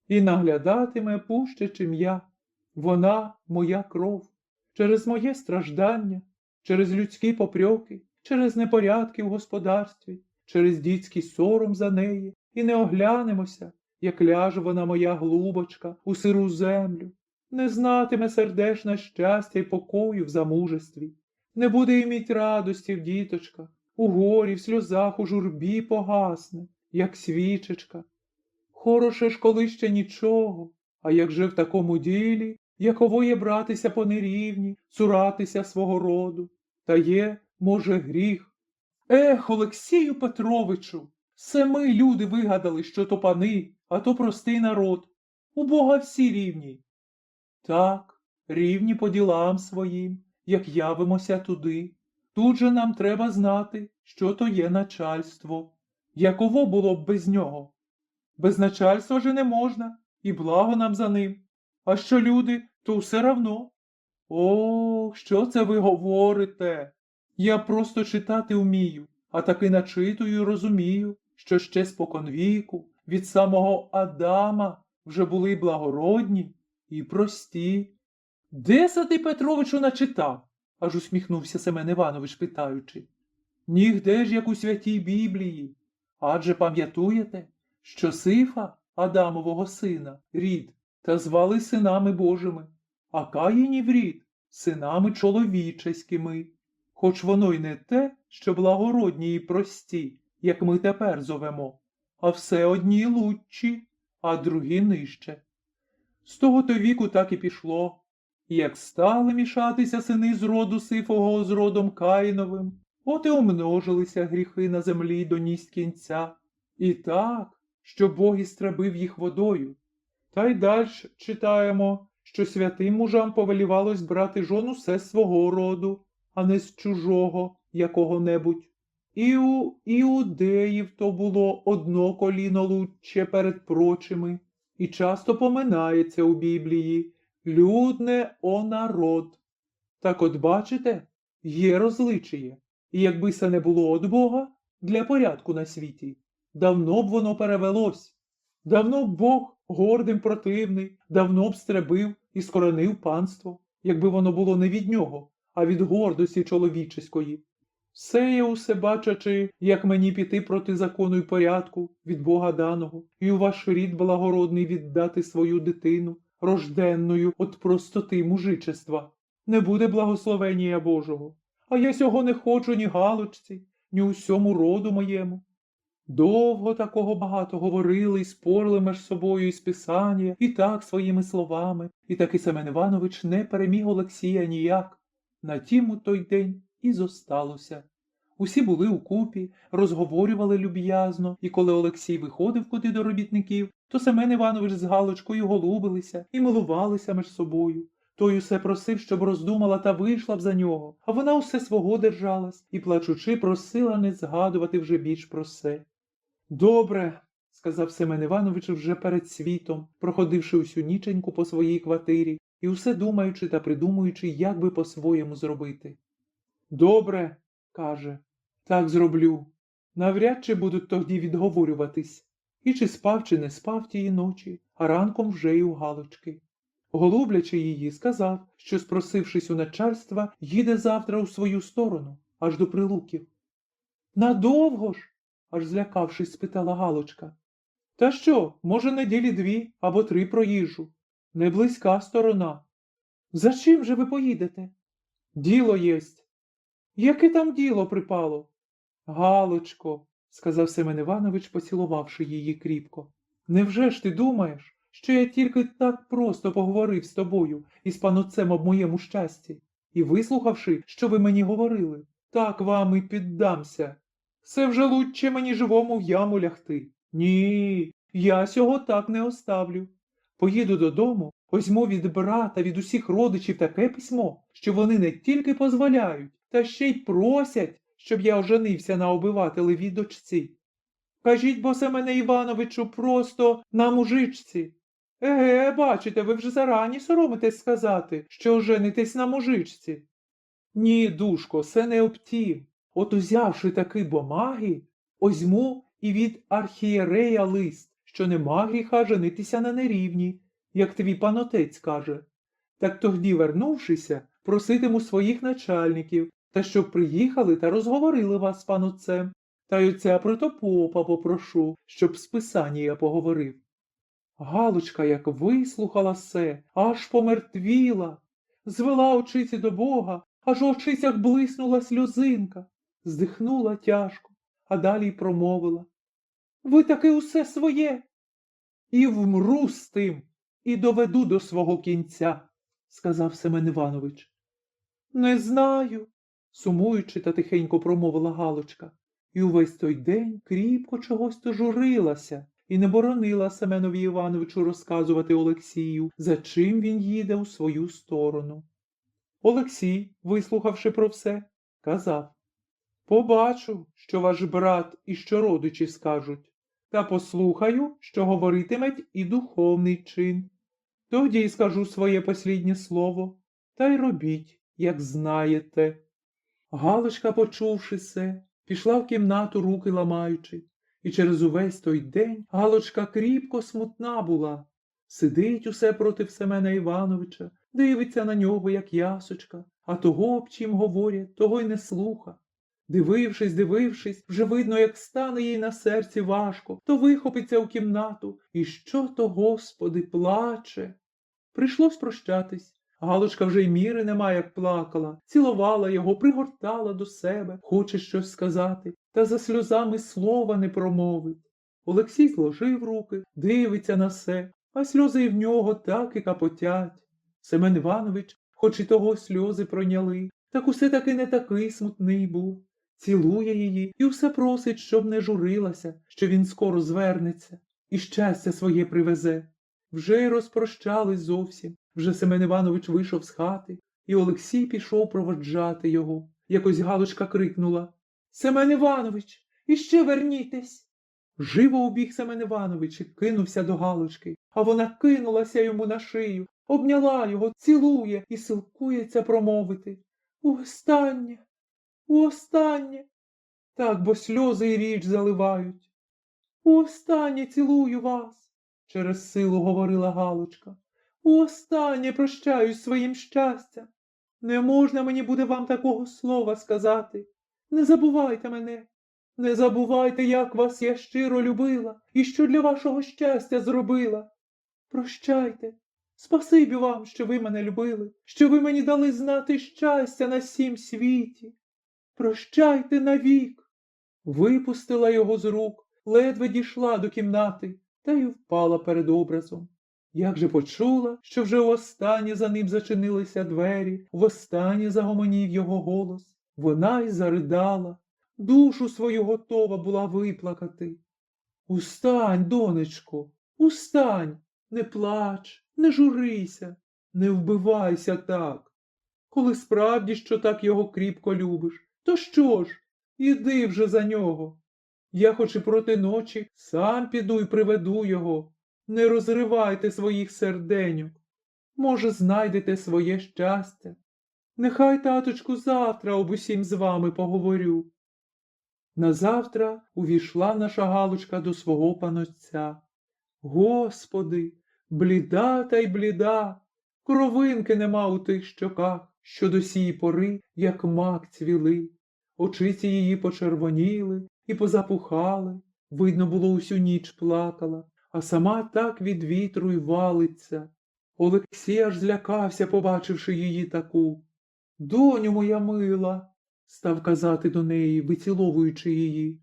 і наглядатиме пуще, чим я. Вона моя кров. Через моє страждання, через людські попрьоки, через непорядки в господарстві, через дітський сором за неї, і не оглянемося, як ляже вона моя глубочка у сиру землю, не знатиме сердешне щастя й покою в замужестві, не буде іміть радості в діточках, у горі, в сльозах, у журбі погасне, як свічечка. Хороше ж, коли ще нічого, а як же в такому ділі, яково є братися по нерівні, цуратися свого роду, та є, може, гріх. Ех, Олексію Петровичу, все ми, люди, вигадали, що то пани, а то простий народ. У Бога всі рівні. Так, рівні по ділам своїм, як явимося туди. Тут же нам треба знати, що то є начальство. Яково було б без нього? Без начальства же не можна, і благо нам за ним. А що люди, то все равно. О, що це ви говорите? Я просто читати вмію, а таки начитую і розумію, що ще споконвіку від самого Адама вже були благородні і прості. Де се ти, Петровичу, начитав? Аж усміхнувся Семен Іванович, питаючи. Нігде ж, як у святій Біблії. Адже пам'ятуєте, що Сифа, Адамового сина, рід, та звали синами Божими, а Каїнів рід синами чоловічеськими, хоч воно й не те, що благородні і прості, як ми тепер зовемо, а все одні лучші, а другі нижче. З того то віку так і пішло. І як стали мішатися сини з роду Сифового з родом Каїновим, от і умножилися гріхи на землі до ність кінця. І так, що Бог істребив їх водою. Та й дальше читаємо, що святим мужам повелівалось брати жону все свого роду, а не з чужого якого-небудь. І у іудеїв то було одно коліно лучче перед прочими, і часто поминається у Біблії «Людне о народ». Так от бачите, є розличіє, і якби це не було од Бога для порядку на світі, давно б воно перевелось. Давно б Бог гордим противний, давно б стребив і скоренив панство, якби воно було не від нього, а від гордості чоловічеської. Все я усе бачачи, як мені піти проти закону й порядку від Бога даного, і у ваш рід благородний віддати свою дитину, рожденною от простоти мужичества. Не буде благословення Божого, а я сього не хочу ні Галочці, ні усьому роду моєму. Довго такого багато говорили і спорили між собою із Писання, і так своїми словами, і таки Семен Іванович не переміг Олексія ніяк. На тім у той день і зосталося. Усі були укупі, розговорювали люб'язно, і коли Олексій виходив куди до робітників, то Семен Іванович з Галочкою голубилися і милувалися між собою. Той усе просив, щоб роздумала та вийшла б за нього, а вона усе свого держалась і, плачучи, просила не згадувати вже більш про се. «Добре», – сказав Семен Іванович вже перед світом, проходивши усю ніченьку по своїй квартирі і усе думаючи та придумуючи, як би по-своєму зробити. «Добре», – каже, – «так зроблю. Навряд чи будуть тоді відговорюватись. І чи спав, чи не спав тієї ночі, а ранком вже й у Галочки. Голублячи її, сказав, що, спросившись у начальства, їде завтра у свою сторону, аж до Прилуків. «Надовго ж?» – аж злякавшись, спитала Галочка. «Та що, може, неділі 2 або 3 проїжджу. Не близька сторона». «За чим же ви поїдете?» «Діло єсть». «Яке там діло припало?» «Галочко», – сказав Семен Іванович, поцілувавши її кріпко, – «невже ж ти думаєш, що я тільки так просто поговорив з тобою і з панотцем об моєму щасті, і, вислухавши, що ви мені говорили, так вам і піддамся? Це вже лучче мені живому в яму лягти. Ні, я сього так не оставлю. Поїду додому, возьму від брата, від усіх родичів таке письмо, що вони не тільки позволяють, та ще й просять, щоб я оженився на обивателевій дочці. Кажіть, бо Семене Івановичу, просто на мужичці. Еге, бачите, ви вже зарані соромитесь сказати, що оженитесь на мужичці. Ні, душко, се не обтім. От узявши таки бумаги, озьму і від архієрея лист, що нема гріха женитися на нерівні, як твій панотець каже. Так тоді, вернувшися, проситиму своїх начальників, та щоб приїхали та розговорили вас з панотцем, та й оця протопопа попрошу, щоб з писання я поговорив. Галочка, як вислухала се, аж помертвіла, звела очиці до Бога, аж у очицях блиснула сльозинка, здихнула тяжко, а далі й промовила. Ви таки усе своє. І вмру з тим, і доведу до свого кінця, сказав Семен Іванович. Не знаю, сумуючи та тихенько промовила Галочка, і увесь той день кріпко чогось то журилася і не боронила Семенові Івановичу розказувати Олексію, за чим він їде у свою сторону. Олексій, вислухавши про все, казав. Побачу, що ваш брат і що родичі скажуть, та послухаю, що говоритиметь і духовний чин. Тоді й скажу своє посліднє слово, та й робіть, як знаєте. Галочка, почувши се, пішла в кімнату, руки ламаючи, і через увесь той день Галочка кріпко смутна була. Сидить усе проти Семена Івановича, дивиться на нього, як ясочка, а того, об чим говорять, того й не слуха. Дивившись, вже видно, як стане їй на серці важко, то вихопиться у кімнату, і що то, Господи, плаче. Прийшлось прощатись. Галочка вже й міри нема, як плакала, цілувала його, пригортала до себе, хоче щось сказати, та за сльозами слова не промовить. Олексій зложив руки, дивиться на се, а сльози і в нього так і капотять. Семен Іванович, хоч і того сльози пройняли, так усе таки не такий смутний був. Цілує її і все просить, щоб не журилася, що він скоро звернеться і щастя своє привезе. Вже й розпрощались зовсім, вже Семен Іванович вийшов з хати, і Олексій пішов проводжати його. Якось Галочка крикнула. Семен Іванович, іще вернітесь. Живо убіг Семен Іванович і кинувся до Галочки, а вона кинулася йому на шию, обняла його, цілує і силкується промовити. Уостаннє, уостаннє. Так, бо сльози і річ заливають. Уостаннє цілую вас, через силу говорила Галочка. Уостаннє прощаюсь своїм щастям. Не можна мені буде вам такого слова сказати. Не забувайте мене. Не забувайте, як вас я щиро любила і що для вашого щастя зробила. Прощайте. Спасибі вам, що ви мене любили, що ви мені дали знати щастя на сім світі. Прощайте навік. Випустила його з рук, ледве дійшла до кімнати та й впала перед образом. Як же почула, що вже востаннє за ним зачинилися двері, востаннє загомонів його голос, вона й заридала, душу свою готова була виплакати. Устань, донечко, устань, не плач, не журися, не вбивайся так. Коли справді, що так його кріпко любиш, то що ж, іди вже за нього. Я хоч і проти ночі сам піду й приведу його. Не розривайте своїх серденьок. Може, знайдете своє щастя. Нехай, таточку, завтра об усім з вами поговорю. Назавтра увійшла наша Галочка до свого панотця. Господи, бліда та й бліда, кровинки нема у тих щоках, що до сії пори, як мак цвіли. Очиці її почервоніли і позапухали, видно було, усю ніч плакала, а сама так від вітру й валиться. Олексій аж злякався, побачивши її таку. Доню моя мила, став казати до неї, виціловуючи її.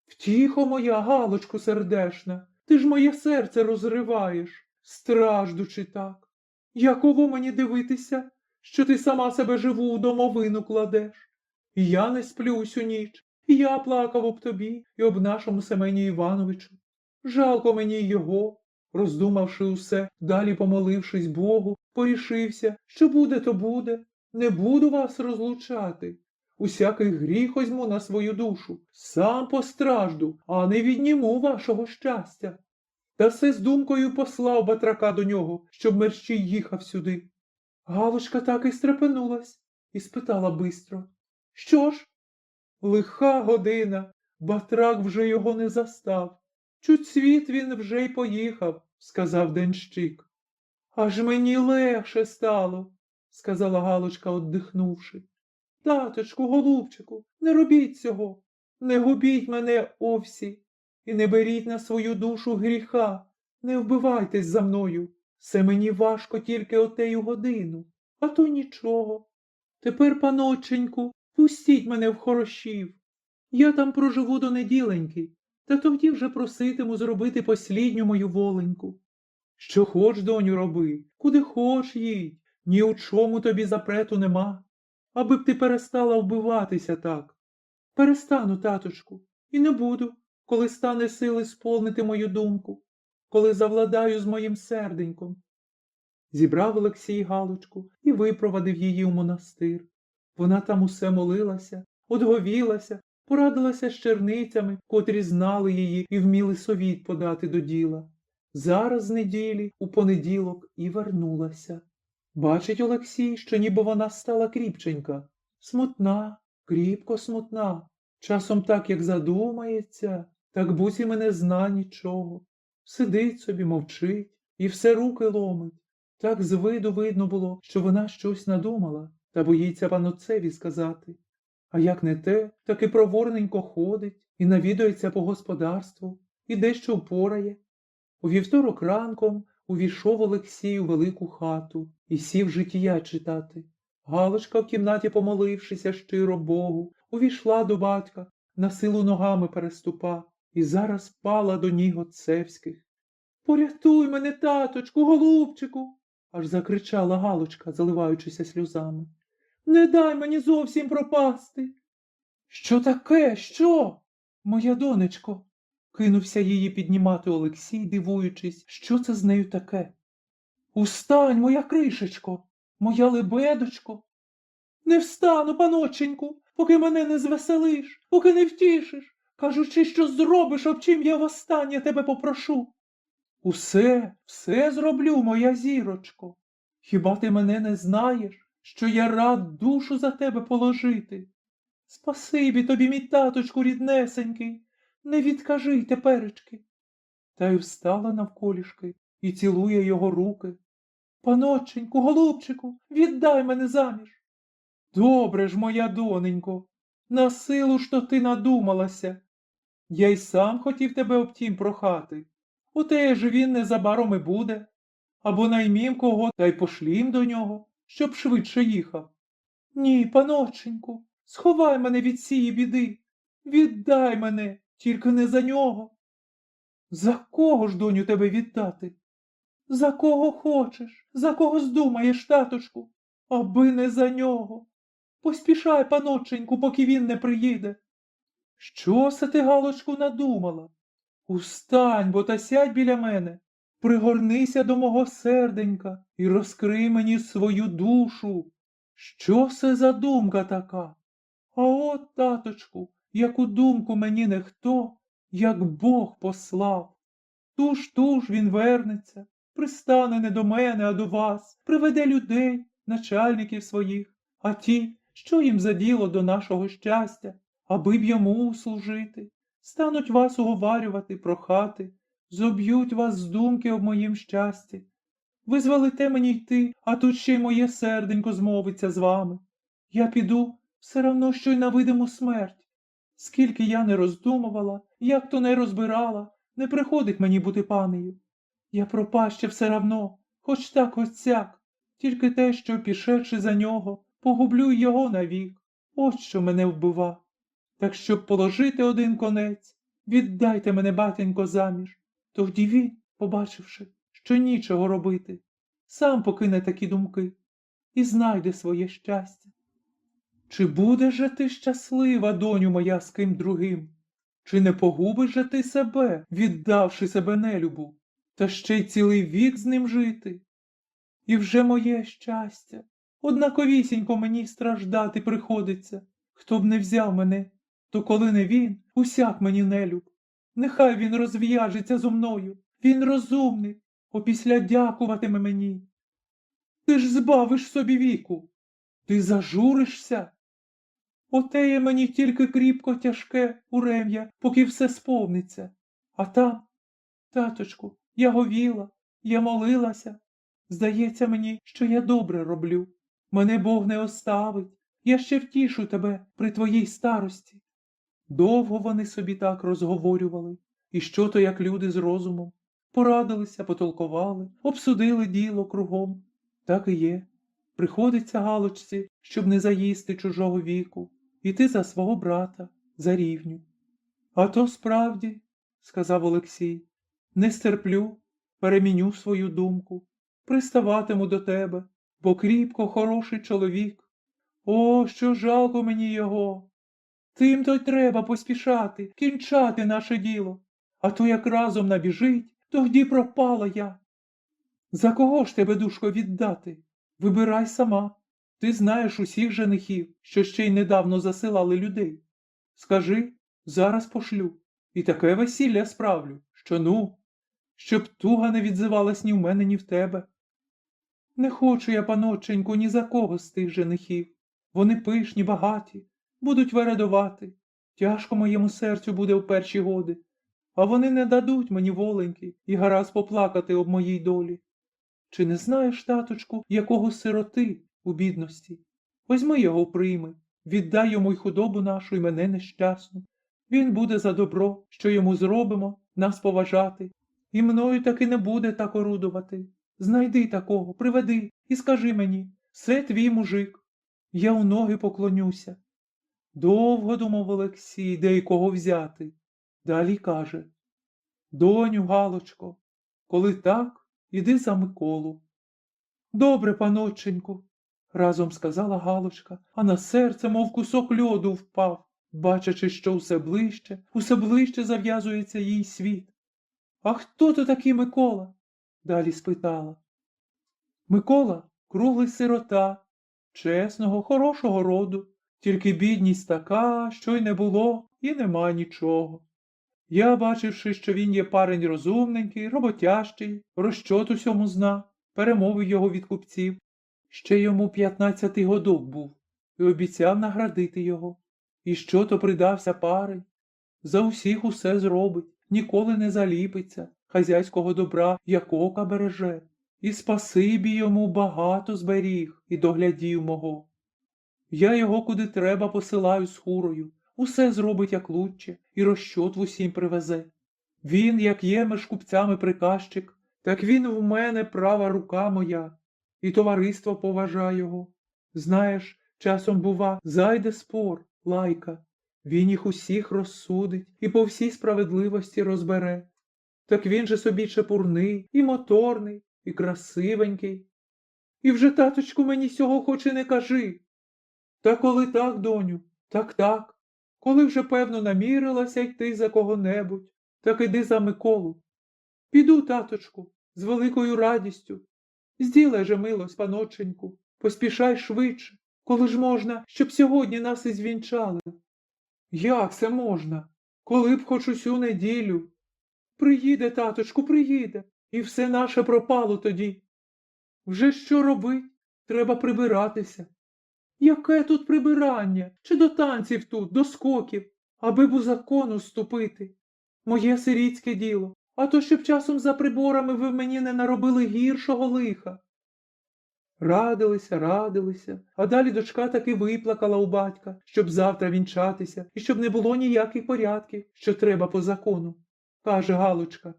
Втіхо моя, Галочко сердешна, ти ж моє серце розриваєш, страждучи так. Яково мені дивитися, що ти сама себе живу у домовину кладеш? І я не сплю усю ніч, і я плакав об тобі і об нашому Семені Івановичу. Жалко мені й його. Роздумавши усе, далі помолившись Богу, порішився, що буде, то буде. Не буду вас розлучати. Усякий гріх озьму на свою душу, сам постражду, а не відніму вашого щастя. Та все з думкою послав батрака до нього, щоб мерщій їхав сюди. Галочка так і стрепенулась і спитала бистро. Що ж? Лиха година, батрак вже його не застав. Чуть світ він вже й поїхав, сказав денщик. Аж мені легше стало, сказала Галочка, оддихнувши. Таточку, голубчику, не робіть цього, не губіть мене овсі, і не беріть на свою душу гріха, не вбивайтесь за мною. Все мені важко тільки отею годину, а то нічого. Тепер, паноченьку, пустіть мене в Хорошів. Я там проживу до неділеньки, та тоді вже проситиму зробити послідню мою воленьку. Що хоч, доню, роби, куди хоч їдь, ні у чому тобі запрету нема. Аби б ти перестала вбиватися так. Перестану, таточку, і не буду, коли стане сили сповнити мою думку, коли завладаю з моїм серденьком. Зібрав Олексій Галочку і випровадив її у монастир. Вона там усе молилася, одговілася, порадилася з черницями, котрі знали її і вміли совіт подати до діла. Зараз з неділі, у понеділок, і вернулася. Бачить Олексій, що ніби вона стала кріпченька, смутна, кріпко смутна. Часом так, як задумається, так буцім і не зна нічого. Сидить собі, мовчить і все руки ломить. Так з виду видно було, що вона щось надумала та боїться панотцеві сказати. А як не те, так і проворненько ходить і навідується по господарству, і дещо впорає. У вівторок ранком увійшов Олексій у велику хату і сів життя читати. Галочка, в кімнаті помолившися щиро Богу, увійшла до батька, на силу ногами переступа, і зараз пала до ніг отцевських. «Порятуй мене, таточку, голубчику!» аж закричала Галочка, заливаючися сльозами. «Не дай мені зовсім пропасти!» «Що таке? Що? Моя донечко?» кинувся її піднімати Олексій, дивуючись, що це з нею таке. «Устань, моя кришечко, моя лебедочко!» Не встану, паноченьку, поки мене не звеселиш, поки не втішиш, кажучи, що зробиш, об чим я востаннє тебе попрошу. Все зроблю, моя зірочко. Хіба ти мене не знаєш, що я рад душу за тебе положити? Спасибі тобі, мій таточку ріднесенький, не відкажи й теперечки. Та й встала навколішки і цілує його руки. Паноченьку, голубчику, віддай мене заміж. Добре ж, моя доненько, на силу ж то ти надумалася. Я й сам хотів тебе об тім прохати. Оте ж він незабаром і буде. Або наймім кого та й пошлім до нього, щоб швидше їхав. Ні, паноченьку, сховай мене від цієї біди. Віддай мене, тільки не за нього. За кого ж, доню, тебе віддати? За кого хочеш, за кого здумаєш, таточку, аби не за нього. Поспішай, паноченьку, поки він не приїде. Що се ти, Галочку, надумала? Устань, бо та сядь біля мене, пригорнися до мого серденька і розкрий мені свою душу. Що це за думка така? А от, таточку, яку думку мені не хто, як Бог послав. Туж він вернеться, пристане не до мене, а до вас, приведе людей, начальників своїх, а ті, що їм за діло до нашого щастя, аби б йому служити, стануть вас уговарювати, прохати, зоб'ють вас з думки об моїм щасті. Ви звелите мені йти, а тут ще й моє серденько змовиться з вами. Я піду все равно, що й на видиму смерть. Скільки я не роздумувала, як то не розбирала, не приходить мені бути панею. Я пропаща все равно, хоч так, хоч сяк, тільки те, що, пішедши за нього, погублю й його навік. Ось що мене вбива. Так щоб положити один конець, віддайте мене, батенько, заміж. Тоді він, побачивши, що нічого робити, сам покине такі думки і знайде своє щастя. Чи будеш же ти щаслива, доню моя, з ким другим? Чи не погубиш же ти себе, віддавши себе нелюбу, та ще й цілий вік з ним жити? І вже моє щастя, однаковісінько мені страждати приходиться. Хто б не взяв мене, то коли не він, усяк мені нелюб. Нехай він розв'яжеться зо мною, він розумний, опісля дякуватиме мені. Ти ж збавиш собі віку, ти зажуришся. Отеє мені тільки кріпко тяжке урем'я, поки все сповниться. А там, таточку, я говіла, я молилася. Здається мені, що я добре роблю. Мене Бог не оставить. Я ще втішу тебе при твоїй старості. Довго вони собі так розговорювали, і що то, як люди з розумом. Порадилися, потолкували, обсудили діло кругом. Так і є. Приходиться Галочці, щоб не заїсти чужого віку, іти за свого брата, за рівню. А то справді, сказав Олексій, не стерплю, переміню свою думку, приставатиму до тебе, бо кріпко хороший чоловік. О, що жалко мені його! Тим то й треба поспішати, кінчати наше діло, а то як разом набіжить, тоді пропала я. За кого ж тебе, душко, віддати? Вибирай сама. Ти знаєш усіх женихів, що ще й недавно засилали людей. Скажи, зараз пошлю, і таке весілля справлю, що щоб туга не відзивалась ні в мене, ні в тебе. Не хочу я, паноченьку, ні за кого з тих женихів. Вони пишні, багаті, будуть вередувати. Тяжко моєму серцю буде в перші годи, а вони не дадуть мені воленьки і гаразд поплакати об моїй долі. Чи не знаєш, таточку, якого сироти у бідності? Возьми його прийми, віддай йому й худобу нашу, й мене нещасну. Він буде за добро, що йому зробимо, нас поважати, і мною таки не буде так орудувати. Знайди такого, приведи і скажи мені, це твій мужик. Я у ноги поклонюся. Довго думав Олексій, де й кого взяти. Далі каже: доню, Галочко, коли так, іди за Миколу. Добре, паноченьку, разом сказала Галочка, а на серце, мов кусок льоду, впав, бачачи, що усе ближче зав'язується їй світ. А хто то такий Микола? Далі спитала. Микола круглий сирота, чесного, хорошого роду. Тільки бідність така, що й не було, і нема нічого. Я, бачивши, що він є парень розумненький, роботящий, розчот усьому зна, перемовив його від купців. Ще йому 15 годок був, і обіцяв наградити його. І що то придався парень? За усіх усе зробить, ніколи не заліпиться, хазяйського добра як ока береже. І спасибі йому багато зберіг і доглядів мого. Я його куди треба посилаю з хурою, усе зробить як лучче, і розчот в усім привезе. Він, як є між купцями приказчик, так він в мене права рука моя, і товариство поважає його. Знаєш, часом, бува, зайде спор, лайка, він їх усіх розсудить і по всій справедливості розбере. Так він же собі чепурний, і моторний, і красивенький. І вже, таточку, мені сього хоч і не кажи. Та коли так, доню, так. Коли вже, певно, намірилася йти за кого-небудь, так іди за Миколу. Піду, таточку, з великою радістю. Зділай же, милость, паноченьку, поспішай швидше, коли ж можна, щоб сьогодні нас і звінчали. Як це можна? Коли б хоч усю неділю. Приїде, таточку, приїде, і все наше пропало тоді. Вже що робить? Треба прибиратися. Яке тут прибирання? Чи до танців тут, до скоків, аби б у закону ступити? Моє сирітське діло, а то щоб часом за приборами ви мені не наробили гіршого лиха. Радилися, а далі дочка таки виплакала у батька, щоб завтра вінчатися і щоб не було ніяких порядків, що треба по закону. Каже Галочка,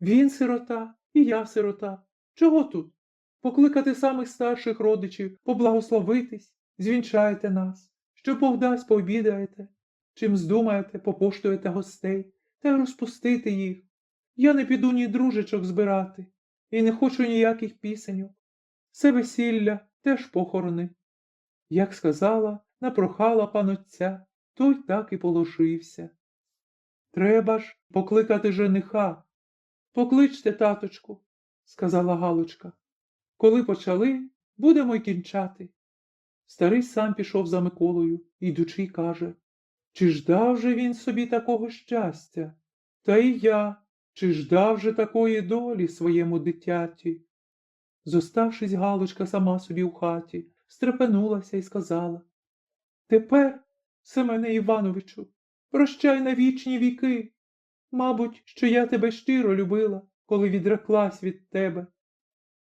він сирота, і я сирота. Чого тут? Покликати самих старших родичів, поблагословитись, звінчаєте нас, що Бог дасть, пообідаєте, чим здумаєте, попоштуєте гостей, та й розпустити їх. Я не піду ні дружечок збирати, і не хочу ніяких пісеньок. Це весілля, теж похорони. Як сказала, напрохала панотця, той так і положився. Треба ж покликати жениха. Покличте, таточку, сказала Галочка. Коли почали, будемо й кінчати. Старий сам пішов за Миколою, ідучи, каже, чи ждав же він собі такого щастя? Та і я, чи ждав же такої долі своєму дитяті? Зоставшись, Галочка сама собі в хаті, стрепенулася і сказала, тепер, Семене Івановичу, прощай на вічні віки. Мабуть, що я тебе щиро любила, коли відреклась від тебе.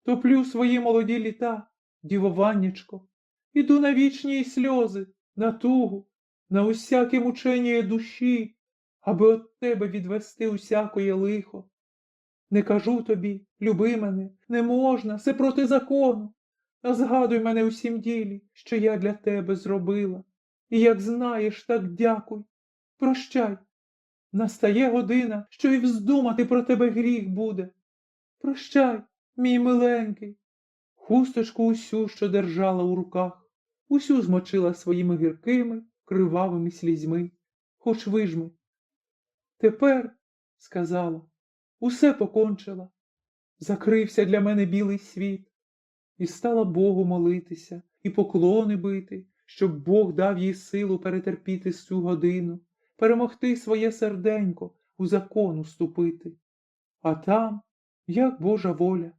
Топлю свої молоді літа, дівованнячко, іду на вічні сльози, на тугу, на усяке мучення душі, аби от тебе відвести усякоє лихо. Не кажу тобі, люби мене, не можна, це проти закону, а згадуй мене у всім ділі, що я для тебе зробила. І як знаєш, так дякуй. Прощай. Настає година, що і вздумати про тебе гріх буде. Прощай, мій миленький. Хусточку усю, що держала у руках, усю змочила своїми гіркими, кривавими слізьми, хоч вижми. Тепер, сказала, усе покончила. Закрився для мене білий світ. І стала Богу молитися, і поклони бити, щоб Бог дав їй силу перетерпіти цю годину, перемогти своє серденько, у закон уступити. А там, як Божа воля,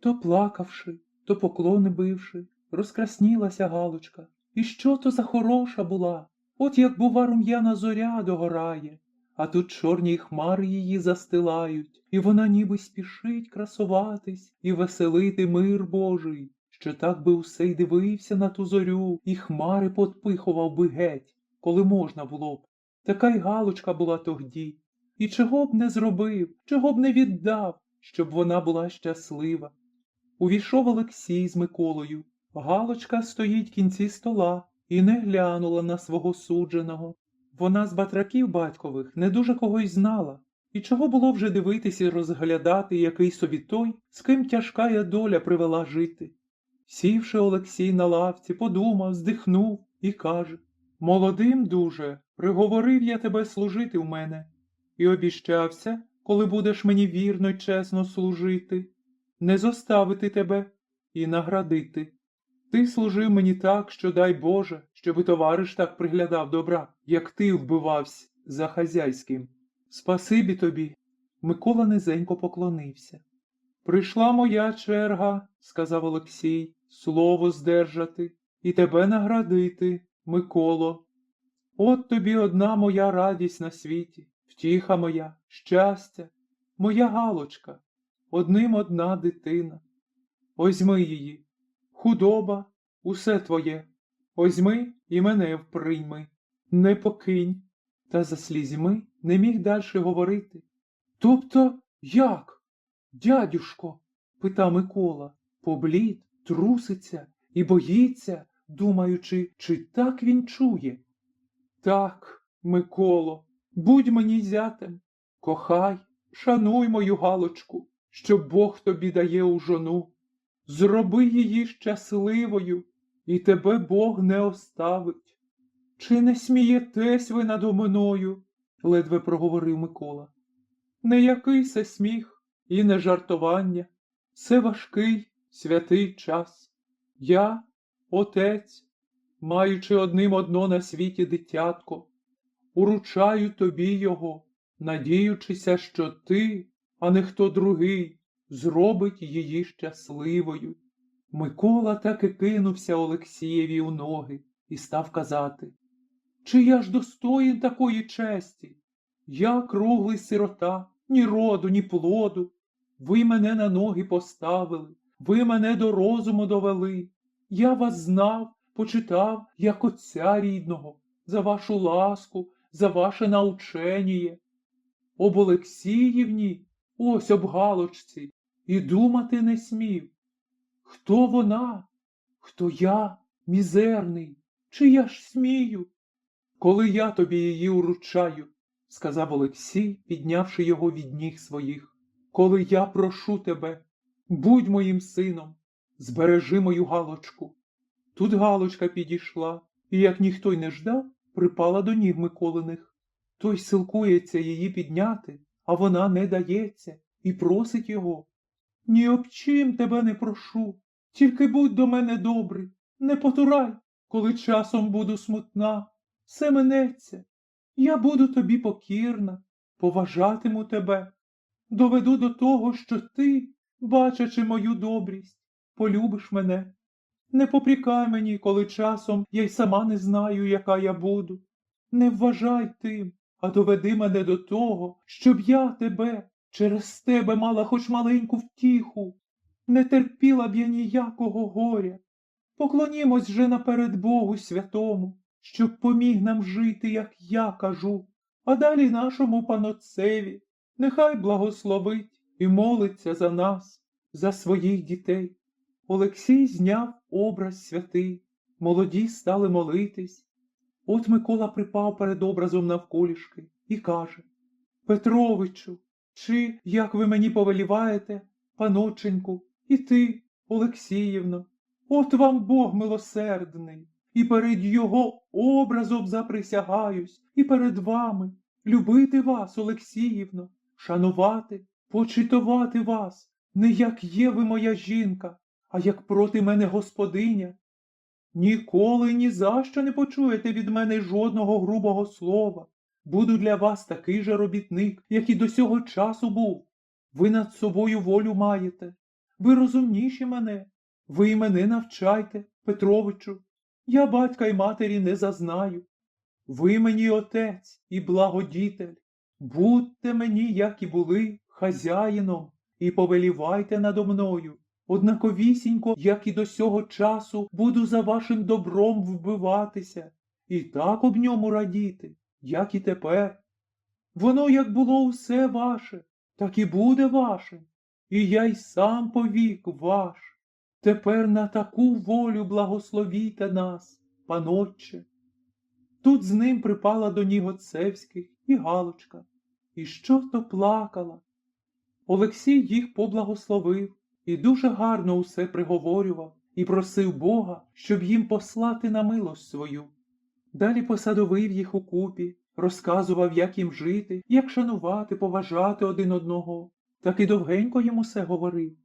то плакавши, то поклони бивши, розкраснілася Галочка. І що то за хороша була, от як, бува, рум'яна зоря догорає, а тут чорні хмари її застилають, і вона ніби спішить красуватись і веселити мир Божий, що так би усе й дивився на ту зорю, і хмари подпихував би геть, коли можна було б. Така й Галочка була тогді. І чого б не зробив, чого б не віддав, щоб вона була щаслива. Увійшов Олексій з Миколою. Галочка стоїть в кінці стола і не глянула на свого судженого. Вона з батраків батькових не дуже когось знала. І чого було вже дивитись і розглядати, який собі той, з ким тяжкая доля привела жити. Сівши Олексій на лавці, подумав, здихнув і каже, молодим дуже, приговорив я тебе служити в мене. І обіщався, коли будеш мені вірно й чесно служити, не зоставити тебе і наградити. Ти служив мені так, що дай Боже, щоби товариш так приглядав добра, як ти вбивався за хазяйським. Спасибі тобі. Микола низенько поклонився. Прийшла моя черга, сказав Олексій, слово здержати і тебе наградити, Миколо. От тобі одна моя радість на світі, втіха моя, щастя, моя Галочка, одним одна дитина. Озьми її, худоба, усе твоє, озьми і мене вприйми, не покинь. Та за слізьми не міг дальше говорити. Тобто як? Дядюшко, пита Микола, поблід, труситься і боїться, думаючи, чи так він чує. Так, Миколо, будь мені зятем, кохай, шануй мою Галочку, що Бог тобі дає у жону. Зроби її щасливою, і тебе Бог не оставить. Чи не смієтесь ви надо мною? Ледве проговорив Микола. Не який се сміх і не жартування. Це важкий, святий час. Я, отець, маючи одним одно на світі дитятко, уручаю тобі його, надіючися, що ти, а не хто другий, зробить її щасливою. Микола так і кинувся Олексієві у ноги і став казати: чи я ж достоїн такої честі? Я круглий сирота, ні роду, ні плоду. Ви мене на ноги поставили, ви мене до розуму довели. Я вас знав, почитав, як отця рідного, за вашу ласку, за ваше наученіє. Об Олексіївні, ось об Галочці, і думати не смів. Хто вона? Хто я, мізерний? Чи я ж смію? Коли я тобі її уручаю, сказав Олексій, піднявши його від ніг своїх, коли я прошу тебе, будь моїм сином, збережи мою Галочку. Тут Галочка підійшла, і, як ніхто й не ждав, припала до ніг Миколиних. Той силкується її підняти, а вона не дається і просить його. Ні об чим тебе не прошу, тільки будь до мене добрий, не потурай, коли часом буду смутна. Все минеться, я буду тобі покірна, поважатиму тебе, доведу до того, що ти, бачачи мою добрість, полюбиш мене. Не попрікай мені, коли часом я й сама не знаю, яка я буду. Не вважай тим, а доведи мене до того, щоб я тебе, через тебе мала хоч маленьку втіху. Не терпіла б я ніякого горя. Поклонімось же наперед Богу святому, щоб поміг нам жити, як я кажу, а далі нашому панотцеві, нехай благословить і молиться за нас, за своїх дітей. Олексій зняв образ святий, молоді стали молитись. От Микола припав перед образом навколішки і каже: Петровичу, чи, як ви мені повеліваєте, паноченьку, і ти, Олексіївно, от вам Бог милосердний, і перед його образом заприсягаюсь, і перед вами, любити вас, Олексіївно, шанувати, почитувати вас, не як є ви моя жінка, а як проти мене господиня. Ніколи ні за що не почуєте від мене жодного грубого слова. Буду для вас такий же робітник, як і до сього часу був. Ви над собою волю маєте. Ви розумніші мене. Ви і мене навчайте, Петровичу. Я батька й матері не зазнаю. Ви мені отець і благодітель. Будьте мені, як і були, хазяїном, і повелівайте надо мною. Однаковісінько, як і до сього часу, буду за вашим добром вбиватися, і так об ньому радіти, як і тепер. Воно, як було усе ваше, так і буде вашим, і я й сам повік ваш. Тепер на таку волю благословіте нас, панотче. Тут з ним припала до ніг отцевських і Галочка, і що то плакала. Олексій їх поблагословив і дуже гарно усе приговорював і просив Бога, щоб їм послати на милость свою. Далі посадовив їх укупі, розказував, як їм жити, як шанувати, поважати один одного. Так і довгенько йому все говорив.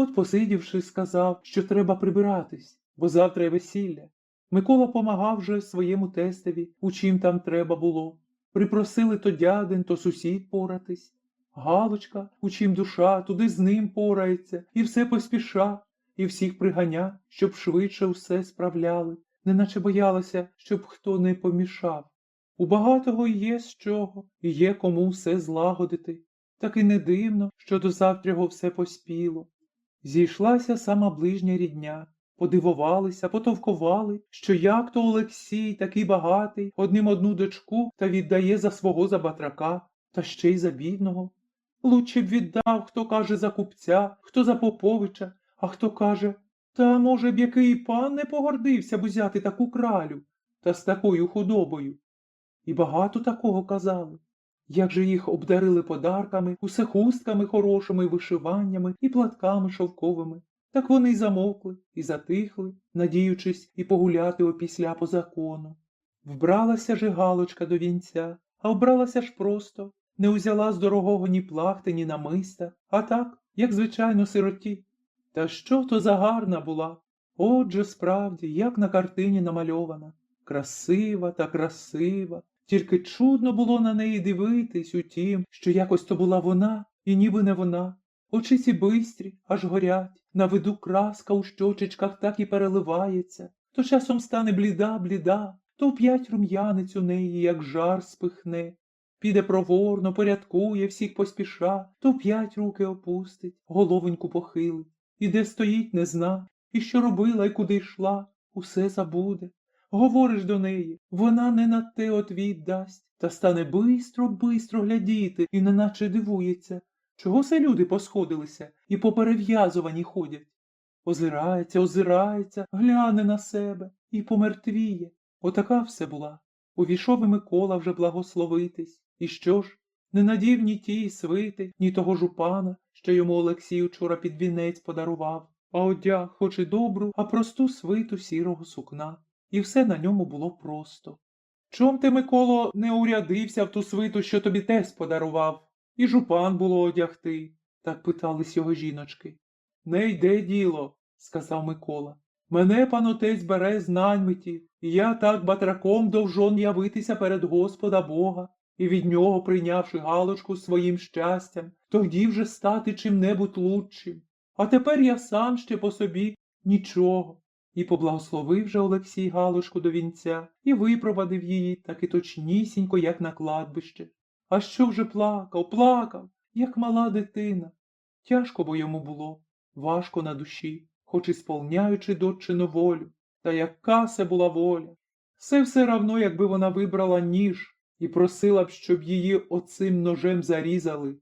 От, посидівши, сказав, що треба прибиратись, бо завтра й весілля. Микола помагав же своєму тестеві, у чим там треба було. Припросили то дядин, то сусід поратись. Галочка, у чим душа, туди з ним порається, і все поспіша, і всіх приганя, щоб швидше все справляли, неначе боялася, щоб хто не помішав. У багатого є з чого, і є кому все злагодити. Так і не дивно, що до завтрього все поспіло. Зійшлася сама ближня рідня. Подивувалися, потовкували, що як то Олексій, такий багатий, одним одну дочку та віддає за свого за батрака, та ще й за бідного. Лучше б віддав, хто каже за купця, хто за Поповича, а хто каже, та, може б, який пан не погордився б взяти таку кралю, та з такою худобою. І багато такого казали. Як же їх обдарили подарками, усе хустками хорошими, вишиваннями і платками шовковими. Так вони й замовкли, і затихли, надіючись і погуляти опісля по закону. Вбралася же Галочка до вінця, а вбралася ж просто, не узяла з дорогого ні плахти, ні намиста, а так, як звичайно сироті. Та що то за гарна була? Отже, справді, як на картині намальована. Красива та красива. Тільки чудно було на неї дивитись у тім, що якось то була вона, і ніби не вона. Очиці бистрі, аж горять, на виду краска у щочечках так і переливається, то часом стане бліда, то вп'ять рум'янець у неї, як жар спихне. Піде проворно, порядкує, всіх поспіша, то вп'ять руки опустить, головоньку похилить. І де стоїть, не зна, і що робила, і куди йшла, усе забуде. Говориш до неї, вона не на те отвід дасть, та стане бистро глядіти і неначе дивується, чого се люди посходилися і поперев'язувані ходять. Озирається, гляне на себе і помертвіє. Отака все була. Увійшов і Микола вже благословитись. І що ж? Не надів ні тієї свити, ні того жупана, що йому Олексій учора під вінець подарував, а одяг, хоч і добру, а просту свиту сірого сукна. І все на ньому було просто. Чом ти, Миколо, не урядився в ту свиту, що тобі тесть подарував? І жупан було одягти, так питались його жіночки. Не йде діло, сказав Микола. Мене пан отець бере з наймитів, і я так батраком довжон явитися перед Господа Бога, і від нього, прийнявши Галочку своїм щастям, тоді вже стати чим-небудь лучшим. А тепер я сам ще по собі нічого. І поблагословив же Олексій Галочку до вінця і випровадив її так і точнісінько, як на кладбище. А що вже плакав, як мала дитина. Тяжко бо йому було, важко на душі, хоч і сповняючи дочину волю. Та яка се була воля! Все равно, якби вона вибрала ніж і просила б, щоб її оцим ножем зарізали.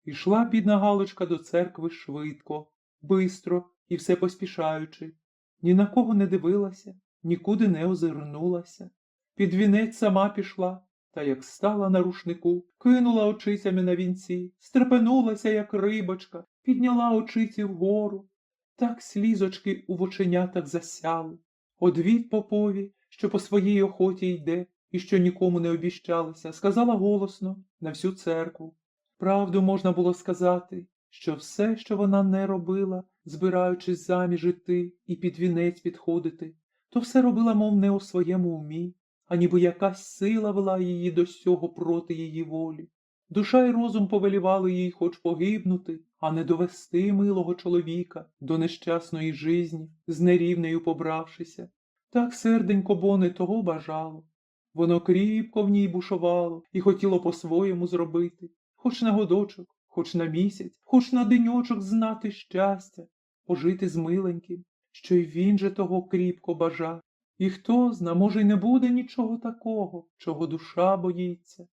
Ішла бідна Галочка до церкви швидко, бистро і все поспішаючи. Ні на кого не дивилася, нікуди не озирнулася. Під вінець сама пішла, та як стала на рушнику, кинула очицями на вінці, стрепенулася, як рибочка, підняла очиці вгору. Так слізочки у оченятах засяли. Одвід попові, що по своїй охоті йде і що нікому не обіщалася, сказала голосно на всю церкву. Правду можна було сказати, що все, що вона не робила, збираючись заміж іти і під вінець підходити, то все робила, мов не у своєму умі, а ніби якась сила вела її до сього проти її волі. Душа й розум повелівали їй хоч погибнути, а не довести милого чоловіка до нещасної жизні, з нерівнею побравшися. Так серденько бо не того бажало. Воно кріпко в ній бушувало і хотіло по-своєму зробити, хоч на годочок, хоч на місяць, хоч на деньочок знати щастя, пожити з миленьким, що й він же того кріпко бажав. І хто зна, може, й не буде нічого такого, чого душа боїться.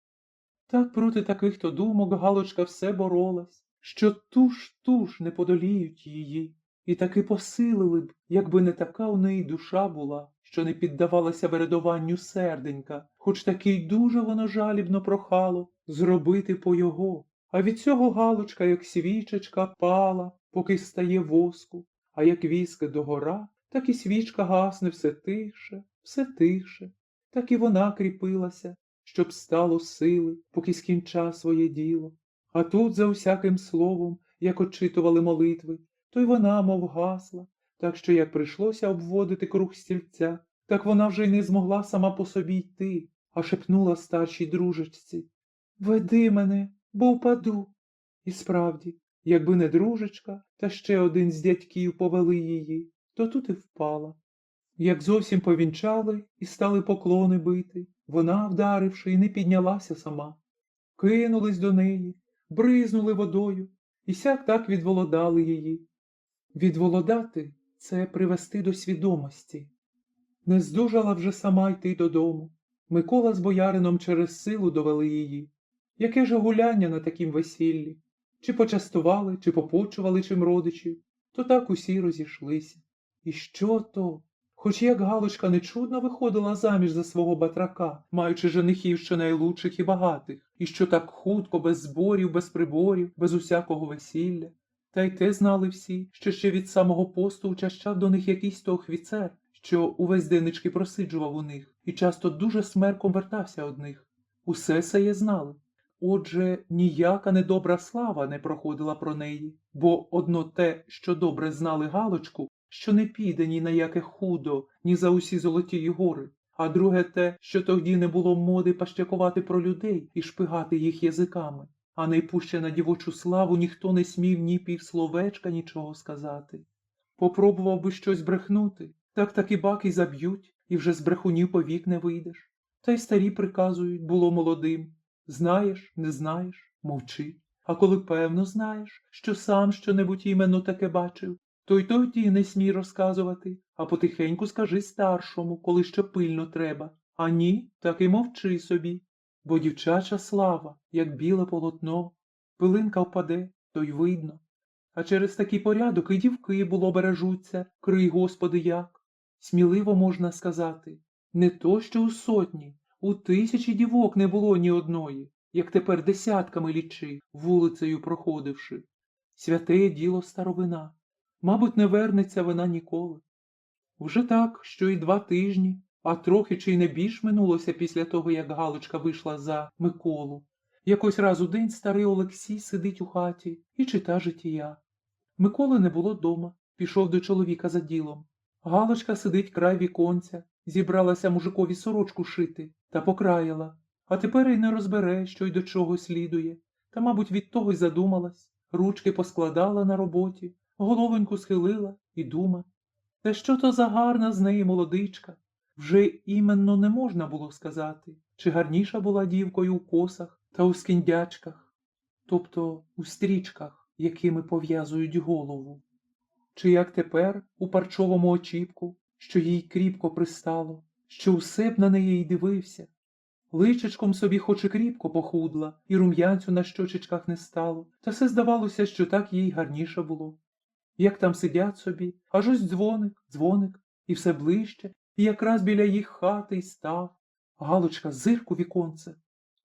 Так проти таких-то думок Галочка все боролась, що туж не подоліють її, і таки посилили б, якби не така у неї душа була, що не піддавалася вередуванню серденька, хоч таки й дуже воно жалібно прохало зробити по його. А від цього Галочка, як свічечка, пала, поки стає воску, а як віск догора, так і свічка гасне все тихше, так і вона кріпилася, щоб стало сили, поки скінча своє діло. А тут за усяким словом, як очитували молитви, то й вона, мов гасла, так що як прийшлося обводити круг стільця, так вона вже й не змогла сама по собі йти, а шепнула старшій дружечці: «Веди мене, бо впаду». І справді, якби не дружечка, та ще один з дядьків повели її, то тут і впала. Як зовсім повінчали і стали поклони бити, вона, вдаривши, і не піднялася сама. Кинулись до неї, бризнули водою, і сяк так відволодали її. Відволодати – це привести до свідомості. Не здужала вже сама йти додому. Микола з боярином через силу довели її. Яке ж гуляння на такім весіллі? Чи почастували, чи попочували чим родичів, то так усі розійшлися. І що то? Хоч як Галочка нечудно виходила заміж за свого батрака, маючи женихів що найлучших і багатих, і що так хутко, без зборів, без приборів, без усякого весілля. Та й те знали всі, що ще від самого посту учащав до них якийсь то офіцер, що увесь денечки просиджував у них, і часто дуже смерком вертався од них. Усе сеє знали. Отже, ніяка недобра слава не проходила про неї, бо одно те, що добре знали Галочку, що не піде ні на яке худо, ні за усі золоті гори, а друге те, що тоді не було моди пащакувати про людей і шпигати їх язиками, а найпуще на дівочу славу ніхто не смів ні півсловечка нічого сказати. Попробував би щось брехнути, так і баки заб'ють, і вже з брехунів повік не вийдеш. Та й старі приказують, було молодим: знаєш, не знаєш, мовчи. А коли певно знаєш, що сам що-небудь іменно таке бачив, то й тоді не смій розказувати, а потихеньку скажи старшому, коли ще пильно треба. А ні, так і мовчи собі. Бо дівчача слава, як біле полотно, пилинка впаде, то й видно. А через такий порядок і дівки було бережуться, крий, Господи, як. Сміливо можна сказати, не то що у сотні, у 1000 дівок не було ні одної, як тепер десятками лічи, вулицею проходивши. Святе діло старовина. Мабуть, не вернеться вона ніколи. Вже так, що й 2 тижні, а трохи чи й не більш минулося після того, як Галочка вийшла за Миколу. Якось раз у день старий Олексій сидить у хаті і чита житія. Миколи не було дома, пішов до чоловіка за ділом. Галочка сидить край віконця, зібралася мужикові сорочку шити та покраяла. А тепер і не розбере, що й до чого слідує. Та, мабуть, від того й задумалась, ручки поскладала на роботі, головоньку схилила і дума. Та що то за гарна з неї молодичка? Вже іменно не можна було сказати, чи гарніша була дівкою у косах та у скіндячках, тобто у стрічках, якими пов'язують голову. Чи як тепер у парчовому очіпку, що їй кріпко пристало, що усе б на неї й дивився. Личечком собі хоч і кріпко похудла, і рум'янцю на щочечках не стало, та все здавалося, що так їй гарніше було. Як там сидять собі, аж ось дзвоник, і все ближче, і якраз біля їх хати й став. Галочка зирк у віконце.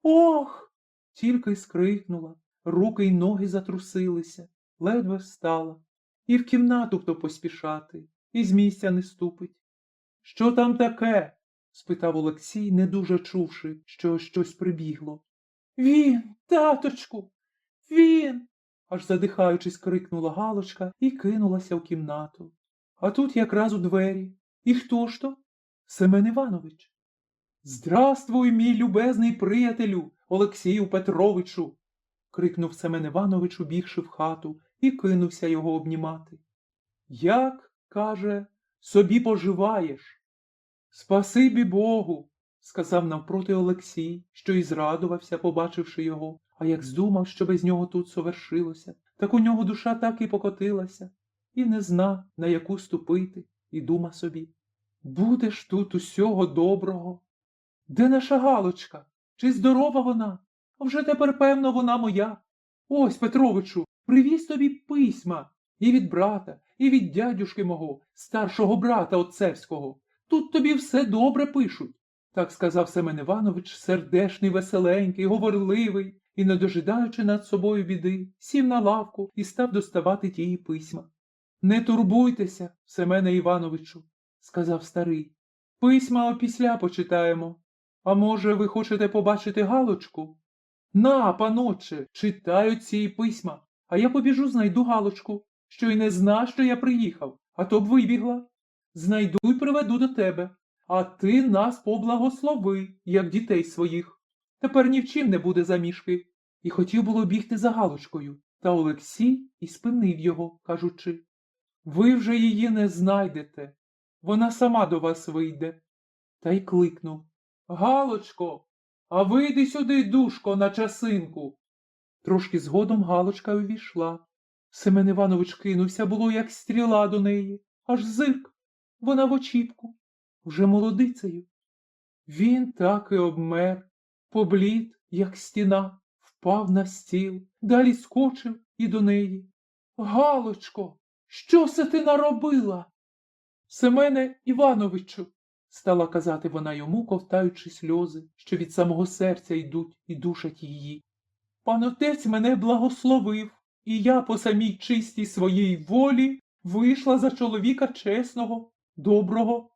Ох! Тільки й скрикнула, руки й ноги затрусилися, ледве встала. І в кімнату хто поспішати, і з місця не ступить. Що там таке? Спитав Олексій, не дуже чувши, що щось прибігло. Він, таточку, він! Аж задихаючись, крикнула Галочка і кинулася в кімнату. А тут якраз у двері. І хто ж то? Семен Іванович. Здравствуй, мій любезний приятелю, Олексію Петровичу! Крикнув Семен Іванович, убігши в хату, і кинувся його обнімати. Як, каже, собі поживаєш? Спасибі Богу, сказав навпроти Олексій, що й зрадувався, побачивши його, а як здумав, що без нього тут совершилося, так у нього душа так і покотилася, і не зна, на яку ступити, і дума собі. Будеш тут усього доброго. Де наша Галочка? Чи здорова вона? А вже тепер, певно, вона моя. Ось, Петровичу, привіз тобі письма і від брата, і від дядюшки мого, старшого брата отцевського. Тут тобі все добре пишуть. Так сказав Семен Іванович, сердешний, веселенький, говорливий, і, не дожидаючи над собою біди, сів на лавку і став доставати тії письма. Не турбуйтеся, Семене Івановичу, сказав старий. Письма опісля почитаємо. А може, ви хочете побачити Галочку? На, паноче, читають ці письма, а я побіжу, знайду Галочку. що й не зна, що я приїхав, а то б вибігла. Знайду й приведу до тебе, а ти нас поблагослови, як дітей своїх. Тепер ні в чим не буде замішки. І хотів було бігти за Галочкою, та Олексій і спинив його, кажучи: ви вже її не знайдете, вона сама до вас вийде. Та й кликнув: Галочко, а вийди сюди, душко, на часинку. Трошки згодом Галочка увійшла. Семен Іванович кинувся було, як стріла до неї, аж зирк, вона в очіпку, вже молодицею. Він так і обмер, поблід, як стіна, впав на стіл, далі скочив і до неї. Галочко, що се ти наробила? Семене Івановичу, стала казати вона йому, ковтаючи сльози, що від самого серця йдуть і душать її. Пан отець мене благословив, і я по самій чистій своїй волі вийшла за чоловіка чесного, доброго.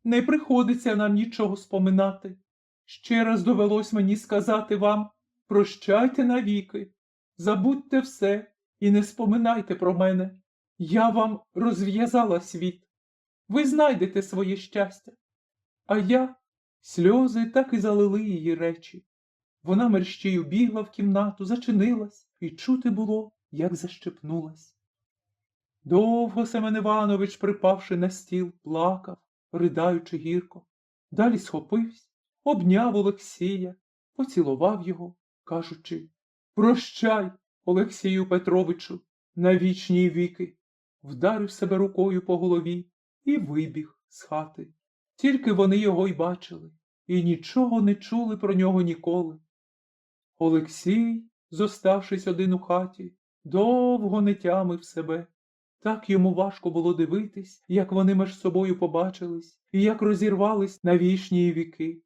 Не приходиться нам нічого споминати. Ще раз довелось мені сказати вам: прощайте навіки, забудьте все і не споминайте про мене. Я вам розв'язала світ. Ви знайдете своє щастя. А я, сльози так і залили її речі. Вона мерщію бігла в кімнату, зачинилась, і чути було, як защепнулась. Довго Семен Іванович, припавши на стіл, плакав, ридаючи гірко. Далі схопився, обняв Олексія, поцілував його, кажучи: прощай, Олексію Петровичу, на вічні віки. Вдарив себе рукою по голові і вибіг з хати. Тільки вони його й бачили, і нічого не чули про нього ніколи. Олексій, зоставшись один у хаті, довго не тямив себе. Так йому важко було дивитись, як вони між собою побачились і як розірвались на вічні віки.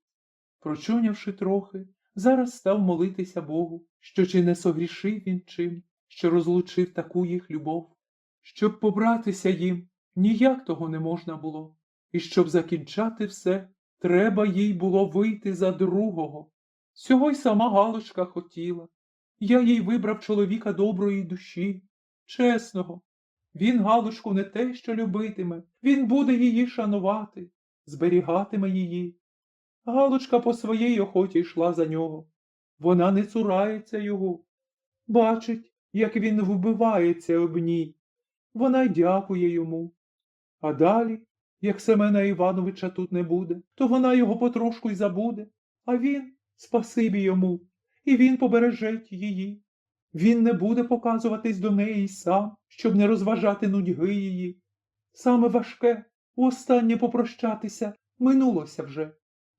Прочунявши трохи, зараз став молитися Богу, що чи не согрішив він чим, що розлучив таку їх любов. Щоб побратися їм, ніяк того не можна було. І щоб закінчати все, треба їй було вийти за другого. Сього й сама Галочка хотіла. Я їй вибрав чоловіка доброї душі, чесного. Він Галочку не те, що любитиме, він буде її шанувати, зберігатиме її. Галочка по своїй охоті йшла за нього. Вона не цурається його. Бачить, як він вбивається об ній. Вона й дякує йому. А далі, як Семена Івановича тут не буде, то вона його потрошку й забуде, а він, спасибі йому, і він побереже її. Він не буде показуватись до неї сам, щоб не розважати нудьги її. Саме важке, останнє попрощатися, минулося вже.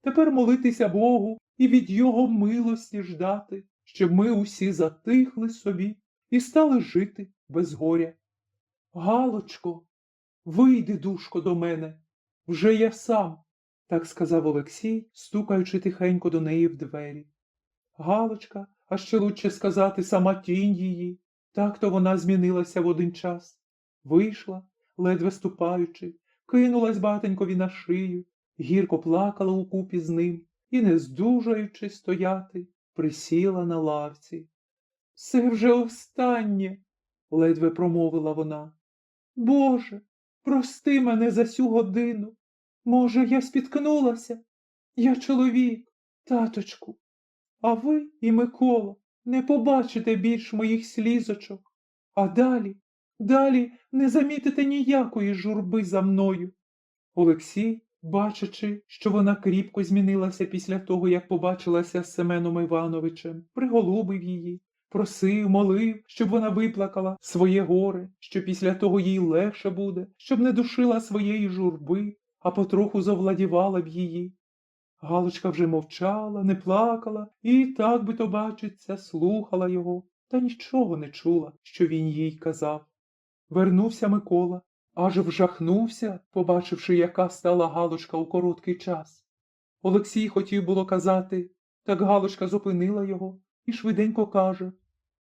Тепер молитися Богу і від Його милості ждати, щоб ми усі затихли собі і стали жити без горя. Галочко, вийди, душко, до мене, вже я сам, так сказав Олексій, стукаючи тихенько до неї в двері. Галочка, а ще лучше сказати, сама тінь її, так-то вона змінилася в один час. Вийшла, ледве ступаючи, кинулась батенькові на шию, гірко плакала укупі з ним і, не здужаючи стояти, присіла на лавці. «Це вже останнє», – ледве промовила вона. «Боже, прости мене за сю годину. Може, я спіткнулася? Я чоловік, таточку. А ви і Микола не побачите більш моїх слізочок. А далі не замітите ніякої журби за мною». Олексій, бачачи, що вона кріпко змінилася після того, як побачилася з Семеном Івановичем, приголубив її, просив, молив, щоб вона виплакала своє горе, що після того їй легше буде, щоб не душила своєї журби, а потроху завладівала б її. Галочка вже мовчала, не плакала і, так би то бачиться, слухала його, та нічого не чула, що він їй казав. Вернувся Микола, аж вжахнувся, побачивши, яка стала Галочка у короткий час. Олексій хотів було казати, так Галочка зупинила його і швиденько каже: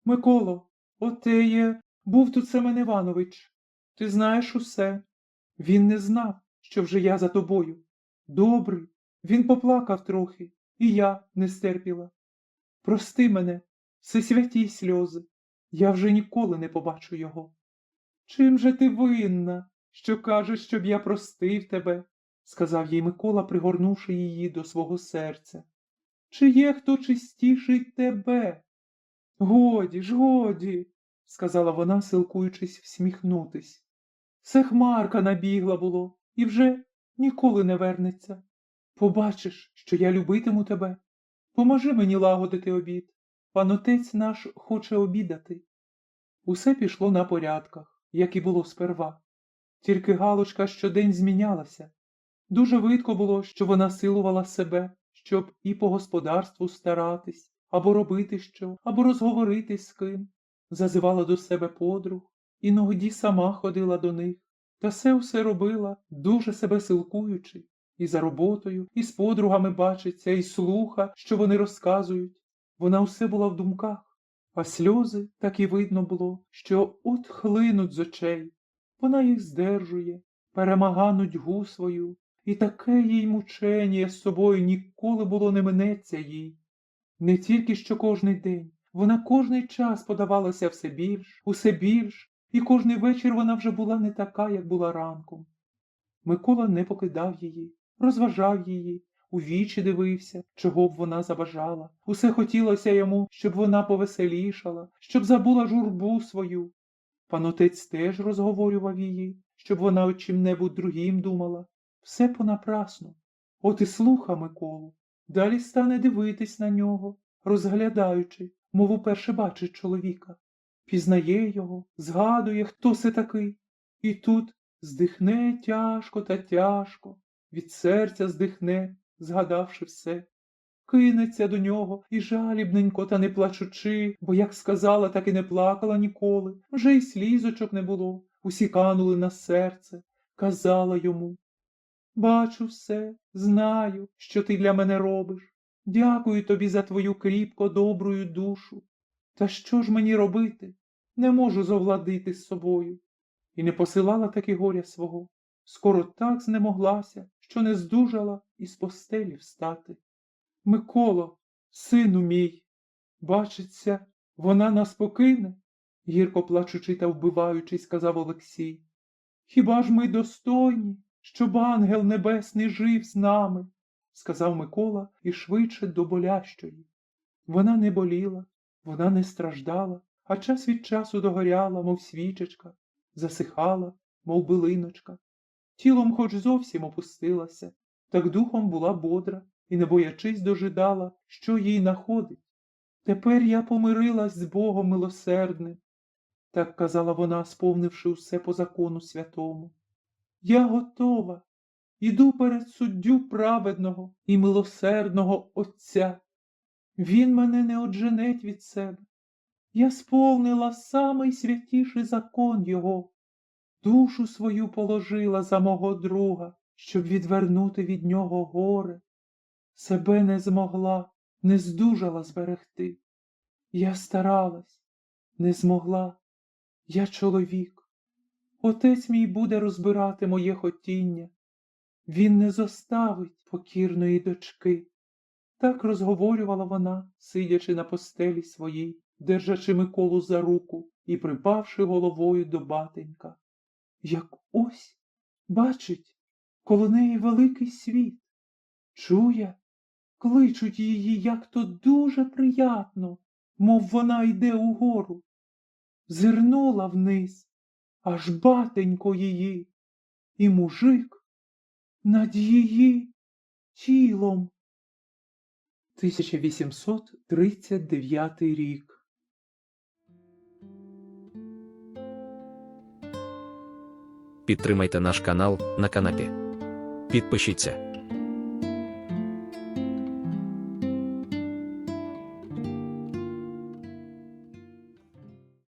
«Миколо, отеє, був тут Семен Іванович. Ти знаєш усе. Він не знав, що вже я за тобою. Добрий, він поплакав трохи, і я не стерпіла. Прости мене, всесвяті сльози, я вже ніколи не побачу його». Чим же ти винна, що кажеш, щоб я простив тебе? Сказав їй Микола, пригорнувши її до свого серця. Чи є хто чистіший тебе? Годі, сказала вона, силкуючись всміхнутись. Все хмарка набігла було і вже ніколи не вернеться. Побачиш, що я любитиму тебе. Поможи мені лагодити обід. Пан отець наш хоче обідати. Усе пішло на порядках, як і було сперва. Тільки Галочка щодень змінялася. Дуже видко було, що вона силувала себе, щоб і по господарству старатись, або робити що, або розговоритись з ким. Зазивала до себе подруг, іноді сама ходила до них. Та все робила, дуже себе силкуючи. І за роботою, і з подругами бачиться, і слуха, що вони розказують. Вона усе була в думках, а сльози так і видно було, що от хлинуть з очей. Вона їх здержує, перемага нудьгу свою, і таке їй мучення з собою ніколи було не минеться їй. Не тільки що кожний день, вона кожний час подавалася усе більш, і кожний вечір вона вже була не така, як була ранком. Микола не покидав її, розважав її, у вічі дивився, чого б вона забажала. Усе хотілося йому, щоб вона повеселішала, щоб забула журбу свою. Пан отець теж розговорював її, щоб вона о чим-небудь другім думала. Все понапрасну. От і слуха Миколу. Далі стане дивитись на нього, розглядаючи, мов уперше бачить чоловіка. Пізнає його, згадує, хто це такий. І тут здихне тяжко та тяжко, від серця здихне, згадавши все. Кинеться до нього і жалібненько, та не плачучи, бо, як сказала, так і не плакала ніколи, вже й слізочок не було, усі канули на серце, казала йому. Бачу все, знаю, що ти для мене робиш. Дякую тобі за твою кріпко добрую душу. Та що ж мені робити? Не можу зовладити з собою. І не посилала таки горя свого. Скоро так знемоглася, що не здужала із постелі встати. Миколо, сину мій, бачиться, вона нас покине, гірко плачучи та вбиваючись, сказав Олексій. Хіба ж ми достойні, щоб ангел небесний жив з нами, сказав Микола і швидше до болящої. Вона не боліла, вона не страждала, а час від часу догоряла, мов свічечка, засихала, мов билиночка. Тілом хоч зовсім опустилася, так духом була бодра і, не боячись, дожидала, що їй находить. Тепер я помирилась з Богом милосердним, так казала вона, сповнивши усе по закону святому. Я готова, іду перед суддю праведного і милосердного Отця. Він мене не одженеть від себе. Я сповнила самий святіший закон його. Душу свою положила за мого друга, щоб відвернути від нього горе. Себе не змогла, не здужала зберегти. Я старалась, не змогла. Я чоловік. Отець мій буде розбирати моє хотіння. Він не зоставить покірної дочки. Так розговорювала вона, сидячи на постелі своїй, держачи Миколу за руку і припавши головою до батенька. Як ось, бачить, коло неї великий світ. Чує, кличуть її як-то дуже приятно, мов вона йде угору. Зирнула вниз, аж батенько її, і мужик над її тілом. 1839 рік. Підтримайте наш канал на канапі. Підпишіться.